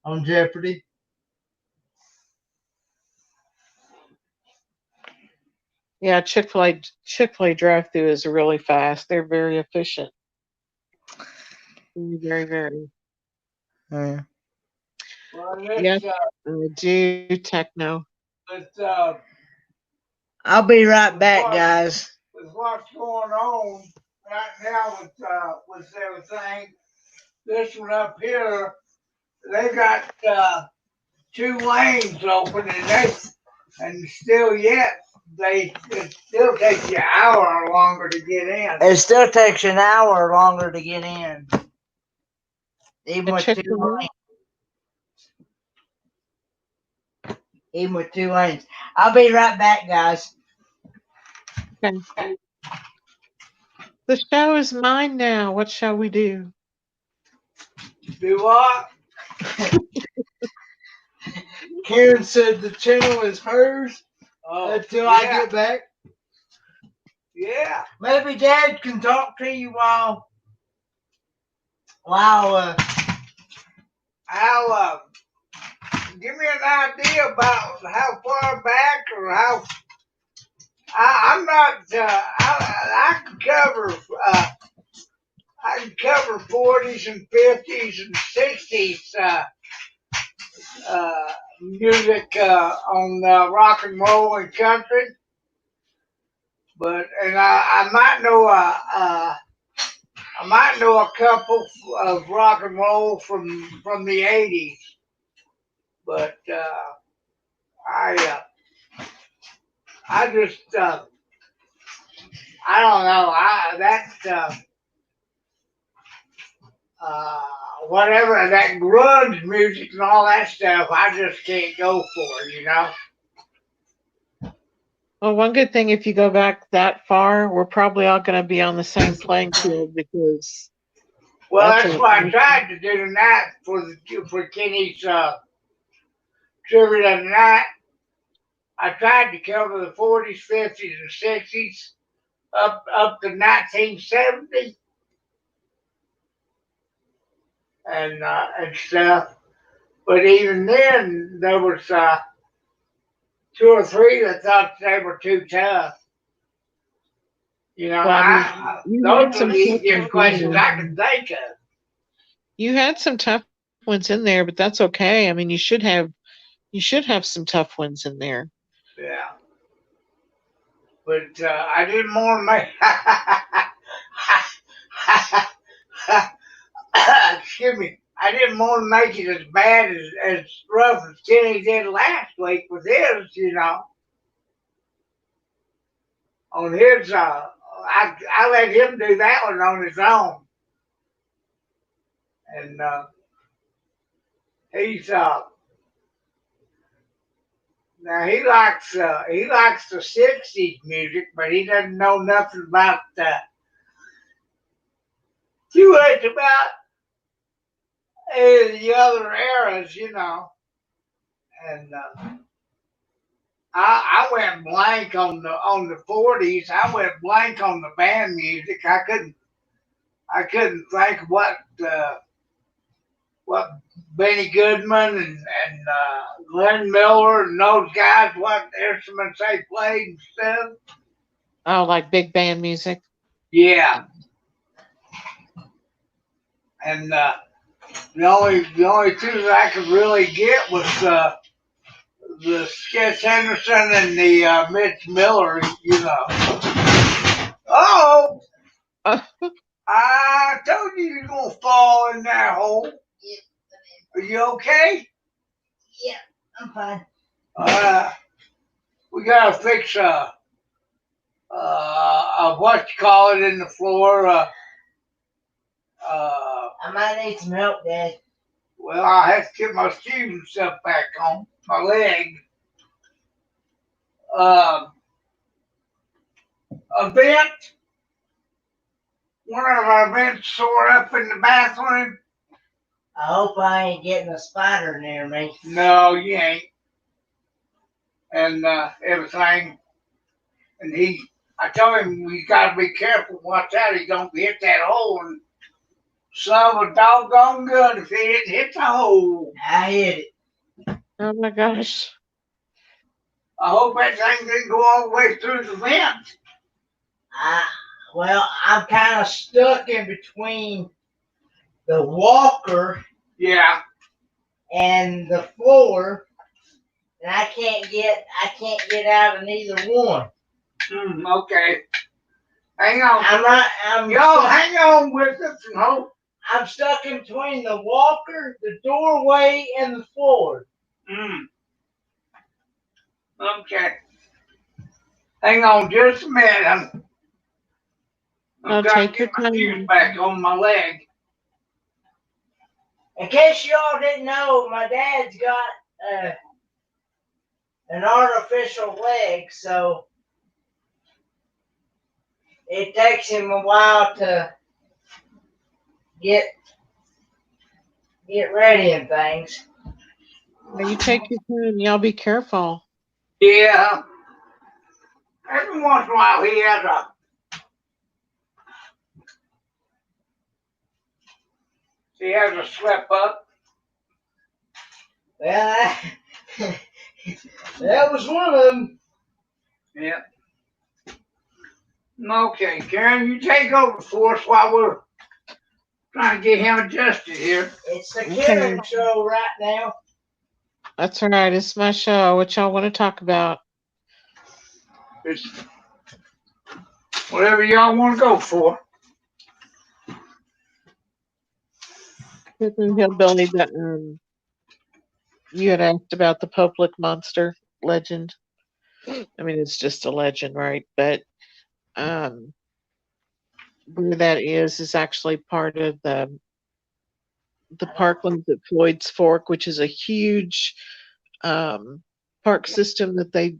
on Jeopardy. Yeah, Chick-fil-A drive-through is really fast. They're very efficient. Very, very. Yeah. Well, Yes, I do techno. I'll be right back, guys. With what's going on right now with everything, this one up here, they got 2 lanes open, and still yet it still takes you an hour longer to get in. It still takes you an hour longer to get in. Even And with check two the link. lanes. Even with 2 lanes. I'll be right back, guys. Okay. The show is mine now. What shall we do? Do what? Karen said the channel is hers Oh, until I yeah, get back. yeah. Maybe Dad can talk to you while I'll give me an idea about how far back or how. I'm not. I can cover. I can cover 40s and 50s and 60s music on rock and roll and country, but I might know I might know a couple of rock and roll from the 80s, but I just I don't know. Whatever that grunge music and all that stuff, I just can't go for. Well, one good thing, if you go back that far, we're probably all going to be on the same playing field because Well, that's that's a. why I tried to do tonight for Kenny's trivia tonight. I tried to cover the 40s, 50s, and 60s up to 1970 and stuff. But even then, there was 2 or 3 that thought they were too tough. Well, I mean, you had Those are some the tough easiest ones in questions there. I can think of. You had some tough ones in there, but that's okay. I mean, you should have some tough ones in there. Yeah. But I didn't want to make. Excuse me. I didn't want to make it as bad as rough as Kenny did last week with his. On his, I let him do that one on his own, and he's now he likes the '60s music, but he doesn't know nothing about too much about the other eras. And I went blank on the 40s. I went blank on the band music. I couldn't think what Benny Goodman and Glenn Miller and those guys, what instruments they played and stuff. Oh, like big band music. Yeah. And the only 2 that I could really get was the Sketch Henderson and the Mitch Miller. Oh, I told you you're gonna fall in that hole. Yep. Are you okay? Yeah, I'm fine. We gotta fix what you call it in the floor. I might need some help, Dad. Well, I'll have to get my shoes and stuff back on my leg. A vent. One of our vents sore up in the bathroom. I hope I ain't getting a spider near me. No, you ain't. And everything. And I told him we gotta be careful, watch out, he don't hit that hole. And son of a doggone gun if he didn't hit the hole. I hit it. Oh my gosh. I hope that thing didn't go all the way through the vent. Well, I'm kind of stuck in between the walker Yeah. and the floor, and I can't get out of neither one. Okay. Hang on. Y'all hang on with us and hope. I'm stuck in between the walker, the doorway, and the floor. Okay. Hang on just a minute. I'm I'll trying take to your get my shoes time. back on my leg. In case y'all didn't know, my dad's got an artificial leg, so it takes him a while to get ready and things. Well, you take your time. Y'all be careful. Yeah. Every once in a while he has a slip up. Well, that was one of them. Yeah. Okay, Karen, you take over for us while we're trying to get him adjusted here. It's the Okay. Karen show right now. That's all right. It's my show. What y'all want to talk about? It's whatever y'all want to go for. Pippin Hillbilly, you had asked about the Public Monster legend. I mean, it's just a legend, right? But where that is actually part of the parklands at Floyd's Fork, which is a huge park system that they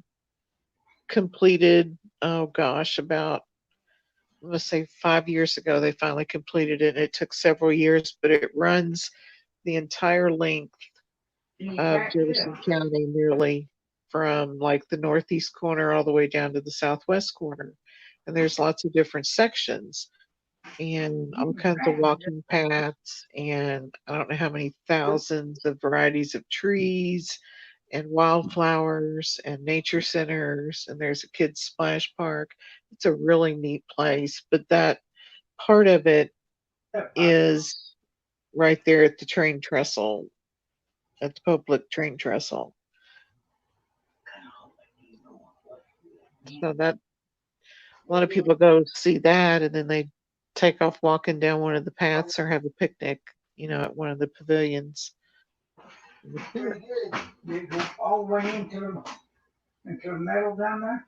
completed. Oh gosh, about let's say 5 years ago, they finally completed it. It took several years, but it runs the entire length of Jefferson County, nearly from like the northeast corner all the way down to the southwest corner. And there's lots of different sections and all kinds of walking paths, and I don't know how many thousands of varieties of trees and wildflowers and nature centers, and there's a kids splash park. It's a really neat place, but that part of it is right there at the train trestle, at the public train trestle. So that a lot of people go see that, and then they take off walking down one of the paths or have a picnic, at one of the pavilions. Pretty good. You go all the way into the metal down there.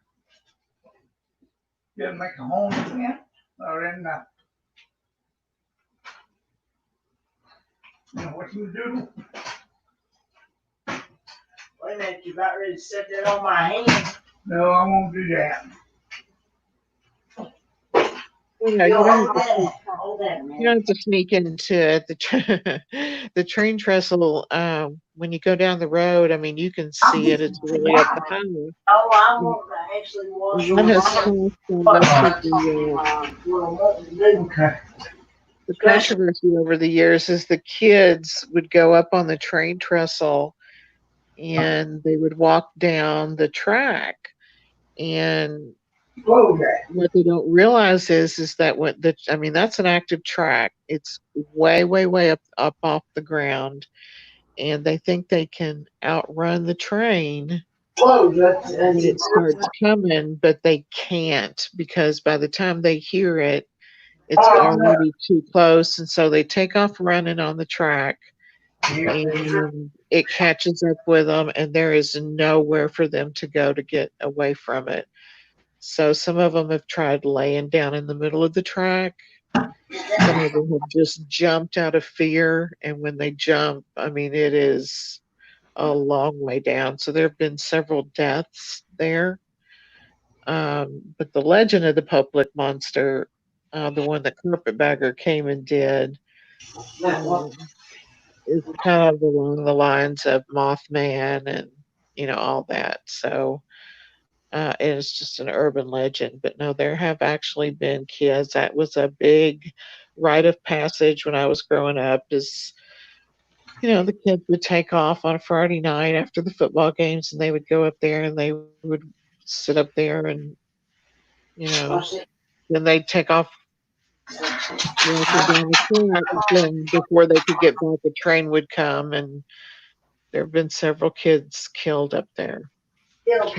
You make a home again, or in the. What you do? Wait a minute, you about ready to set that on my hand? No, I won't do that. Yeah, you Hold that a minute. don't have to sneak into it. The train trestle, when you go down the road, I mean, you can see it. It's really up the highway. Oh, I want to actually wash One has my caused most of the controversy over the years is the kids would go up on the train trestle and they would walk down the track. And what they don't realize is that that's an active track. It's way, way, way up off the ground, and they think they can outrun the train when it starts coming, but they can't, because by the time they hear it, it's already too close, and so they take off running on the track, and it catches up with them, and there is nowhere for them to go to get away from it. So some of them have tried laying down in the middle of the track. Some of them have just jumped out of fear, and when they jump, I mean, it is a long way down. So there have been several deaths there. But the legend of the Public Monster, the one that Carpetbagger came and did, is kind of along the lines of Mothman and, all that. So it's just an urban legend. But no, there have actually been kids. That was a big rite of passage when I was growing up, is, the kids would take off on a Friday night after the football games, and they would go up there and they would sit up there and, then they'd take off walking down the track, and before they could get back, the train would come, and there have been several kids killed up there. Still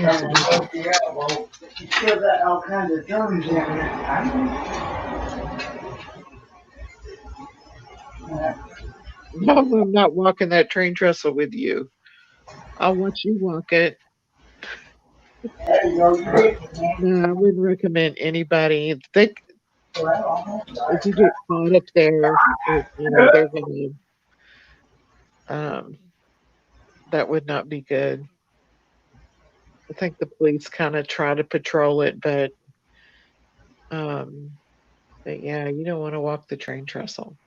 got all kinds of germs in there. No, I'm not walking that train trestle with you. I'll watch you walk it. There you go. No, I wouldn't recommend anybody. If you get caught up there, they're gonna that would not be good. I think the police kind of try to patrol it, but yeah, you don't want to walk the train trestle.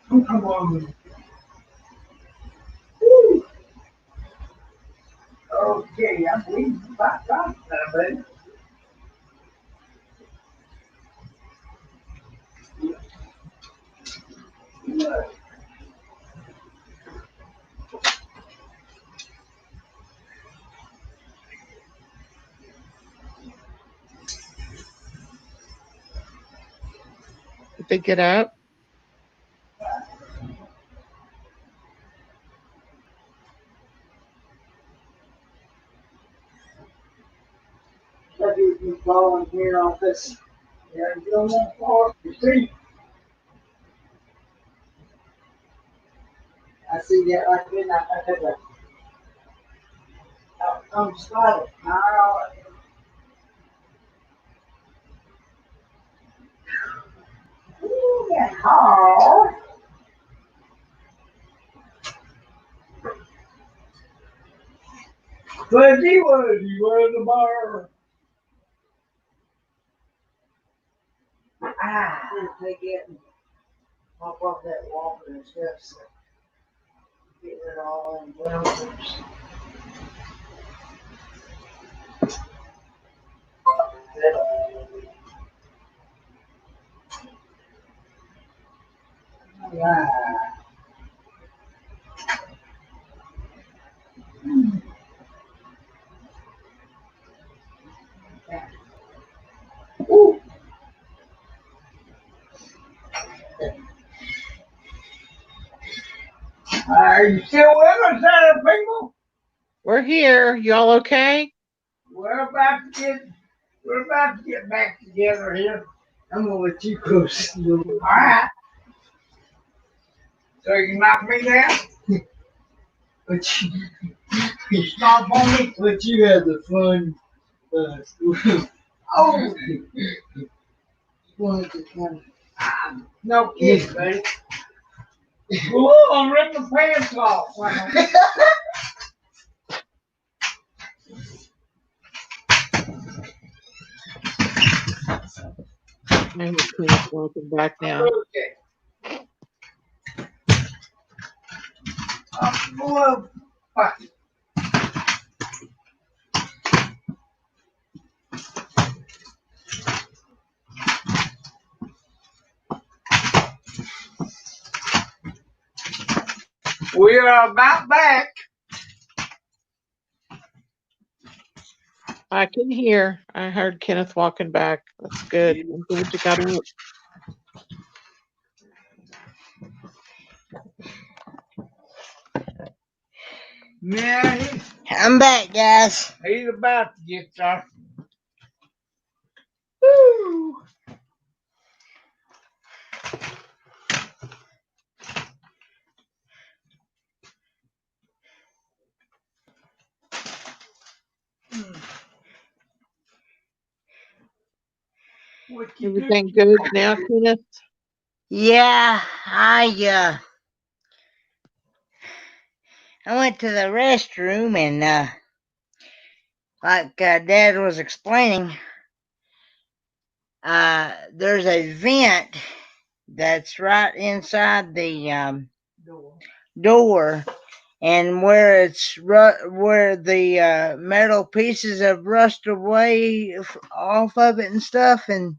Come on. Woo. Okay, I believe you about got that, baby. Did they get up? Let you volunteer on this. Yeah, you don't want to fall. You see? I see that like that. I said that. I'm started. Now, yeah, hard. But he was the bar. Take it and hop off that walker and stuff. So get it all in welfers. Yeah. Ooh. Are you still with us, other people? We're here. Y'all okay? We're about to get back together here. I'm gonna let you close. All right. So you knock me down? But you stomp on me? But you had the fun. Oh. Wanted to kind of. No kidding, buddy. Whoa, I'm ripping the pants off. Maybe Queen's welcome back now. Okay. Whoa. We are about back. I can hear. I heard Kenneth walking back. That's good. I'm glad you got up. Yeah, I'm back, guys. he's about to get there. Woo. What you Everything good now, Kenneth? Yeah, I went to the restroom and like Dad was explaining, there's a vent that's right inside the door, and where where the metal pieces have rusted away off of it and stuff, and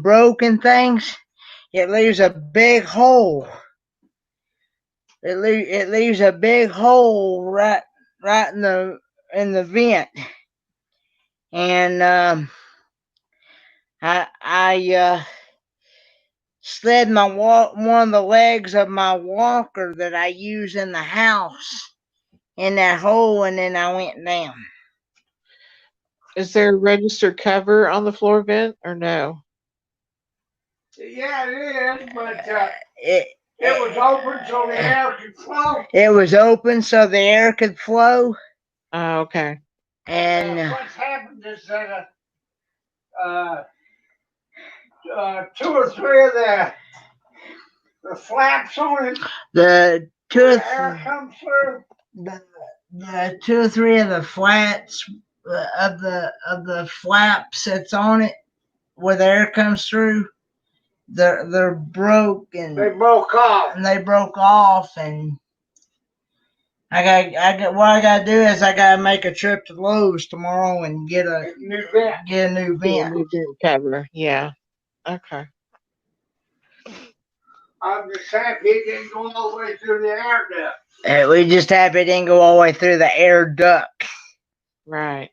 broken things, it leaves a big hole. It leaves a big hole right in the vent, and I slid one of the legs of my walker that I use in the house in that hole, and then I went down. Is there a registered cover on the floor vent or no? Yeah, it is, but It was open so the air could flow. It was open so the air could flow. Oh, okay. And what's happened is that 2 or 3 of The flaps on it, The two where or the air comes through. the two or three of the flats of the flaps that's on it where the air comes through, they're broke They broke off. and they broke off, and what I gotta do is I gotta make a trip to Lowe's tomorrow and get a New vent. get a new Yeah, vent. new vent cover. Yeah. Okay. I'm just happy it didn't go all the way through the air duct. We just happy it didn't go all the way through the air duct. Right.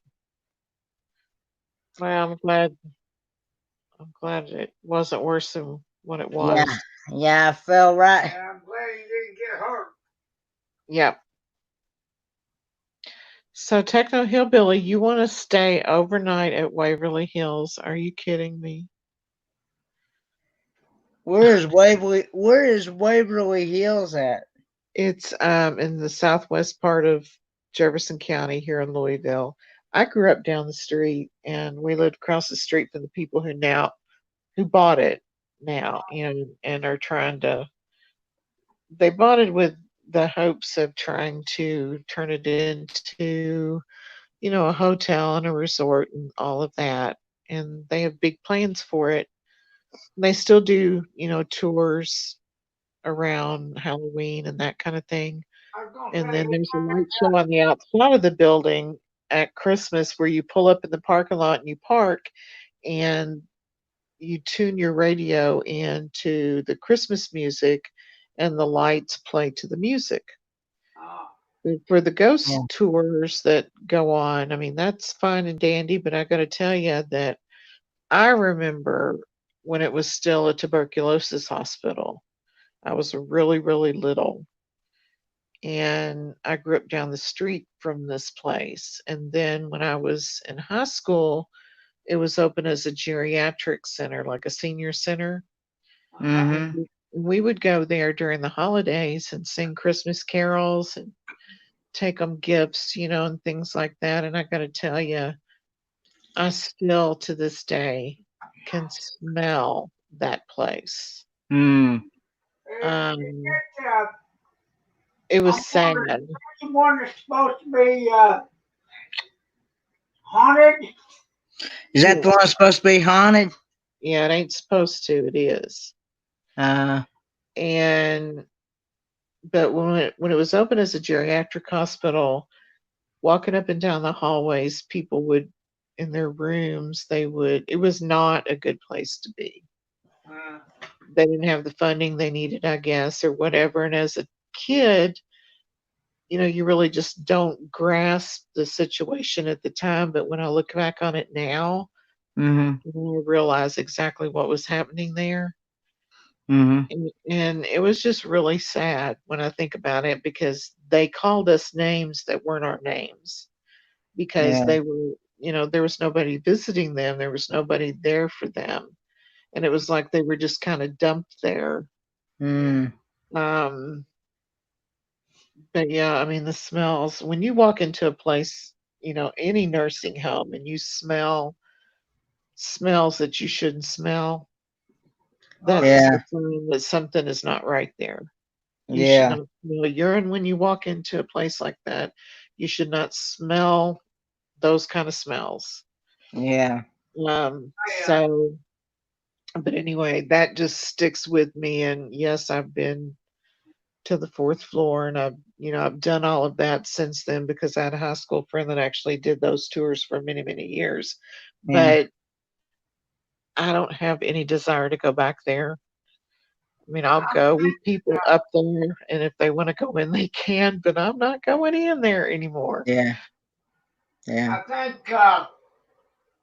Well, I'm glad it wasn't worse than what it Yeah, was. yeah, I fell right. And I'm glad he didn't get hurt. Yep. So Techno Hillbilly, you want to stay overnight at Waverly Hills? Are you kidding me? Where is Waverly Hills at? It's in the southwest part of Jefferson County here in Louisville. I grew up down the street, and we lived across the street from the people who bought it now, and are trying to. They bought it with the hopes of trying to turn it into, a hotel and a resort and all of that. And they have big plans for it. They still do, tours around Halloween and that kind of thing. I was gonna And say, then there's a light show on the outside of the building at Christmas where you pull up in the parking lot and you park and you tune your radio into the Christmas music and the lights play to the music. For the ghost Yeah. tours that go on, I mean, that's fine and dandy, but I got to tell you that I remember when it was still a tuberculosis hospital. I was really, really little. And I grew up down the street from this place. And then when I was in high school, it was open as a geriatric center, like a senior center. Mm-hmm. We would go there during the holidays and sing Christmas carols and take them gifts, and things like that. And I got to tell you, I still to this day can smell that place. Mm. Um, uh, it was sad. the one that's supposed to be haunted. Is that the one that's supposed to be haunted? Yeah, it ain't supposed to. It is. And but when it was open as a geriatric hospital, walking up and down the hallways, people would in their rooms. It was not a good place to be. They didn't have the funding they needed, I guess, or whatever. And as a kid, you really just don't grasp the situation at the time. But when I look back on it now, Mm-hmm. I realize exactly what was happening there. Mm-hmm. And it was just really sad when I think about it because they called us names that weren't our names because Yeah. they were, there was nobody visiting them. There was nobody there for them. And it was like they were just kind of dumped there. Mm. But yeah, I mean, the smells, when you walk into a place, any nursing home and you smell smells that you shouldn't smell, that's Yeah. a sign that something is not right there. You should Yeah. not smell urine when you walk into a place like that. You should not smell those kind of smells. Yeah. So, but anyway, that just sticks with me. And yes, I've been to the fourth floor and I've done all of that since then because I had a high school friend that actually did those tours for many, many years. Yeah. But I don't have any desire to go back there. I mean, I'll go with people up there, and if they want to go in, they can, but I'm not going in there anymore. Yeah. Yeah. I think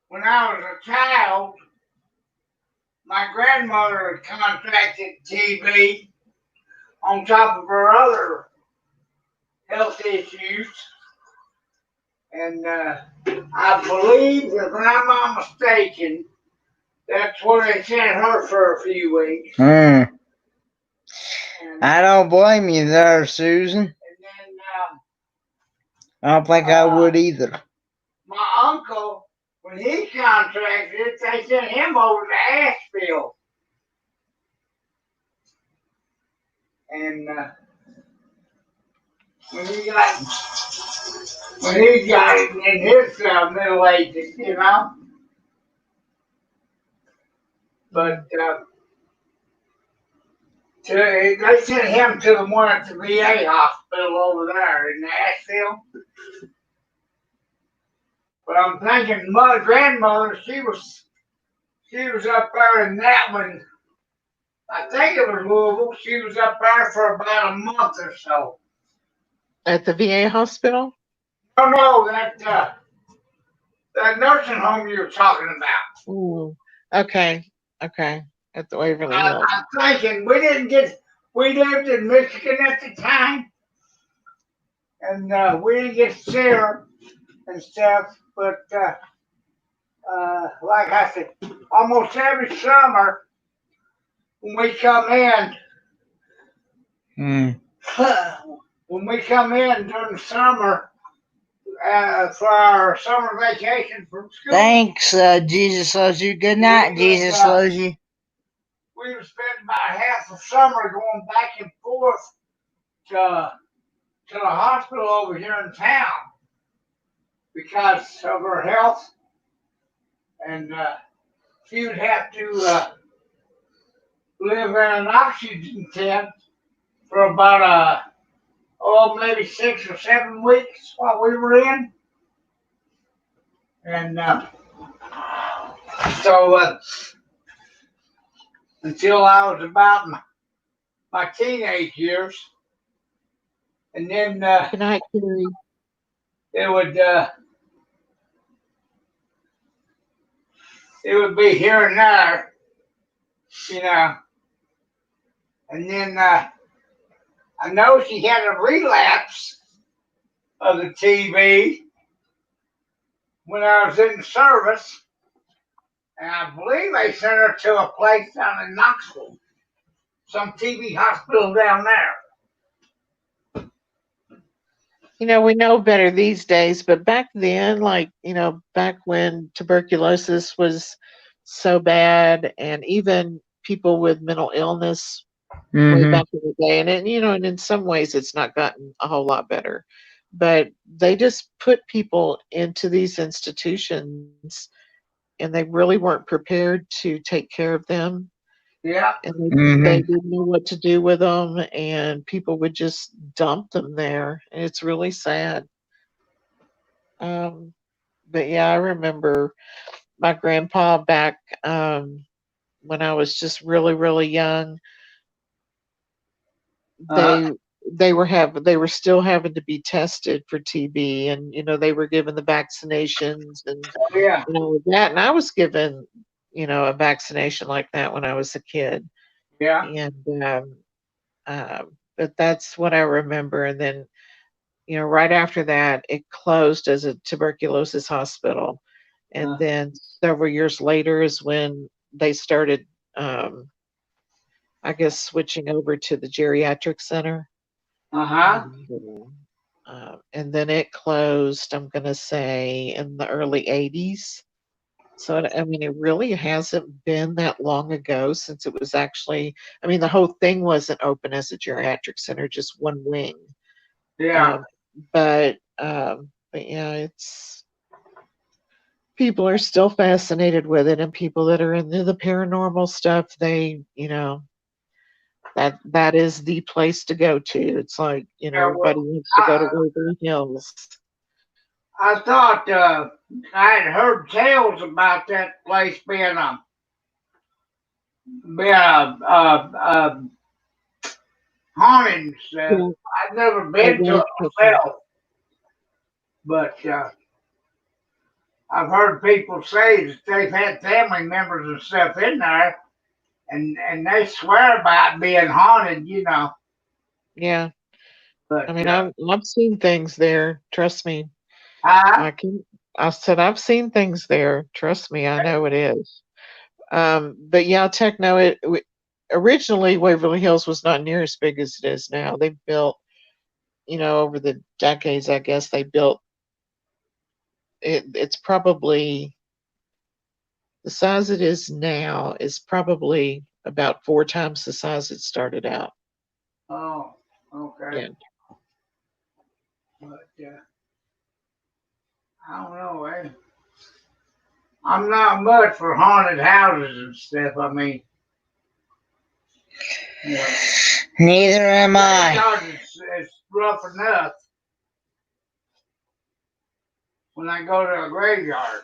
when I was a child, my grandmother had contracted TB on top of her other health issues. And I believe, if I'm not mistaken, that's where they sent her for a few weeks. Mm. And, I don't blame you there, Susan. and then I don't think I would either. my uncle, when he contracted it, they sent him over to Asheville. And when he got it in his middle ages, you know. But they sent him to the one at the VA hospital over there in Nashville. But I'm thinking my grandmother, she was up there in that one. I think it was Louisville. She was up there for about a month or so. At the VA hospital? No, that nursing home you were talking about. Ooh, okay. At the Waverly Hills. I'm thinking we lived in Michigan at the time, and we didn't get to see her and stuff, but like I said, almost every summer when we come in, when we come in during the summer for our summer vacation from school. Thanks, Jesus loves you. Good night, Jesus loves you. We would spend about half the summer going back and forth to the hospital over here in town because of her health, and she would have to live in an oxygen tent for about maybe 6 or 7 weeks while we were in, and so until I was about my teenage years, and then Good night, Carrie. it would be here and there, you know, and then I know she had a relapse of the TB when I was in the service, and I believe they sent her to a place down in Knoxville, some TB hospital down there. You know, we know better these days, but back then, like, back when tuberculosis was so bad, and even people with mental illness way back in the day, and in some ways it's not gotten a whole lot better, but they just put people into these institutions and they really weren't prepared to take care of them. Yeah. And they didn't know what to do with them, and people would just dump them there. And it's really sad. But yeah, I remember my grandpa back when I was just really, really young. They were still having to be tested for TB, and they were given the vaccinations and Yeah. that. And I was given a vaccination like that when I was a kid. Yeah. And but that's what I remember. And then right after that, it closed as a tuberculosis hospital. And then several years later is when they started, I guess, switching over to the geriatric center. And then it closed, I'm going to say, in the early 80s. So, it really hasn't been that long ago since it was actually, the whole thing wasn't open as a geriatric center, just one wing. Yeah. But yeah, people are still fascinated with it, and people that are into the paranormal stuff, they, that is the place to go to. It's like, everybody wants to go to Waverly Hills. I thought I had heard tales about that place being a haunted. I've never been to it myself, but I've heard people say that they've had family members and stuff in there, and they swear about being haunted, Yeah. But I've seen things there. Trust me. I said I've seen things there. Trust me, I know it is. But yeah, Techno. Originally, Waverly Hills was not near as big as it is now. They built, over the decades, I guess they built. It's probably the size it is now is probably about 4 times the size it started out. Oh, okay. Yeah. But I don't know. I'm not much for haunted houses and stuff. I mean, you know, Neither am I. graveyards is rough enough when I go to a graveyard.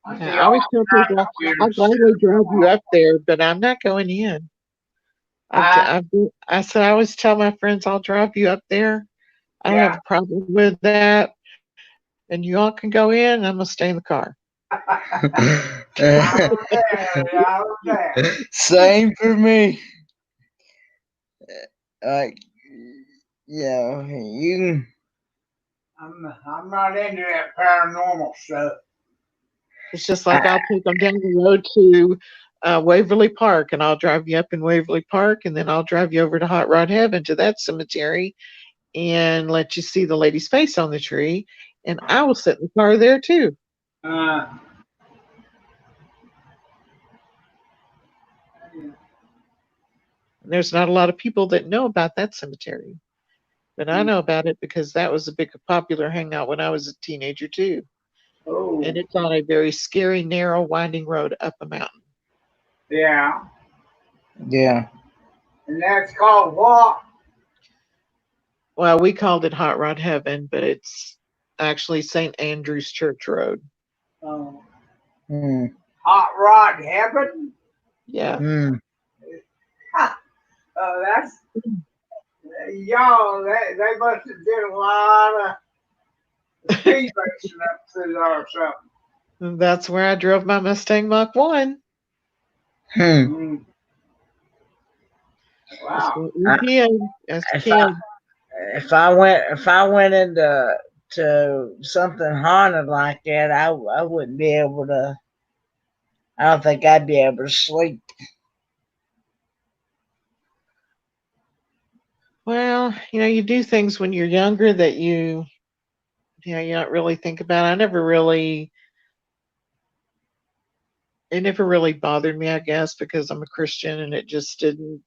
I see I all always tell people weird I'll stuff. gladly drive you up there, but I'm not going in. I, I said I always tell my friends I'll drive you up there. I don't have yeah. a problem with that, and you all can go in. I'm gonna stay in the car. I understand. Same for me. Like, you. I'm not into that paranormal stuff. It's just like I'll take them down the road to Waverly Park, and I'll drive you up in Waverly Park, and then I'll drive you over to Hot Rod Heaven to that cemetery, and let you see the lady's face on the tree, and I will sit in the car there too. Uh, And there's not a lot of people that know about that cemetery, but I know about it because that was a big popular hangout when I was a teenager too. oh, And it's on a very scary, narrow, winding road up a mountain. yeah. Yeah. And that's called what? Well, we called it Hot Rod Heaven, but it's actually St. Andrew's Church Road. Oh, Hmm. Hot Rod Heaven? Yeah. Hmm. That's y'all. They must have did a lot of speed racing up through there or something. And that's where I drove my Mustang Mach 1. Hmm. Mm. That's Wow. what we did as a If kid. if I went into something haunted like that, I wouldn't be able to. I don't think I'd be able to sleep. Well, you do things when you're younger that you don't really think about. It never really bothered me, I guess, because I'm a Christian and it just didn't.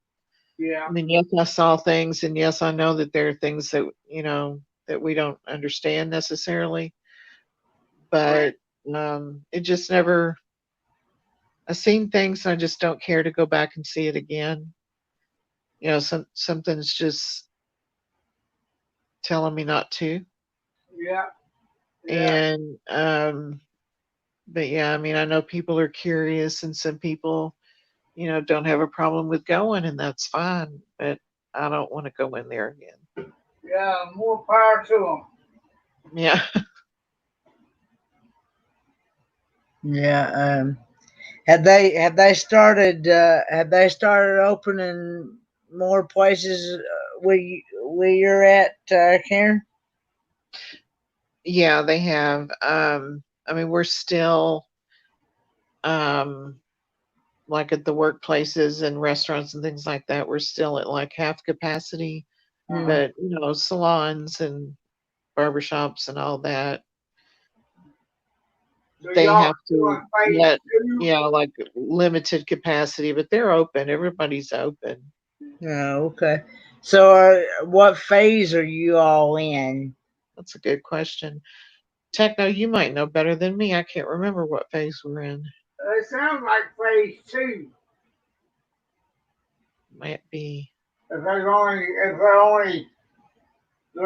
Yeah. I mean, yes, I saw things, and yes, I know that there are things that, that we don't understand necessarily, but it just never, I've seen things and I just don't care to go back and see it again. Something's just telling me not to. Yeah. Yeah. And, but yeah, I mean, I know people are curious and some people, don't have a problem with going, and that's fine, but I don't want to go in there again. Yeah. More power to them. Yeah. Yeah. Have they started opening more places where you're at, Karen? Yeah, they have. I mean, we're still, um, like at the workplaces and restaurants and things like that, we're still at like half capacity, Hmm. but, salons and barbershops and all that, So they y'all have to doing phase let, two? like limited capacity, but they're open. Everybody's open. Oh, okay. So, what phase are you all in? That's a good question. Techno, you might know better than me. I can't remember what phase we're in. It sounds like phase two. Might be. If they're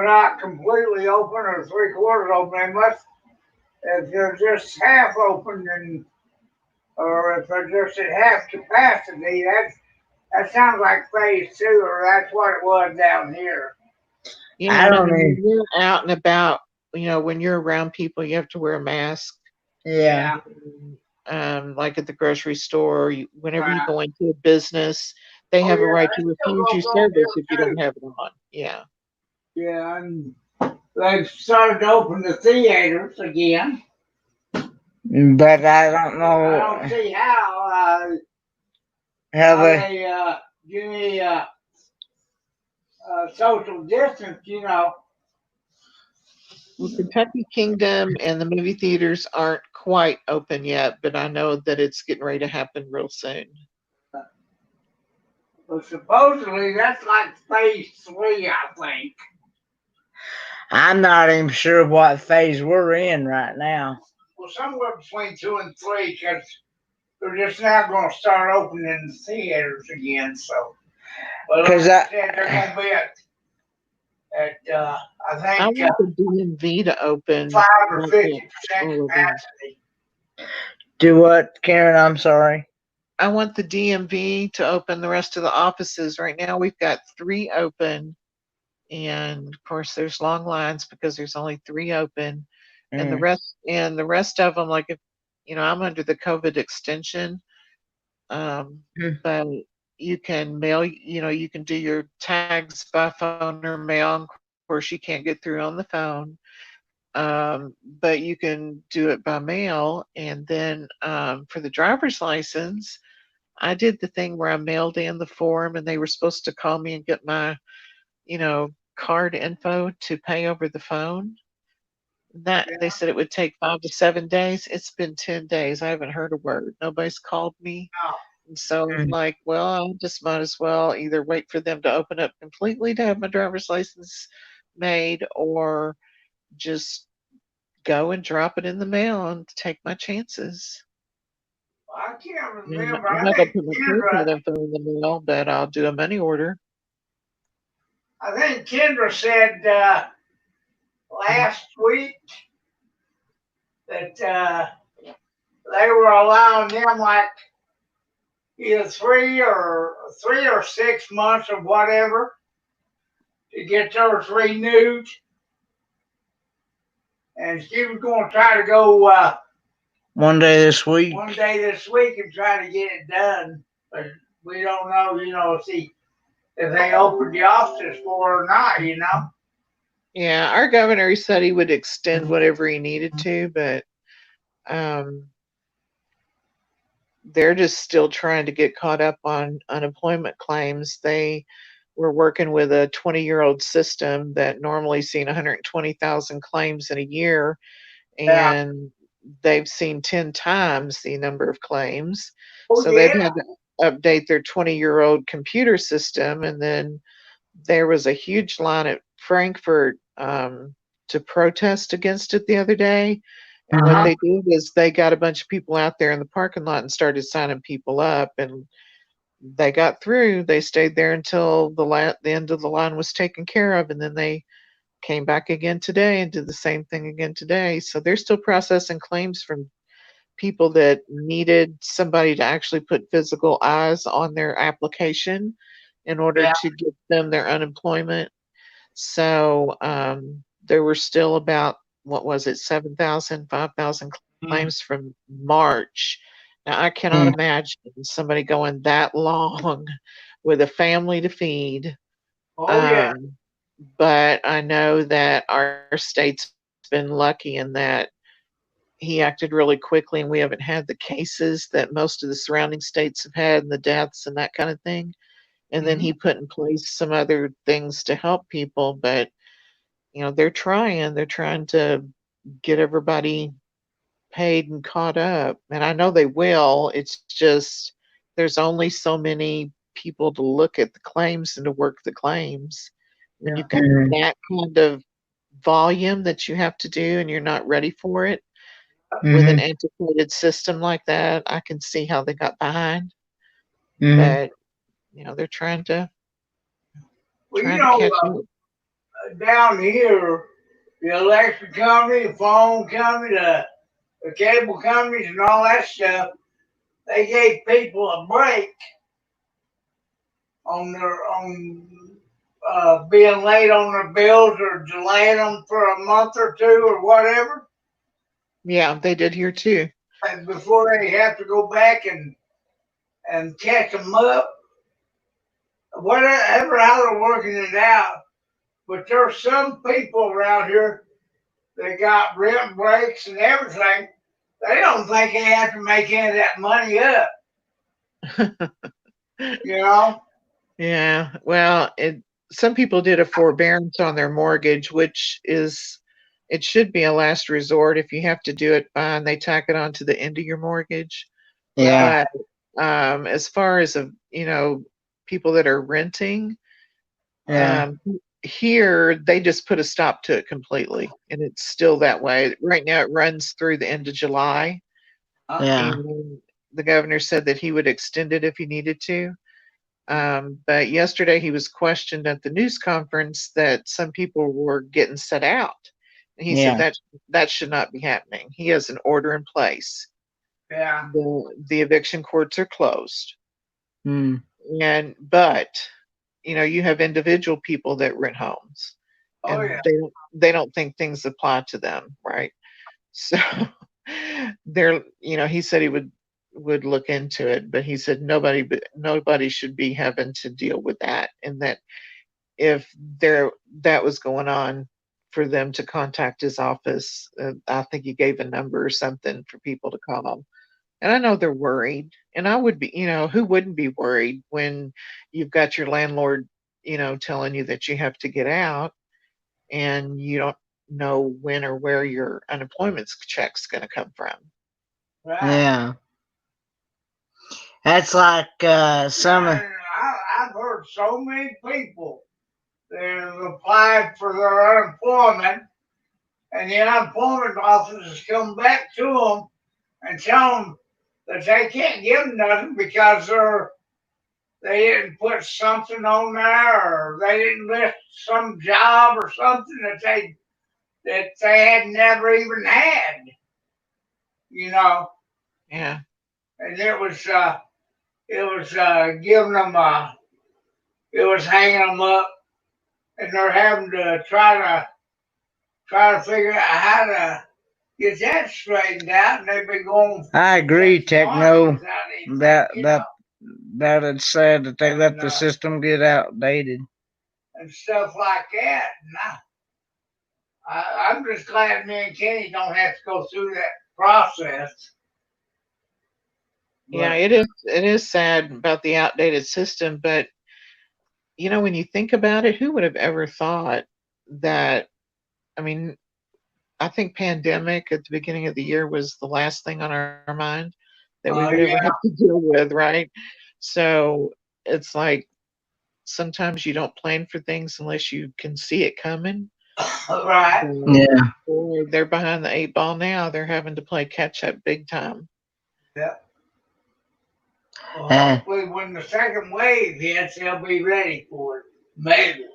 not completely open or 3/4 open, they must. If they're just half open, or if they're just at half capacity, that sounds like phase two, or that's what it was down here. Yeah, I and I don't mean, know. when you're out and about, when you're around people, you have to wear a mask. Yeah. Like at the grocery store, whenever you Right. go into a business, they Oh have a yeah, right that to still refuse you goes on service if you here too. don't have it on. Yeah. Yeah, and they've started to open the theaters again. But I don't I know don't see how how they. they give me social distance. Well, Kentucky Kingdom and the movie theaters aren't quite open yet, but I know that it's getting ready to happen real soon. Well, supposedly that's like phase 3, I think. I'm not even sure what phase we're in right now. Well, somewhere between 2 and 3, because they're just now going to start opening the theaters again. So, but like 'Cause I said, they're going to be at I I think want the DMV to open 5 or like 50% all of them. capacity. Do what, Karen? I'm sorry. I want the DMV to open the rest of the offices. Right now, we've got 3 open, and of course, there's long lines because there's only 3 open, and the rest of them, like if I'm under the COVID extension, but you can mail. You can do your tags by phone or mail. Of course, you can't get through on the phone. But you can do it by mail. And then for the driver's license, I did the thing where I mailed in the form and they were supposed to call me and get my, card info to pay over the phone. That Yeah. they said it would take 5 to 7 days. It's been 10 days. I haven't heard a word. Nobody's called me. No. And so I'm like, well, I just might as well either wait for them to open up completely to have my driver's license made or just go and drop it in the mail and take my chances. I can't I'm remember. I'm I not gonna think put my Kendra, credit card info in the mail, but I'll do a money order. said last week that they were allowing them like either 3 or 6 months or whatever to get theirs renewed. And she was going to try to go one day this week. one day this week and try to get it done. But we don't know, see if they opened the offices for her or not. Yeah, our governor said he would extend whatever he needed to, but they're just still trying to get caught up on unemployment claims. They were working with a 20-year-old system that normally seen 120,000 claims in a year, Yeah. and they've seen 10 times the number of claims. Oh, So they've had to update their 20-year-old computer system, and then there was a huge line at Frankfurt to protest against it the other day. And what they did is they got a bunch of people out there in the parking lot and started signing people up, and they got through. They stayed there until the end of the line was taken care of, and then they came back again today and did the same thing again today. So they're still processing claims from people that needed somebody to actually put physical eyes on their application in order Yeah. to give them their unemployment. So there were still about, what was it, 7,000, 5,000 claims from March. Now, I cannot imagine somebody going that long with a family to feed. Oh, yeah. But I know that our state's been lucky in that he acted really quickly and we haven't had the cases that most of the surrounding states have had and the deaths and that kind of thing. And then he put in place some other things to help people, but they're trying to get everybody paid and caught up. And I know they will. It's just there's only so many people to look at the claims and to work the claims. When you've got that kind of volume that you have to do and you're not ready for it with an antiquated system like that, I can see how they got behind. But they're trying to Well, catch up. down here, the electric company, the phone company, the cable companies, and all that stuff, they gave people a break on being late on their bills or delaying them for a month or two or whatever. Yeah, they did here too. And before they have to go back and catch them up. Whatever, how they're working it out. But there's some people around here that got rent breaks and everything. They don't think they have to make any of that money up. Yeah. Well, some people did a forbearance on their mortgage, which it should be a last resort. If you have to do it, fine. They tack it on to the end of your mortgage. Yeah. But as far as people that are renting. Yeah. Here, they just put a stop to it completely, and it's still that way. Right now, it runs through the end of July, Yeah. and the governor said that he would extend it if he needed to. But yesterday, he was questioned at the news conference that some people were getting set out, and he said Yeah. that should not be happening. He has an order in place. Yeah. The eviction courts are closed, Hmm. but you have individual people that rent homes, Oh and yeah. they don't think things apply to them, right? So they're, he said he would look into it, but he said nobody should be having to deal with that, and that if that was going on, for them to contact his office. I think he gave a number or something for people to call. And I know they're worried, and I would be, who wouldn't be worried when you've got your landlord, telling you that you have to get out, and you don't know when or where your unemployment check's going to come from. Right. Yeah. That's like some. I've heard so many people that have applied for their unemployment, and the unemployment officers come back to them and tell them that they can't give them nothing because they didn't put something on there, or they didn't list some job or something that they had never even had, Yeah. and it was giving them it was hanging them up, and they're having to try to figure out how to get that straightened out, and they've been going. I agree, 6 months Techno. without anything, That it's sad that they let the And, system get outdated. and stuff like that. And I'm just glad me and Kenny don't have to go through that process. Yeah, But it is sad about the outdated system, but when you think about it, who would have ever thought that? I mean, I think pandemic at the beginning of the year was the last thing on our mind that we would ever yeah, have to deal with, right? So it's like sometimes you don't plan for things unless you can see it coming. right. So, Yeah. boy, they're behind the 8 ball now. They're having to play catch up big time. Yeah. Well, hopefully, when the second wave hits, they'll be ready for it. Maybe.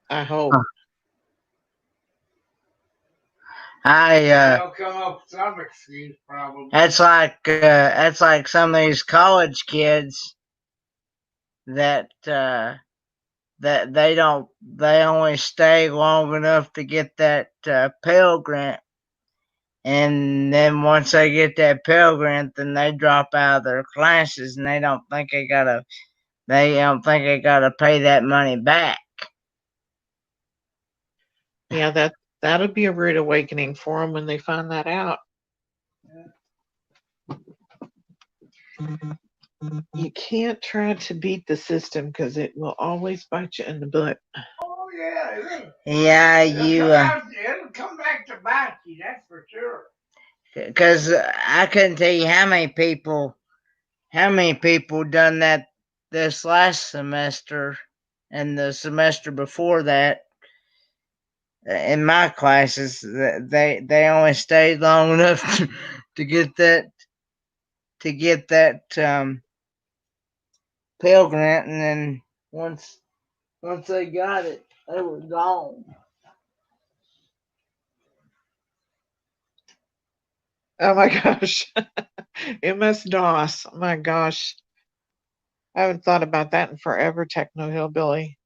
I hope. They'll come up with some excuse, probably. That's like some of these college kids that they only stay long enough to get that Pell Grant, and then once they get that Pell Grant, then they drop out of their classes, and they don't think they gotta pay that money back. Yeah, that'll be a rude awakening for them when they find that out. You can't try to beat the system because it will always bite you in the butt. Oh yeah. Yeah, It'll come back to bite you. That's for sure. Because I couldn't tell you how many people done that this last semester and the semester before that in my classes. They only stayed long enough to get that Pell Grant, and then once they got it, they were gone. Oh my gosh. MS-DOS. Oh my gosh. I haven't thought about that in forever, Techno Hillbilly.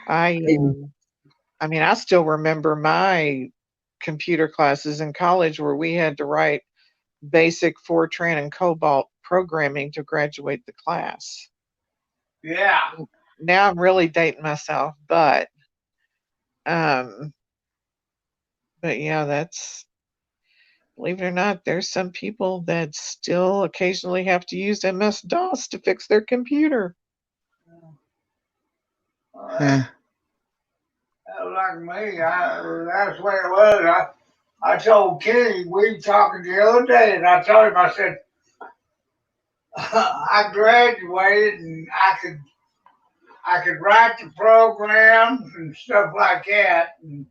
I mean, I still remember my computer classes in college where we had to write basic Fortran and COBOL programming to graduate the class. Yeah. Now I'm really dating myself, but yeah, that's, believe it or not, there's some people that still occasionally have to use MS-DOS to fix their computer. Like me, that's the way it was. I told Kenny, we were talking the other day, and I told him, I said, I graduated and I could I could write the programs and stuff like that and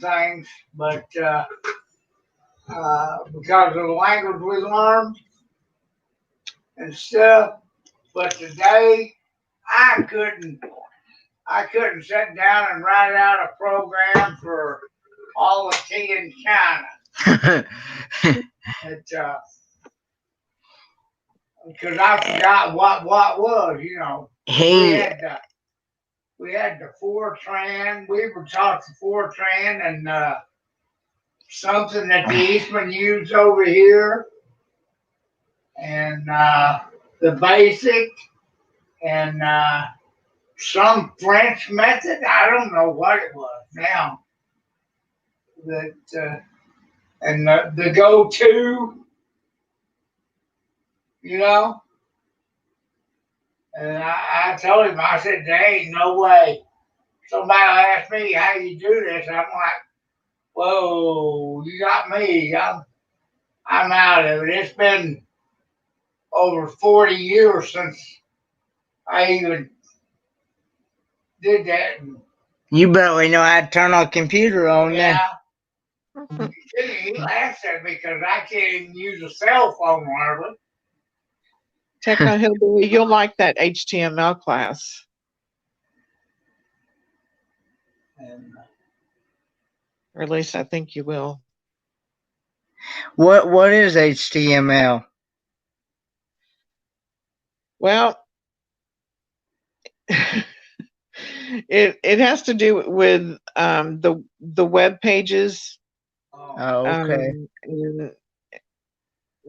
things, but because of the language we learned and stuff. But today I couldn't sit down and write out a program for all the tea in China. It, because I forgot what was, you know. We he had the Fortran. We were taught the Fortran and something that the Eastman used over here, and the basic, and some French method. I don't know what it was now. That and the go-to, you know. And I told him, I said, there ain't no way. Somebody will ask me how you do this. I'm like, whoa, you got me. I'm out of it. It's been over 40 years since I even did that. And, you barely know how to turn a computer on now. yeah, he laughs at me because I can't even use a cell phone hardly. Techno Hillbilly, you'll like that HTML class. And, Or at least I think you will. What is HTML? Well, it has to do with the web pages. Oh, okay. And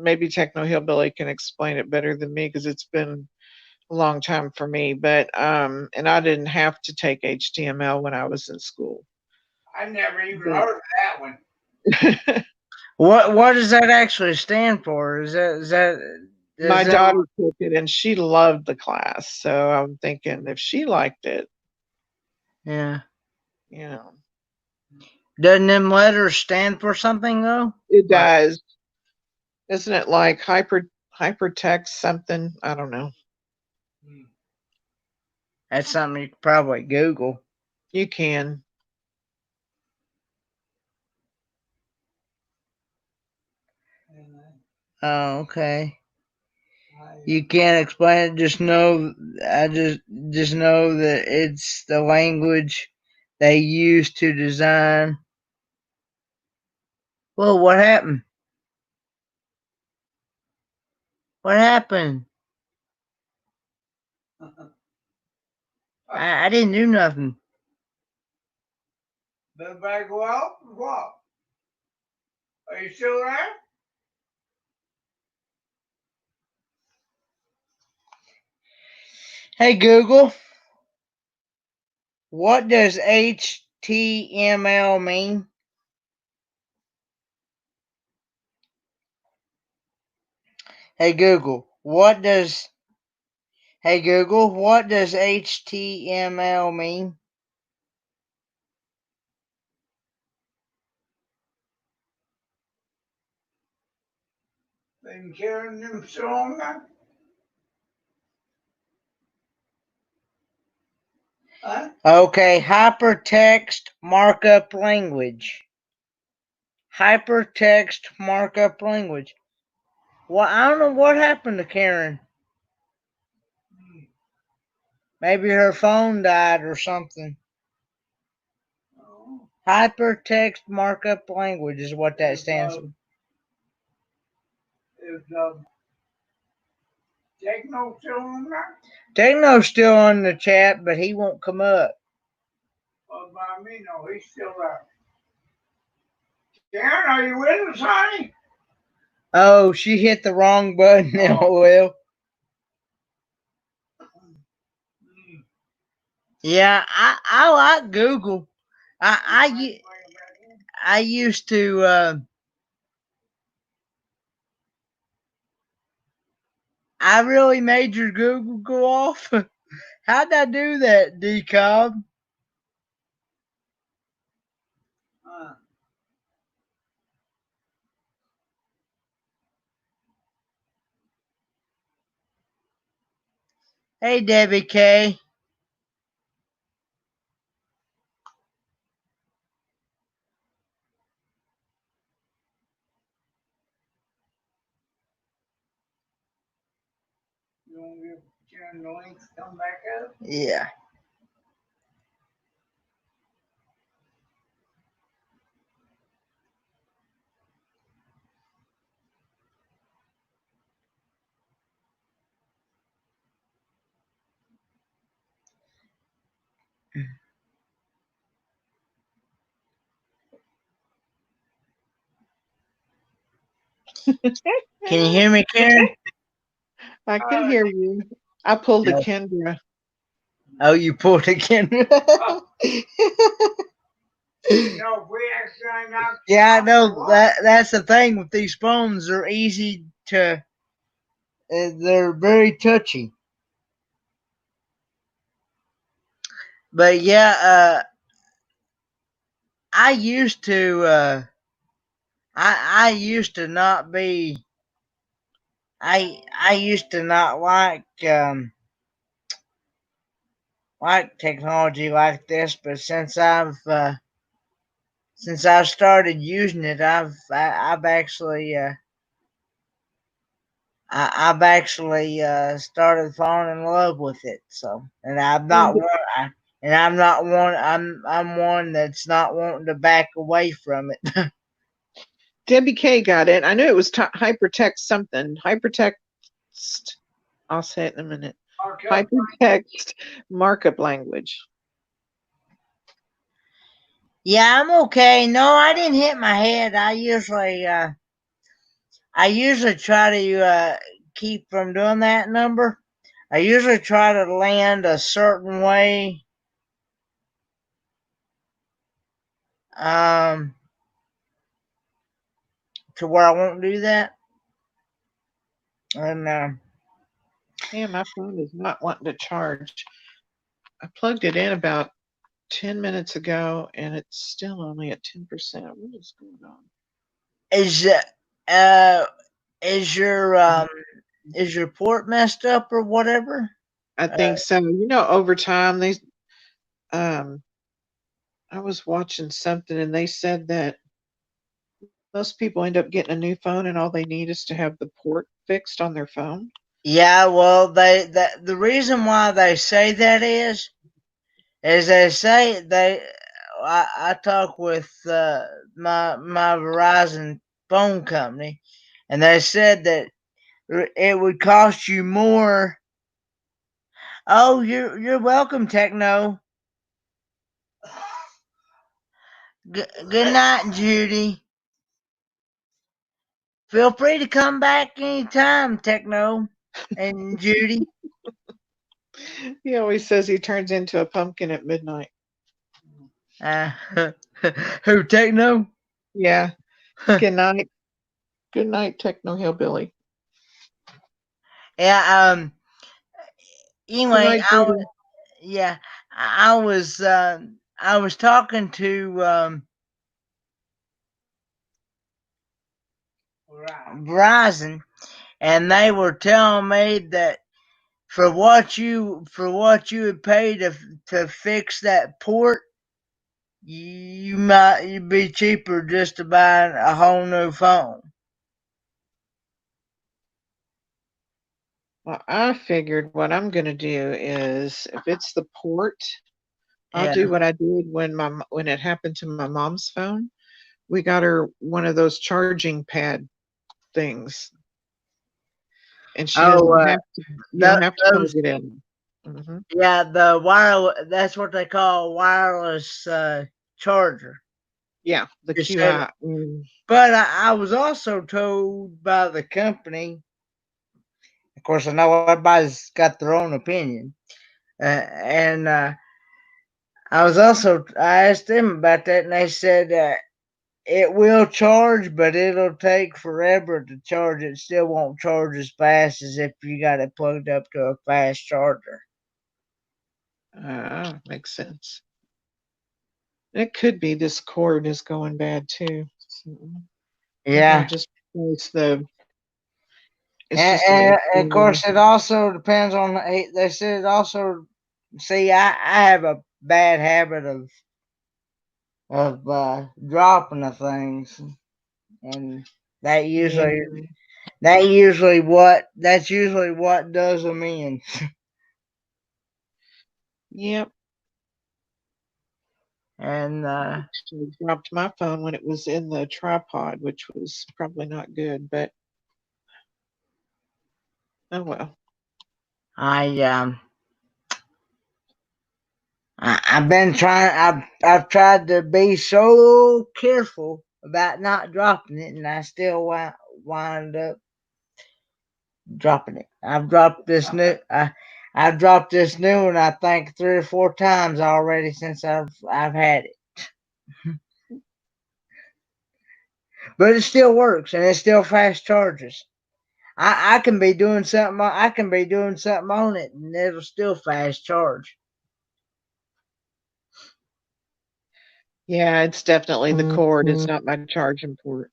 maybe Techno Hillbilly can explain it better than me because it's been a long time for me. But and I didn't have to take HTML when I was in school. I never even heard of that one. What does that actually stand for? Is that My daughter took it and she loved the class. So I'm thinking if she liked it, yeah. you know. Doesn't them letters stand for something though? It does. Isn't it like hypertext something? I don't know. That's something you could probably Google. You can. Oh, okay. You can't explain it. Just know, I just know that it's the language they use to design. Well, what happened? What happened? I didn't do nothing. Did everybody go out or what? Are you still there? Hey Google, what does HTML mean? Hey Google, what does HTML mean? Been carrying them so long now? Huh? Okay, hypertext markup language. Hypertext markup language. Well, I don't know what happened to Karen. Maybe her phone died or something. Oh, Hypertext markup language is what that stands for. is Techno still on there? Techno's still on the chat, but he won't come up. Well, by me, no, he's still there. Karen, are you with us, honey? Oh, she hit the wrong button. LOL. Yeah, I like Google. I used to. I really made your Google go off. How'd I do that, D-Cobb? Hey, Debbie K. gonna give Sharon the links, come back up? Yeah. Can you hear me, Karen? I can hear you. I pulled a No. Kendra. Oh, you pulled again. No, we actually not. Yeah, I know that's the thing with these phones. They're easy to. They're very touchy. But yeah, I used to. I used to not be. I used to not like technology like this, but since I've started using it, I've actually I've actually started falling in love with it. So, and I'm not one. I'm one that's not wanting to back away from it. Debbie K got it. I knew it was hypertext something. Hypertext. I'll say it in a minute. Okay. Hypertext markup language. Yeah, I'm okay. No, I didn't hit my head. I usually try to keep from doing that number. I usually try to land a certain way. To where I won't do that. And Man, my phone is not wanting to charge. I plugged it in about 10 minutes ago and it's still only at 10%. What is going on? uh is your port messed up or whatever? I think so. Over time, I was watching something and they said that most people end up getting a new phone and all they need is to have the port fixed on their phone. Yeah, well, the reason why they say that is they say I talk with my Verizon phone company, and they said that it would cost you more. Oh, you're welcome, Techno. Good night, Judy. Feel free to come back anytime, Techno and Judy. He always says he turns into a pumpkin at midnight. Uh, who, Techno? Yeah. Good night. Good night, Techno Hillbilly. Yeah. Good Anyway, night, Judy. yeah, I was talking to Verizon, and they were telling me that for what you would pay to fix that port, you'd be cheaper just to buy a whole new phone. Well, I figured what I'm going to do is if it's the port, I'll Yeah. do what I did when it happened to my mom's phone. We got her one of those charging pad things, and she doesn't have to. You don't have to plug Those, it in. Hmm. yeah, the wireless. That's what they call a wireless charger. Yeah, the Just say QI. But I was also told by the company, of course, I know everybody's got their own opinion, and I asked them about that, and they said it will charge, but it'll take forever to charge. It still won't charge as fast as if you got it plugged up to a fast charger. Makes sense. It could be this cord is going bad too. So Yeah. I'll just place the. It's And, just a. of course, it also depends on. They said it also. See, I have a bad habit of dropping the things, and that usually That's usually what does them in. Yep. And Actually dropped my phone when it was in the tripod, which was probably not good, but oh well. I've been trying. I've tried to be so careful about not dropping it, and I still wind up dropping it. I've dropped this new. I've dropped this new one. I think 3 or 4 times already since I've had it. But it still works, and it still fast charges. I can be doing something. I can be doing something on it, and it'll still fast charge. Yeah, it's definitely the cord. It's not my charging port.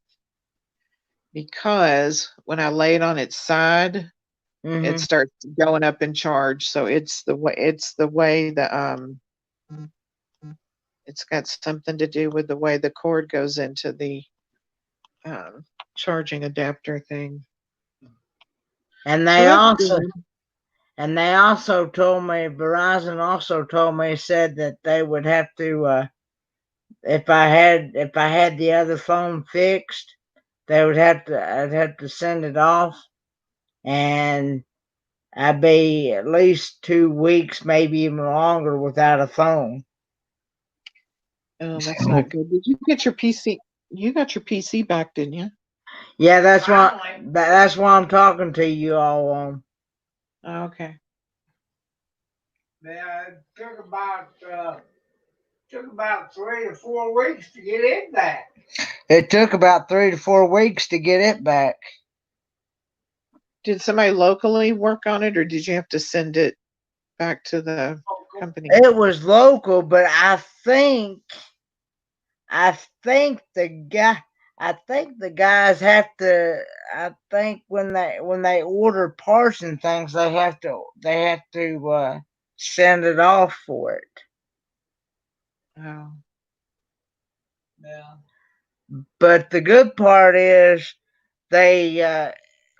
Because when I lay it on its side, it starts going up in charge. So it's the way it's got something to do with the way the cord goes into the charging adapter thing. And So they that's also good. and they also told me, Verizon also told me, said that they would have to if I had the other phone fixed, I'd have to send it off, and I'd be at least 2 weeks, maybe even longer, without a phone. Oh, that's not good. Did you get your PC? You got your PC back, didn't you? Yeah, that's why I'm talking to you all on. Oh, okay. Yeah, it took about 3 to 4 weeks to get it back. It took about 3 to 4 weeks to get it back. Did somebody locally work on it, or did you have to send it back to the company? It was local, but I think the guys have to. I think when they order parts and things, they have to send it off for it. Oh. Yeah. But the good part is they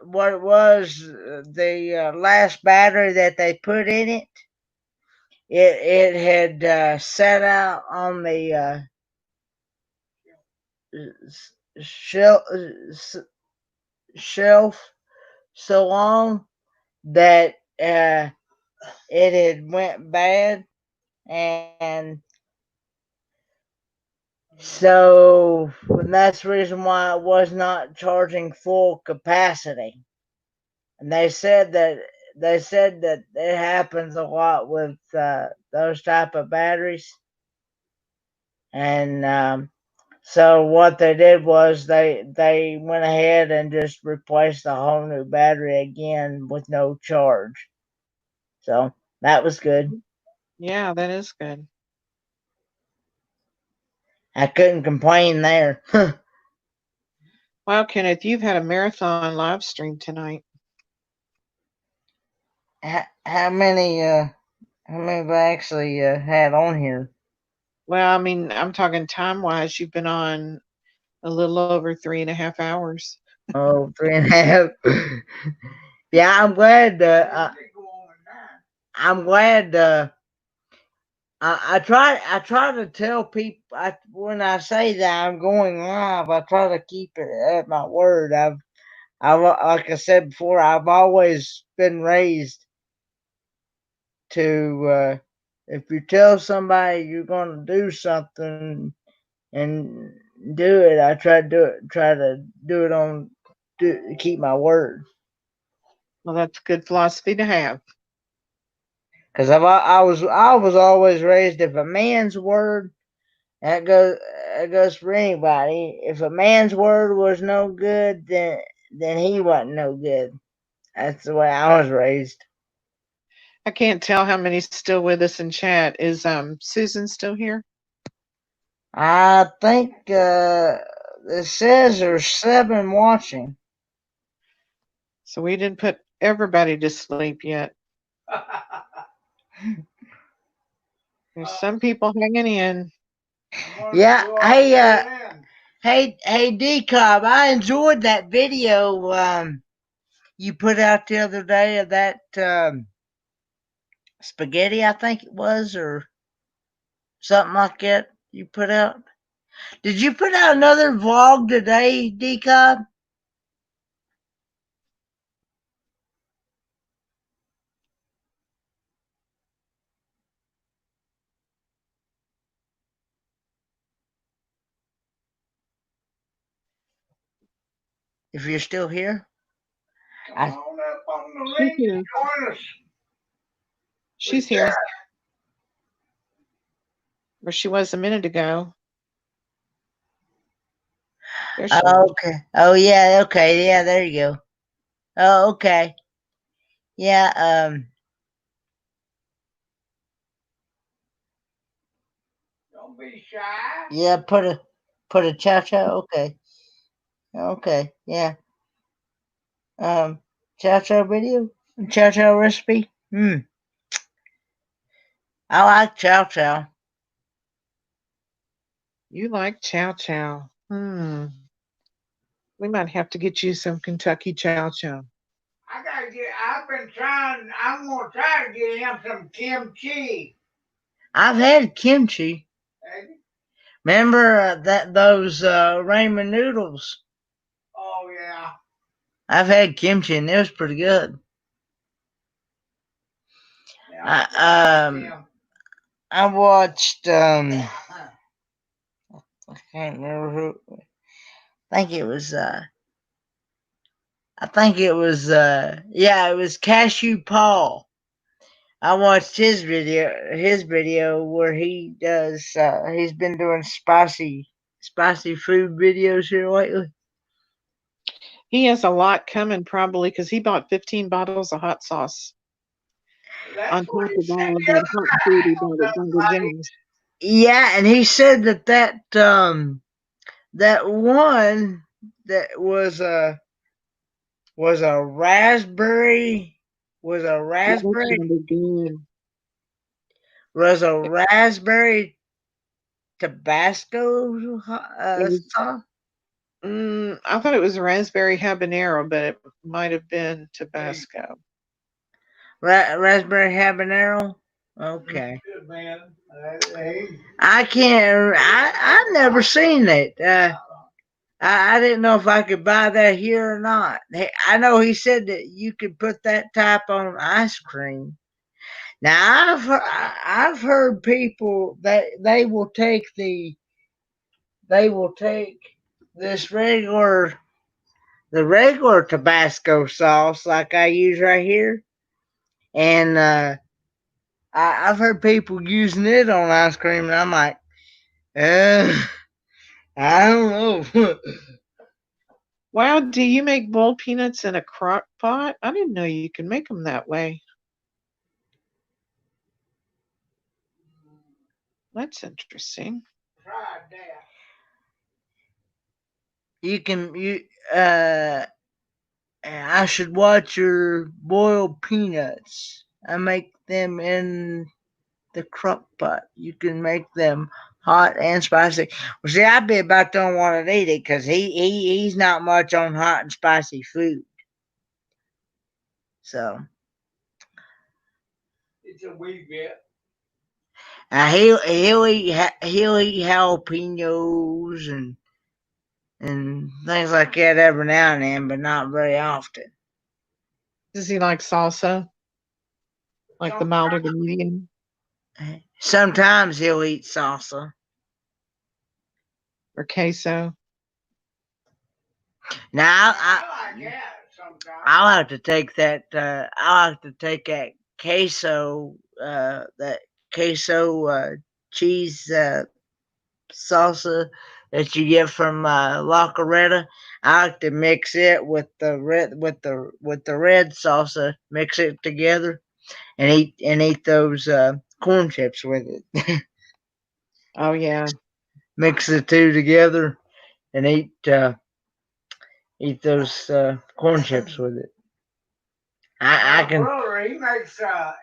what it was the last battery that they put in it. It had sat out on the shelf so long that it had went bad, and so that's the reason why it was not charging full capacity. And they said that it happens a lot with those type of batteries. And so what they did was they went ahead and just replaced the whole new battery again with no charge. So that was good. Yeah, that is good. I couldn't complain there. Wow, Kenneth, you've had a marathon live stream tonight. How many have I actually had on here? Well, I mean, I'm talking time-wise. You've been on a little over 3.5 hours. Oh, 3.5. Yeah, I'm glad. I'm glad. I try to tell people when I say that I'm going live, I try to keep it at my word. I've like I said before, I've always been raised to if you tell somebody you're going to do something and do it, I try to do it keep my word. Well, that's good philosophy to have. Because I was always raised, if a man's word, that goes for anybody. If a man's word was no good, then he wasn't no good. That's the way I was raised. I can't tell how many's still with us in chat. Is Susan still here? I think it says there's 7 watching. So we didn't put everybody to sleep yet. There's some people hanging in. Yeah. Hey, D-Cobb, I enjoyed that video you put out the other day of that spaghetti, I think it was, or something like that you put out. Did you put out another vlog today, D-Cobb? If you're still here? Come I- on up on the She's link here. and join us. She's here. Where she was a minute ago. There she is. Okay. Oh yeah, okay. Yeah, there you go. Oh, okay. Yeah, Don't be shy. yeah, put a chow. Okay. Okay. Yeah. Chow video? Chow recipe? I like chow. You like chow chow. We might have to get you some Kentucky chow chow. I've been trying, I'm gonna try to get him some kimchi. I've had kimchi. Hey, Remember those ramen noodles? oh yeah. I've had kimchi and it was pretty good. Yeah, I watched I can't remember who. Yeah, it was Cashew Paul. I watched his video where he does he's been doing spicy food videos here lately. He has a lot coming probably because he bought 15 bottles of hot sauce. that's On what top he of said all of the that other hot night food he on bought the at Jungle live. Jones. Yeah, and he said that one that was a raspberry Yeah, that sounded good. was a raspberry Tabasco It was, sauce. I thought it was raspberry habanero, but it might have been Tabasco. Raspberry habanero. Okay. Good man. Hey, I can't. I've never seen it. I didn't know if I could buy that here or not. I know he said that you could put that type on ice cream. Now I've heard people that they will take this regular Tabasco sauce like I use right here, and I've heard people using it on ice cream, and I'm like, I don't know. Wow, do you make boiled peanuts in a crock pot? I didn't know you could make them that way. That's interesting. tried that. I should watch your boiled peanuts. I make them in the crock pot. You can make them hot and spicy. Well, see, I be about don't want to eat it because he's not much on hot and spicy food. So It's a wee bit. he'll eat jalapenos and things like that every now and then, but not very often. Does he like salsa? Like the mild or the medium? Sometimes he'll eat salsa. Or queso? Now I like that sometimes. I like to take that. I like to take that queso, cheese salsa that you get from La Coretta. I like to mix it with the red salsa. Mix it together and eat those corn chips with it. Oh, yeah. Mix the two together and eat those corn chips with it. I My can. brother, he makes a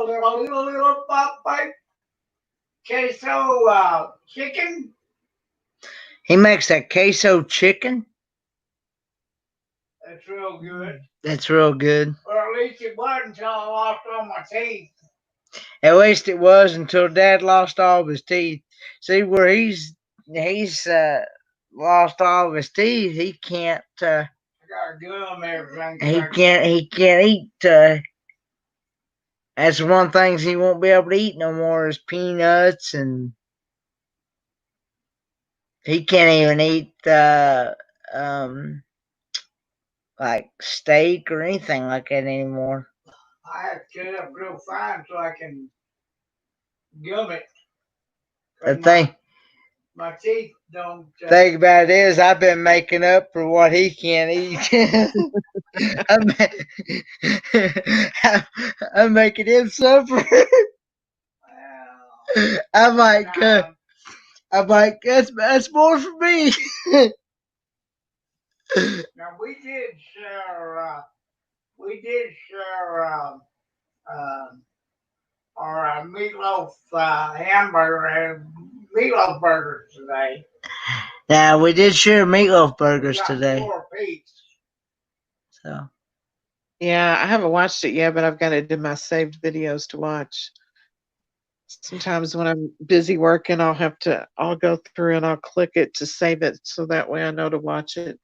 little, little, pop pipe queso chicken. He makes that queso chicken. That's real good. That's real good. Or at least it was until I lost all my teeth. At least it was until Dad lost all of his teeth. See where he's lost all of his teeth. He can't. I got gum everything. He can't eat. That's one thing he won't be able to eat no more is peanuts, and he can't even eat like steak or anything like that anymore. I have to cut it up real fine so I can gum it. The thing. My teeth don't. Thing about it is, I've been making up for what he can't eat. I'm making him suffer. I'm like, that's more for me. Now we did share our meatloaf hamburger and meatloaf burgers today. Now we did share meatloaf burgers We got today. 4 apiece. So Yeah, I haven't watched it yet, but I've got it in my saved videos to watch. Sometimes when I'm busy working, I'll go through and I'll click it to save it so that way I know to watch it.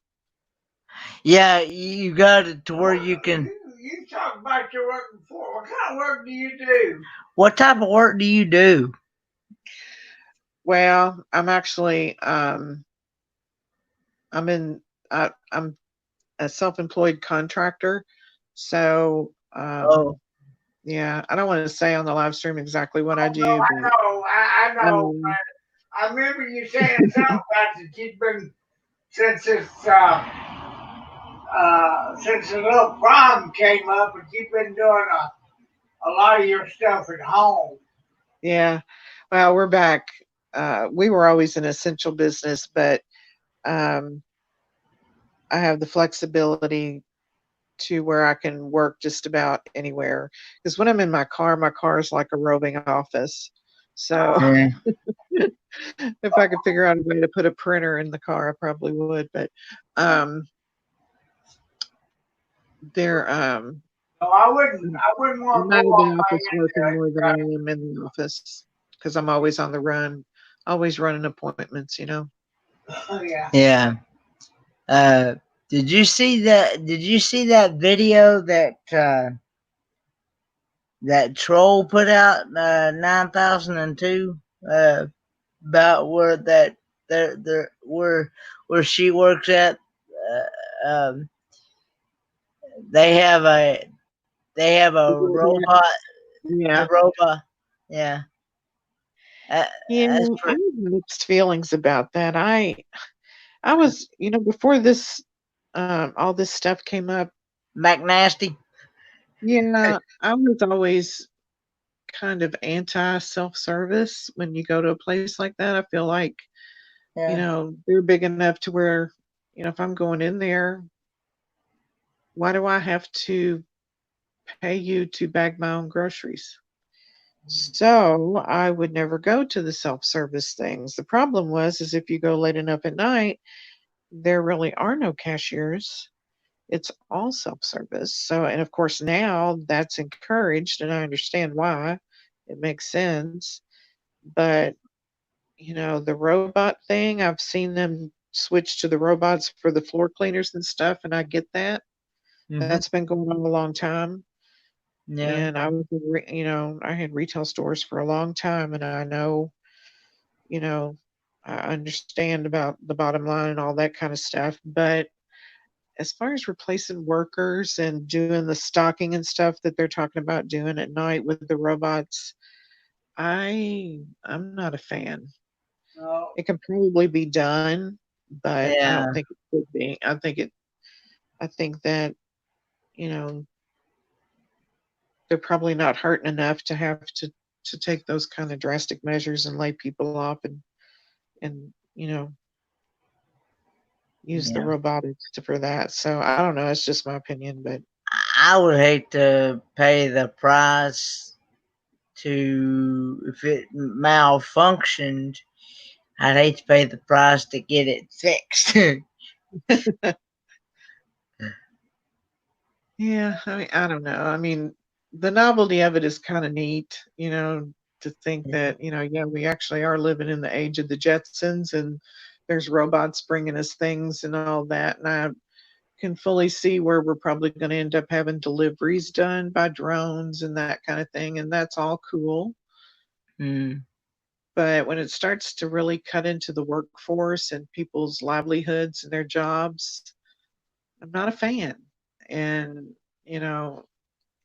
yeah, you got it to where you can. You talked about your work before. What kind of work do you do? What type of work do you do? Well, I'm actually I'm a self-employed contractor. So yeah, I don't want to say on the live stream exactly what I do. No, but, I know. I remember you saying something about that you've been since this little problem came up, but you've been doing a lot of your stuff at home. yeah, well, we're back. We were always an essential business, but I have the flexibility to where I can work just about anywhere. Because when I'm in my car is like a roving office. So if I could figure out a way to put a printer in the car, I probably would. But they're No, I wouldn't want I'm to out go of off the office working more than I am in the office because I'm always on the run, always running appointments, you know. Yeah. Yeah. Did you see that video that Troll put out 9002 about where she works at? They have a robot. Yeah. A robot. Yeah. Yeah, That's I have mixed feelings about that. I was, before this, all this stuff came up. McNasty. Yeah, I was always kind of anti self-service when you go to a place like that. I feel like, they're big enough to where, if I'm going in there, why do I have to pay you to bag my own groceries? So I would never go to the self-service things. The problem is if you go late enough at night, there really are no cashiers. It's all self-service. So, and of course now that's encouraged and I understand why. It makes sense. But, the robot thing, I've seen them switch to the robots for the floor cleaners and stuff, and I get that. That's been going on a long time. Yeah. And I was, I had retail stores for a long time, and I know, I understand about the bottom line and all that kind of stuff. But as far as replacing workers and doing the stocking and stuff that they're talking about doing at night with the robots, I'm not a fan. No. It can probably be done, but I Yeah. don't think it could be. I think that, they're probably not hurting enough to have to take those kind of drastic measures and lay people off and use the Yeah. robotics for that. So I don't know. It's just my opinion, but I would hate to pay the price if it malfunctioned. I'd hate to pay the price to get it fixed. Yeah, I mean, I don't know. I mean, the novelty of it is kind of neat, to think that, yeah, we actually are living in the age of the Jetsons and there's robots bringing us things and all that. And I can fully see where we're probably going to end up having deliveries done by drones and that kind of thing. And that's all cool. Mm. But when it starts to really cut into the workforce and people's livelihoods and their jobs, I'm not a fan. And,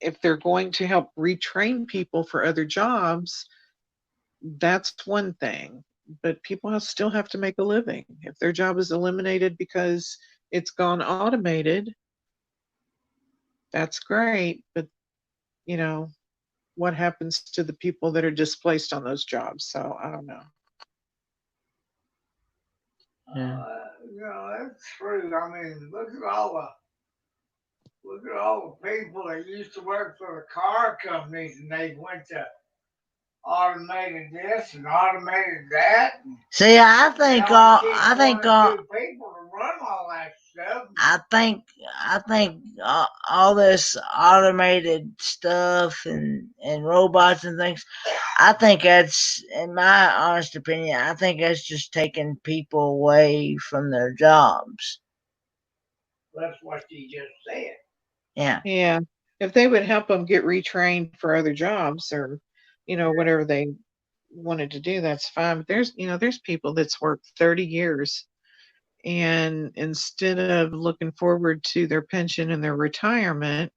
if they're going to help retrain people for other jobs, that's one thing. But people still have to make a living. If their job is eliminated because it's gone automated, that's great. But, what happens to the people that are displaced on those jobs? So I don't know. Yeah. That's true. I mean, look at all the people that used to work for the car companies, and they went to automated this and automated that. And See, I it think only all, takes I one think or all, two people to run all that stuff. I think all this automated stuff and robots and things, I think that's, in my honest opinion, I think that's just taking people away from their jobs. That's what you just said. Yeah. Yeah. If they would help them get retrained for other jobs or, whatever they wanted to do, that's fine. But there's people that's worked 30 years and instead of looking forward to their pension and their retirement,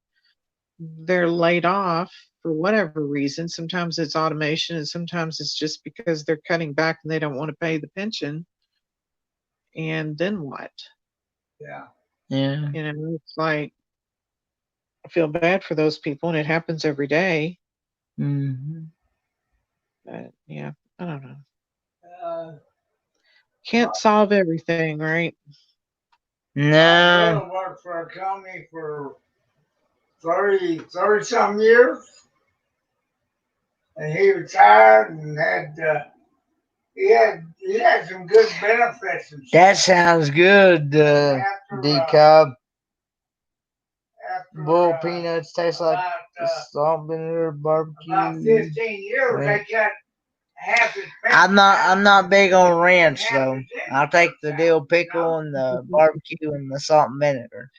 they're laid off for whatever reason. Sometimes it's automation and sometimes it's just because they're cutting back and they don't want to pay the pension. And then what? Yeah. Yeah. It's like, I feel bad for those people and it happens every day. Mm-hmm. But yeah, I don't know. Uh, Can't solve everything, right? my No. brother worked for a company for 30 some years, and he retired and he had some good benefits and That stuff. sounds good, After, D-Cobb. after Bull peanuts taste like salt vinegar barbecue. about 15 years, they cut half his pension. I'm not big on ranch half though. his income I'll take the out, dill pickle and the barbecue and the salt and vinegar.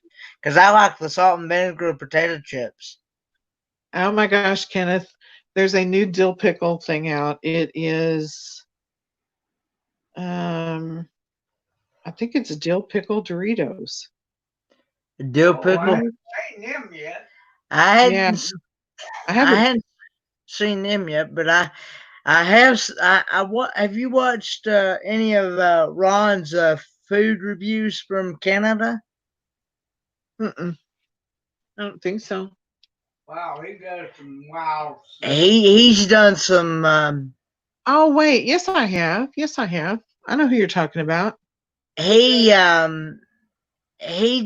Cause I like the salt and vinegar potato chips. Oh my gosh, Kenneth, there's a new dill pickle thing out. It is, I think it's dill pickle Doritos. Dill Oh, pickle. I ain't them yet. I Yeah, hadn't I I haven't. hadn't seen them yet, but I have. Have you watched any of Ron's food reviews from Canada? I don't think so. Wow, he does some wild stuff. He's done some. Oh wait, yes I have. Yes I have. I know who you're talking about. He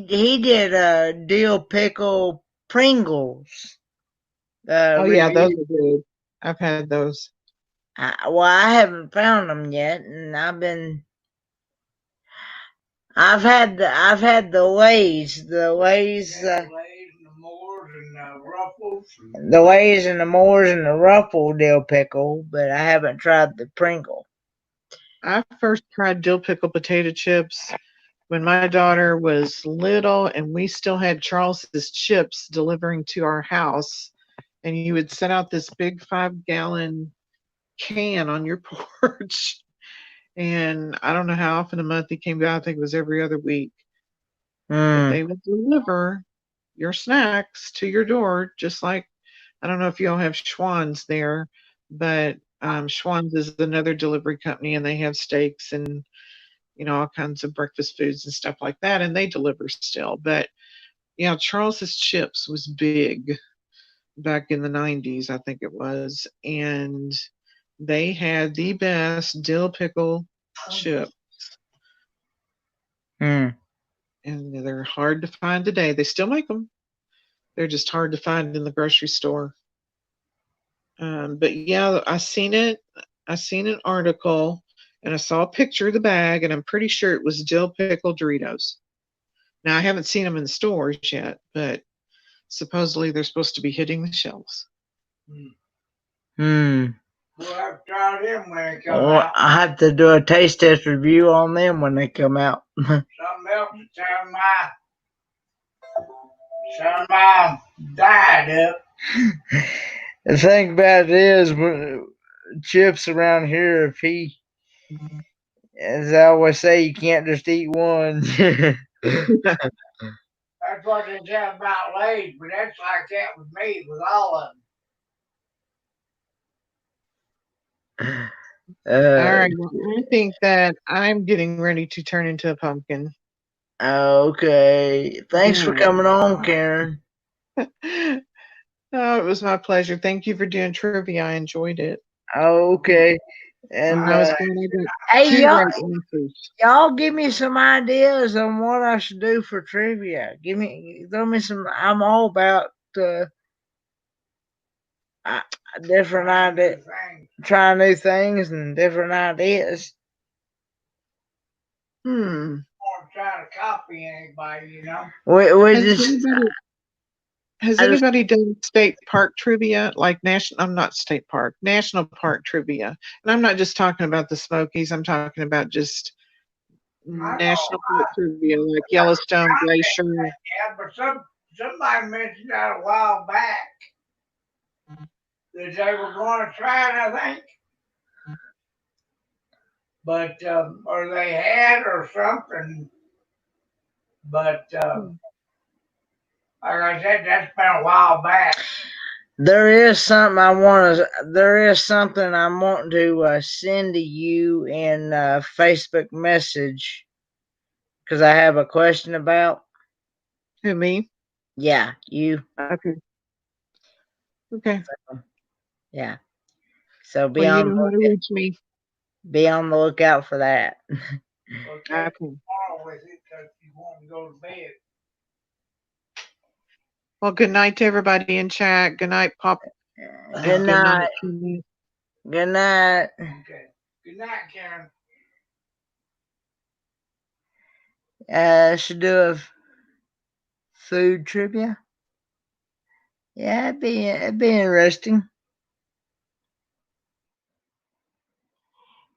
did dill pickle Pringles Oh yeah, those review. are good. I've had those. I haven't found them yet, and I've had the Lay's, Yeah, Lays and the Moors and the Ruffles. the Lay's and the Moors and the Ruffle dill pickle, but I haven't tried the Pringle. I first tried dill pickle potato chips when my daughter was little and we still had Charles's chips delivering to our house. And you would set out this big 5-gallon can on your porch. And I don't know how often a month he came down. I think it was every other week. But they would deliver your snacks to your door, just like, I don't know if y'all have Schwann's there, but Schwann's is another delivery company and they have steaks and, all kinds of breakfast foods and stuff like that. And they deliver still. But yeah, Charles's Chips was big back in the 90s, I think it was. And they had the best dill pickle chip. And they're hard to find today. They still make them. They're just hard to find in the grocery store. But yeah, I seen it. I seen an article and I saw a picture of the bag, and I'm pretty sure it was dill pickle Doritos. Now, I haven't seen them in the stores yet, but supposedly they're supposed to be hitting the shelves. Hmm. We'll have to try them when they come Well, out. I have to do a taste test review on them when they come out. Something else to turn my diet up. The thing about it is, Chips around here, if he, as I always say, you can't just eat one. That's what they say about Lay's, but that's like that with me, with all of them. All right. Well, I think that I'm getting ready to turn into a pumpkin. Okay. Thanks for Yeah. coming on, Karen. Oh, it was my pleasure. Thank you for doing trivia. I enjoyed it. Okay. And I was glad I got hey, two y'all, right answers. y'all give me some ideas on what I should do for trivia. Throw me some. I'm all about different ideas, trying new things and different ideas. I'm trying to copy anybody, you know. We Has just anybody, has I just anybody done state park trivia, like I'm not state park, national park trivia? And I'm not just talking about the Smokies. I'm talking about just national park trivia, like Yellowstone Glacier. Yeah, but somebody mentioned that a while back that they were going to try it, I think. But or they had or something. But like I said, that's been a while back. there is something I'm wanting to send to you in Facebook message because I have a question about. Who, me? Yeah, you. Okay. Okay. Yeah. So Well, you know how to reach me. be on the lookout for that. Okay. Okay. With it because you want to go to bed. Well, good night to everybody in chat. Good night, Pop. Good night. Kenny. Good night. Okay. Good night, Karen. Should do a food trivia. Yeah, it'd be interesting.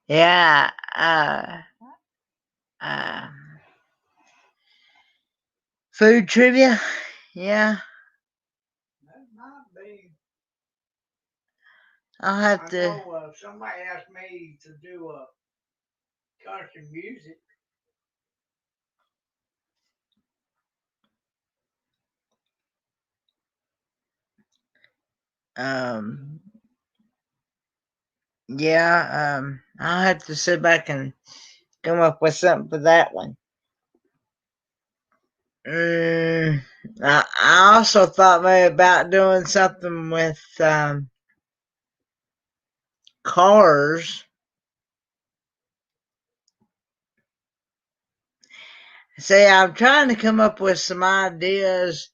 Yeah. Food trivia. Yeah. That might be. I'll have to. I know, somebody asked me to do country music. Yeah. I'll have to sit back and come up with something for that one. I also thought maybe about doing something with cars. See, I'm trying to come up with some ideas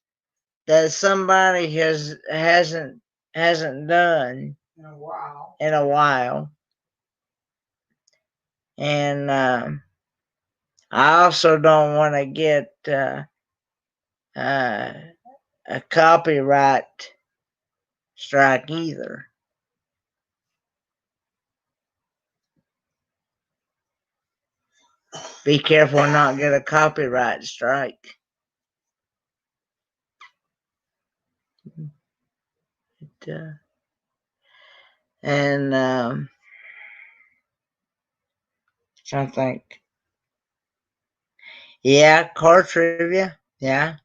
that somebody hasn't done In a while. And I also don't want to get a copyright strike either. Be careful not get a copyright strike. And trying to think. Yeah, car trivia. Yeah.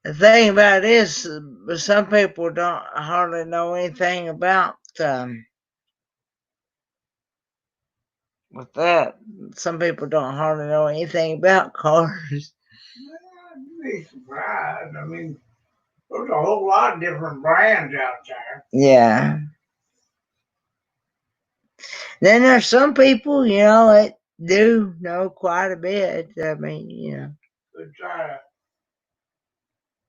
The thing about it is, some people don't hardly know anything about with that. Some people don't hardly know anything about cars. You'd be surprised. I mean, there's a whole lot of different brands out there. Yeah. Then there's some people, that do know quite a bit. I mean, They try to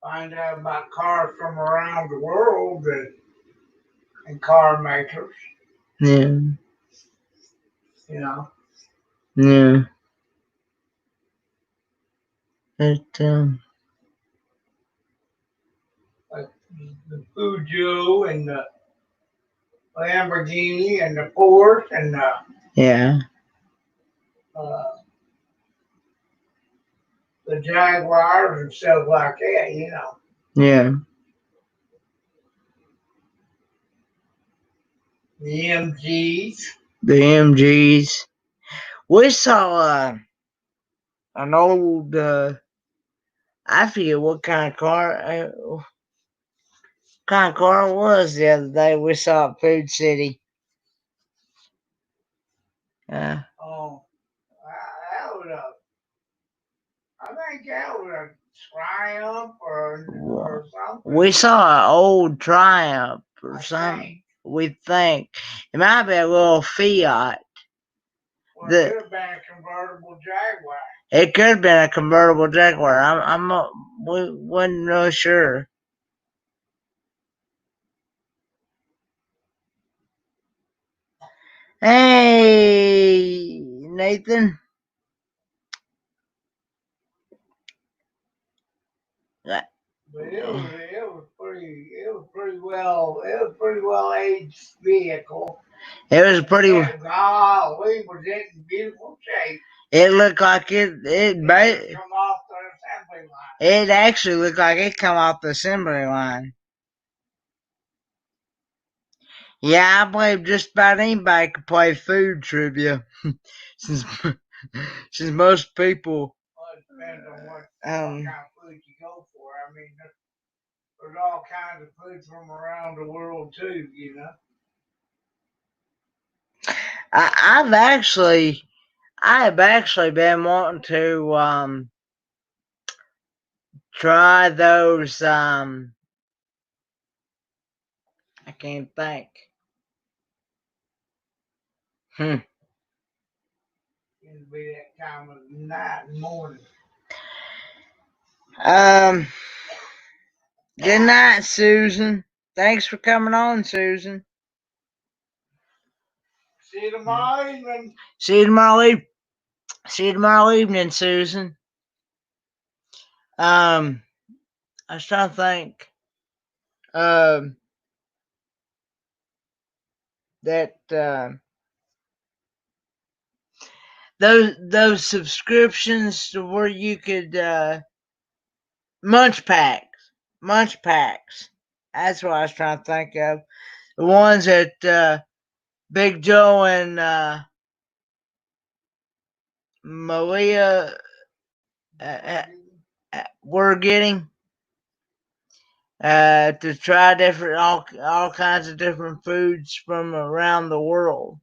find out about cars from around the world and car makers. Yeah. You know, Yeah. It, like the Fujo and the Lamborghini and the Porsche and yeah. uh, the Jaguars and stuff like that. You know, Yeah. the MGs. The MGs. We saw an old, I forget what kind of car, kind of car it was the other day. We saw at Food City. Oh, that was I think that was a Triumph or something. We saw an old Triumph or I something. think. We think it might be a little Fiat. Well, The it could have been a convertible Jaguar. It could have been a convertible Jaguar. I'm not, we wasn't really sure. Hey, Nathan. But it was pretty well aged vehicle. It was pretty. Golly, was it in beautiful shape? It looked like it Come off the assembly line. It actually looked like it come off the assembly line. Yeah, I believe just about anybody could play food trivia, since most people. Well, it depends on what kind of food you go for. I mean, there's all kinds of food from around the world too. You know. I have actually been wanting to try those I can't think. It'll be that time of night and morning. Good night, Susan. Thanks for coming on, Susan. See you tomorrow evening. See you tomorrow evening, Susan. I was trying to think. That those subscriptions to where you could munch packs. That's what I was trying to think of. The ones that Big Joe and Malia were getting to try different all kinds of different foods from around the world.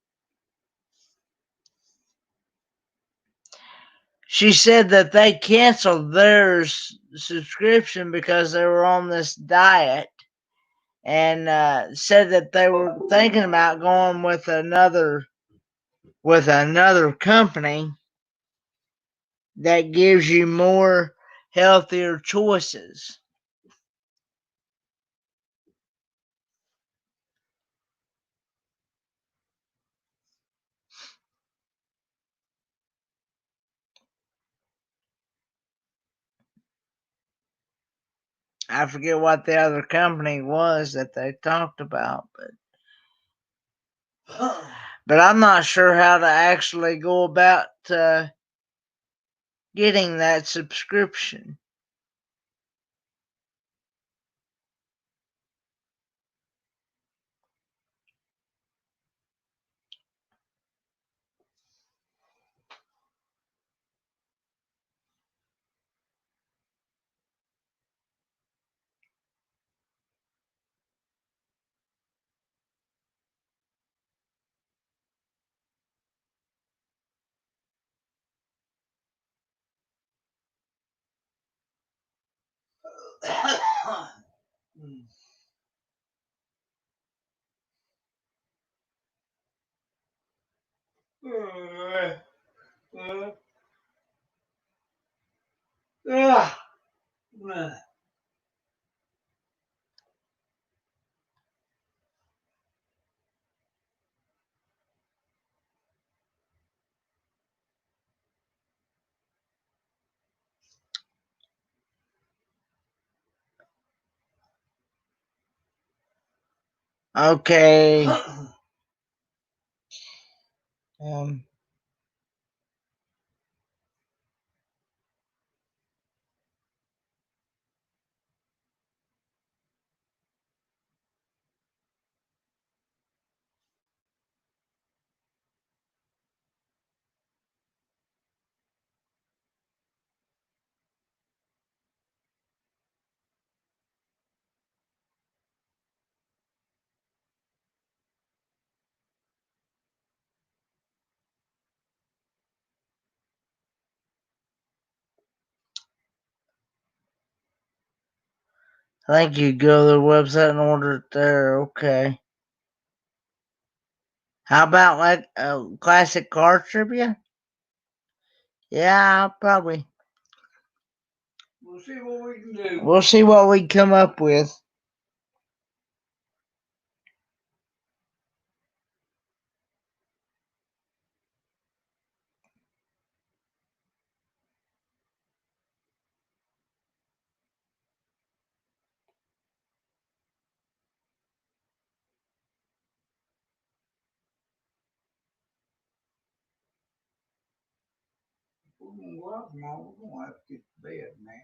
She said that they canceled their subscription because they were on this diet, and said that they were thinking about going with another company that gives you more healthier choices. I forget what the other company was that they talked about, but I'm not sure how to actually go about getting that subscription. Okay. Um, I think you go to their website and order it there. Okay. How about like a classic car trivia? Yeah, probably. We'll see what we can do. We'll see what we come up with. We're gonna go out tomorrow. We're gonna have to get to bed, man.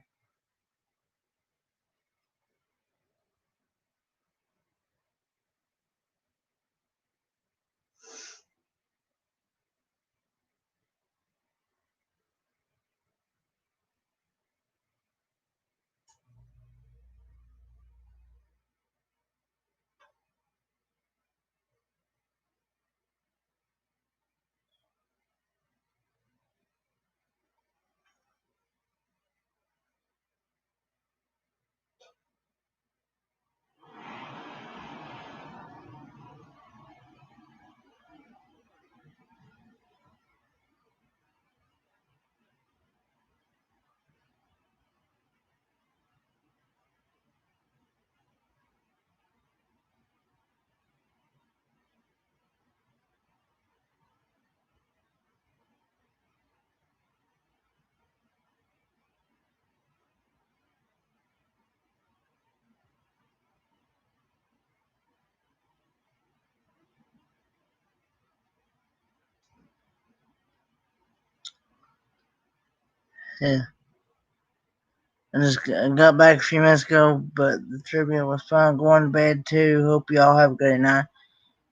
Yeah. I got back a few minutes ago, but the trivia was fun. Going to bed too. Hope y'all have a good night.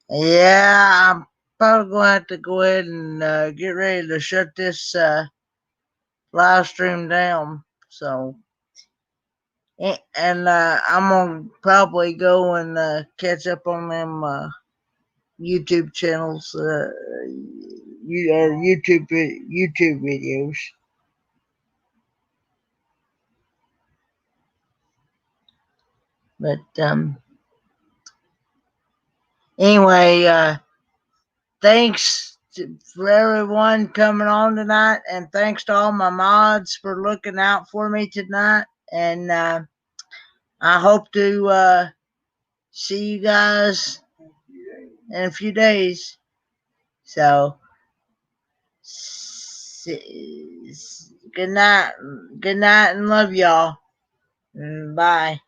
Yeah, I'm probably going to have to go ahead and get ready to shut this live stream down. So, and I'm going to probably go and catch up on them YouTube channels, YouTube videos. But anyway, thanks for everyone coming on tonight, and thanks to all my mods for looking out for me tonight. And I hope to see you guys in a few days. So, good night, and love y'all. Bye.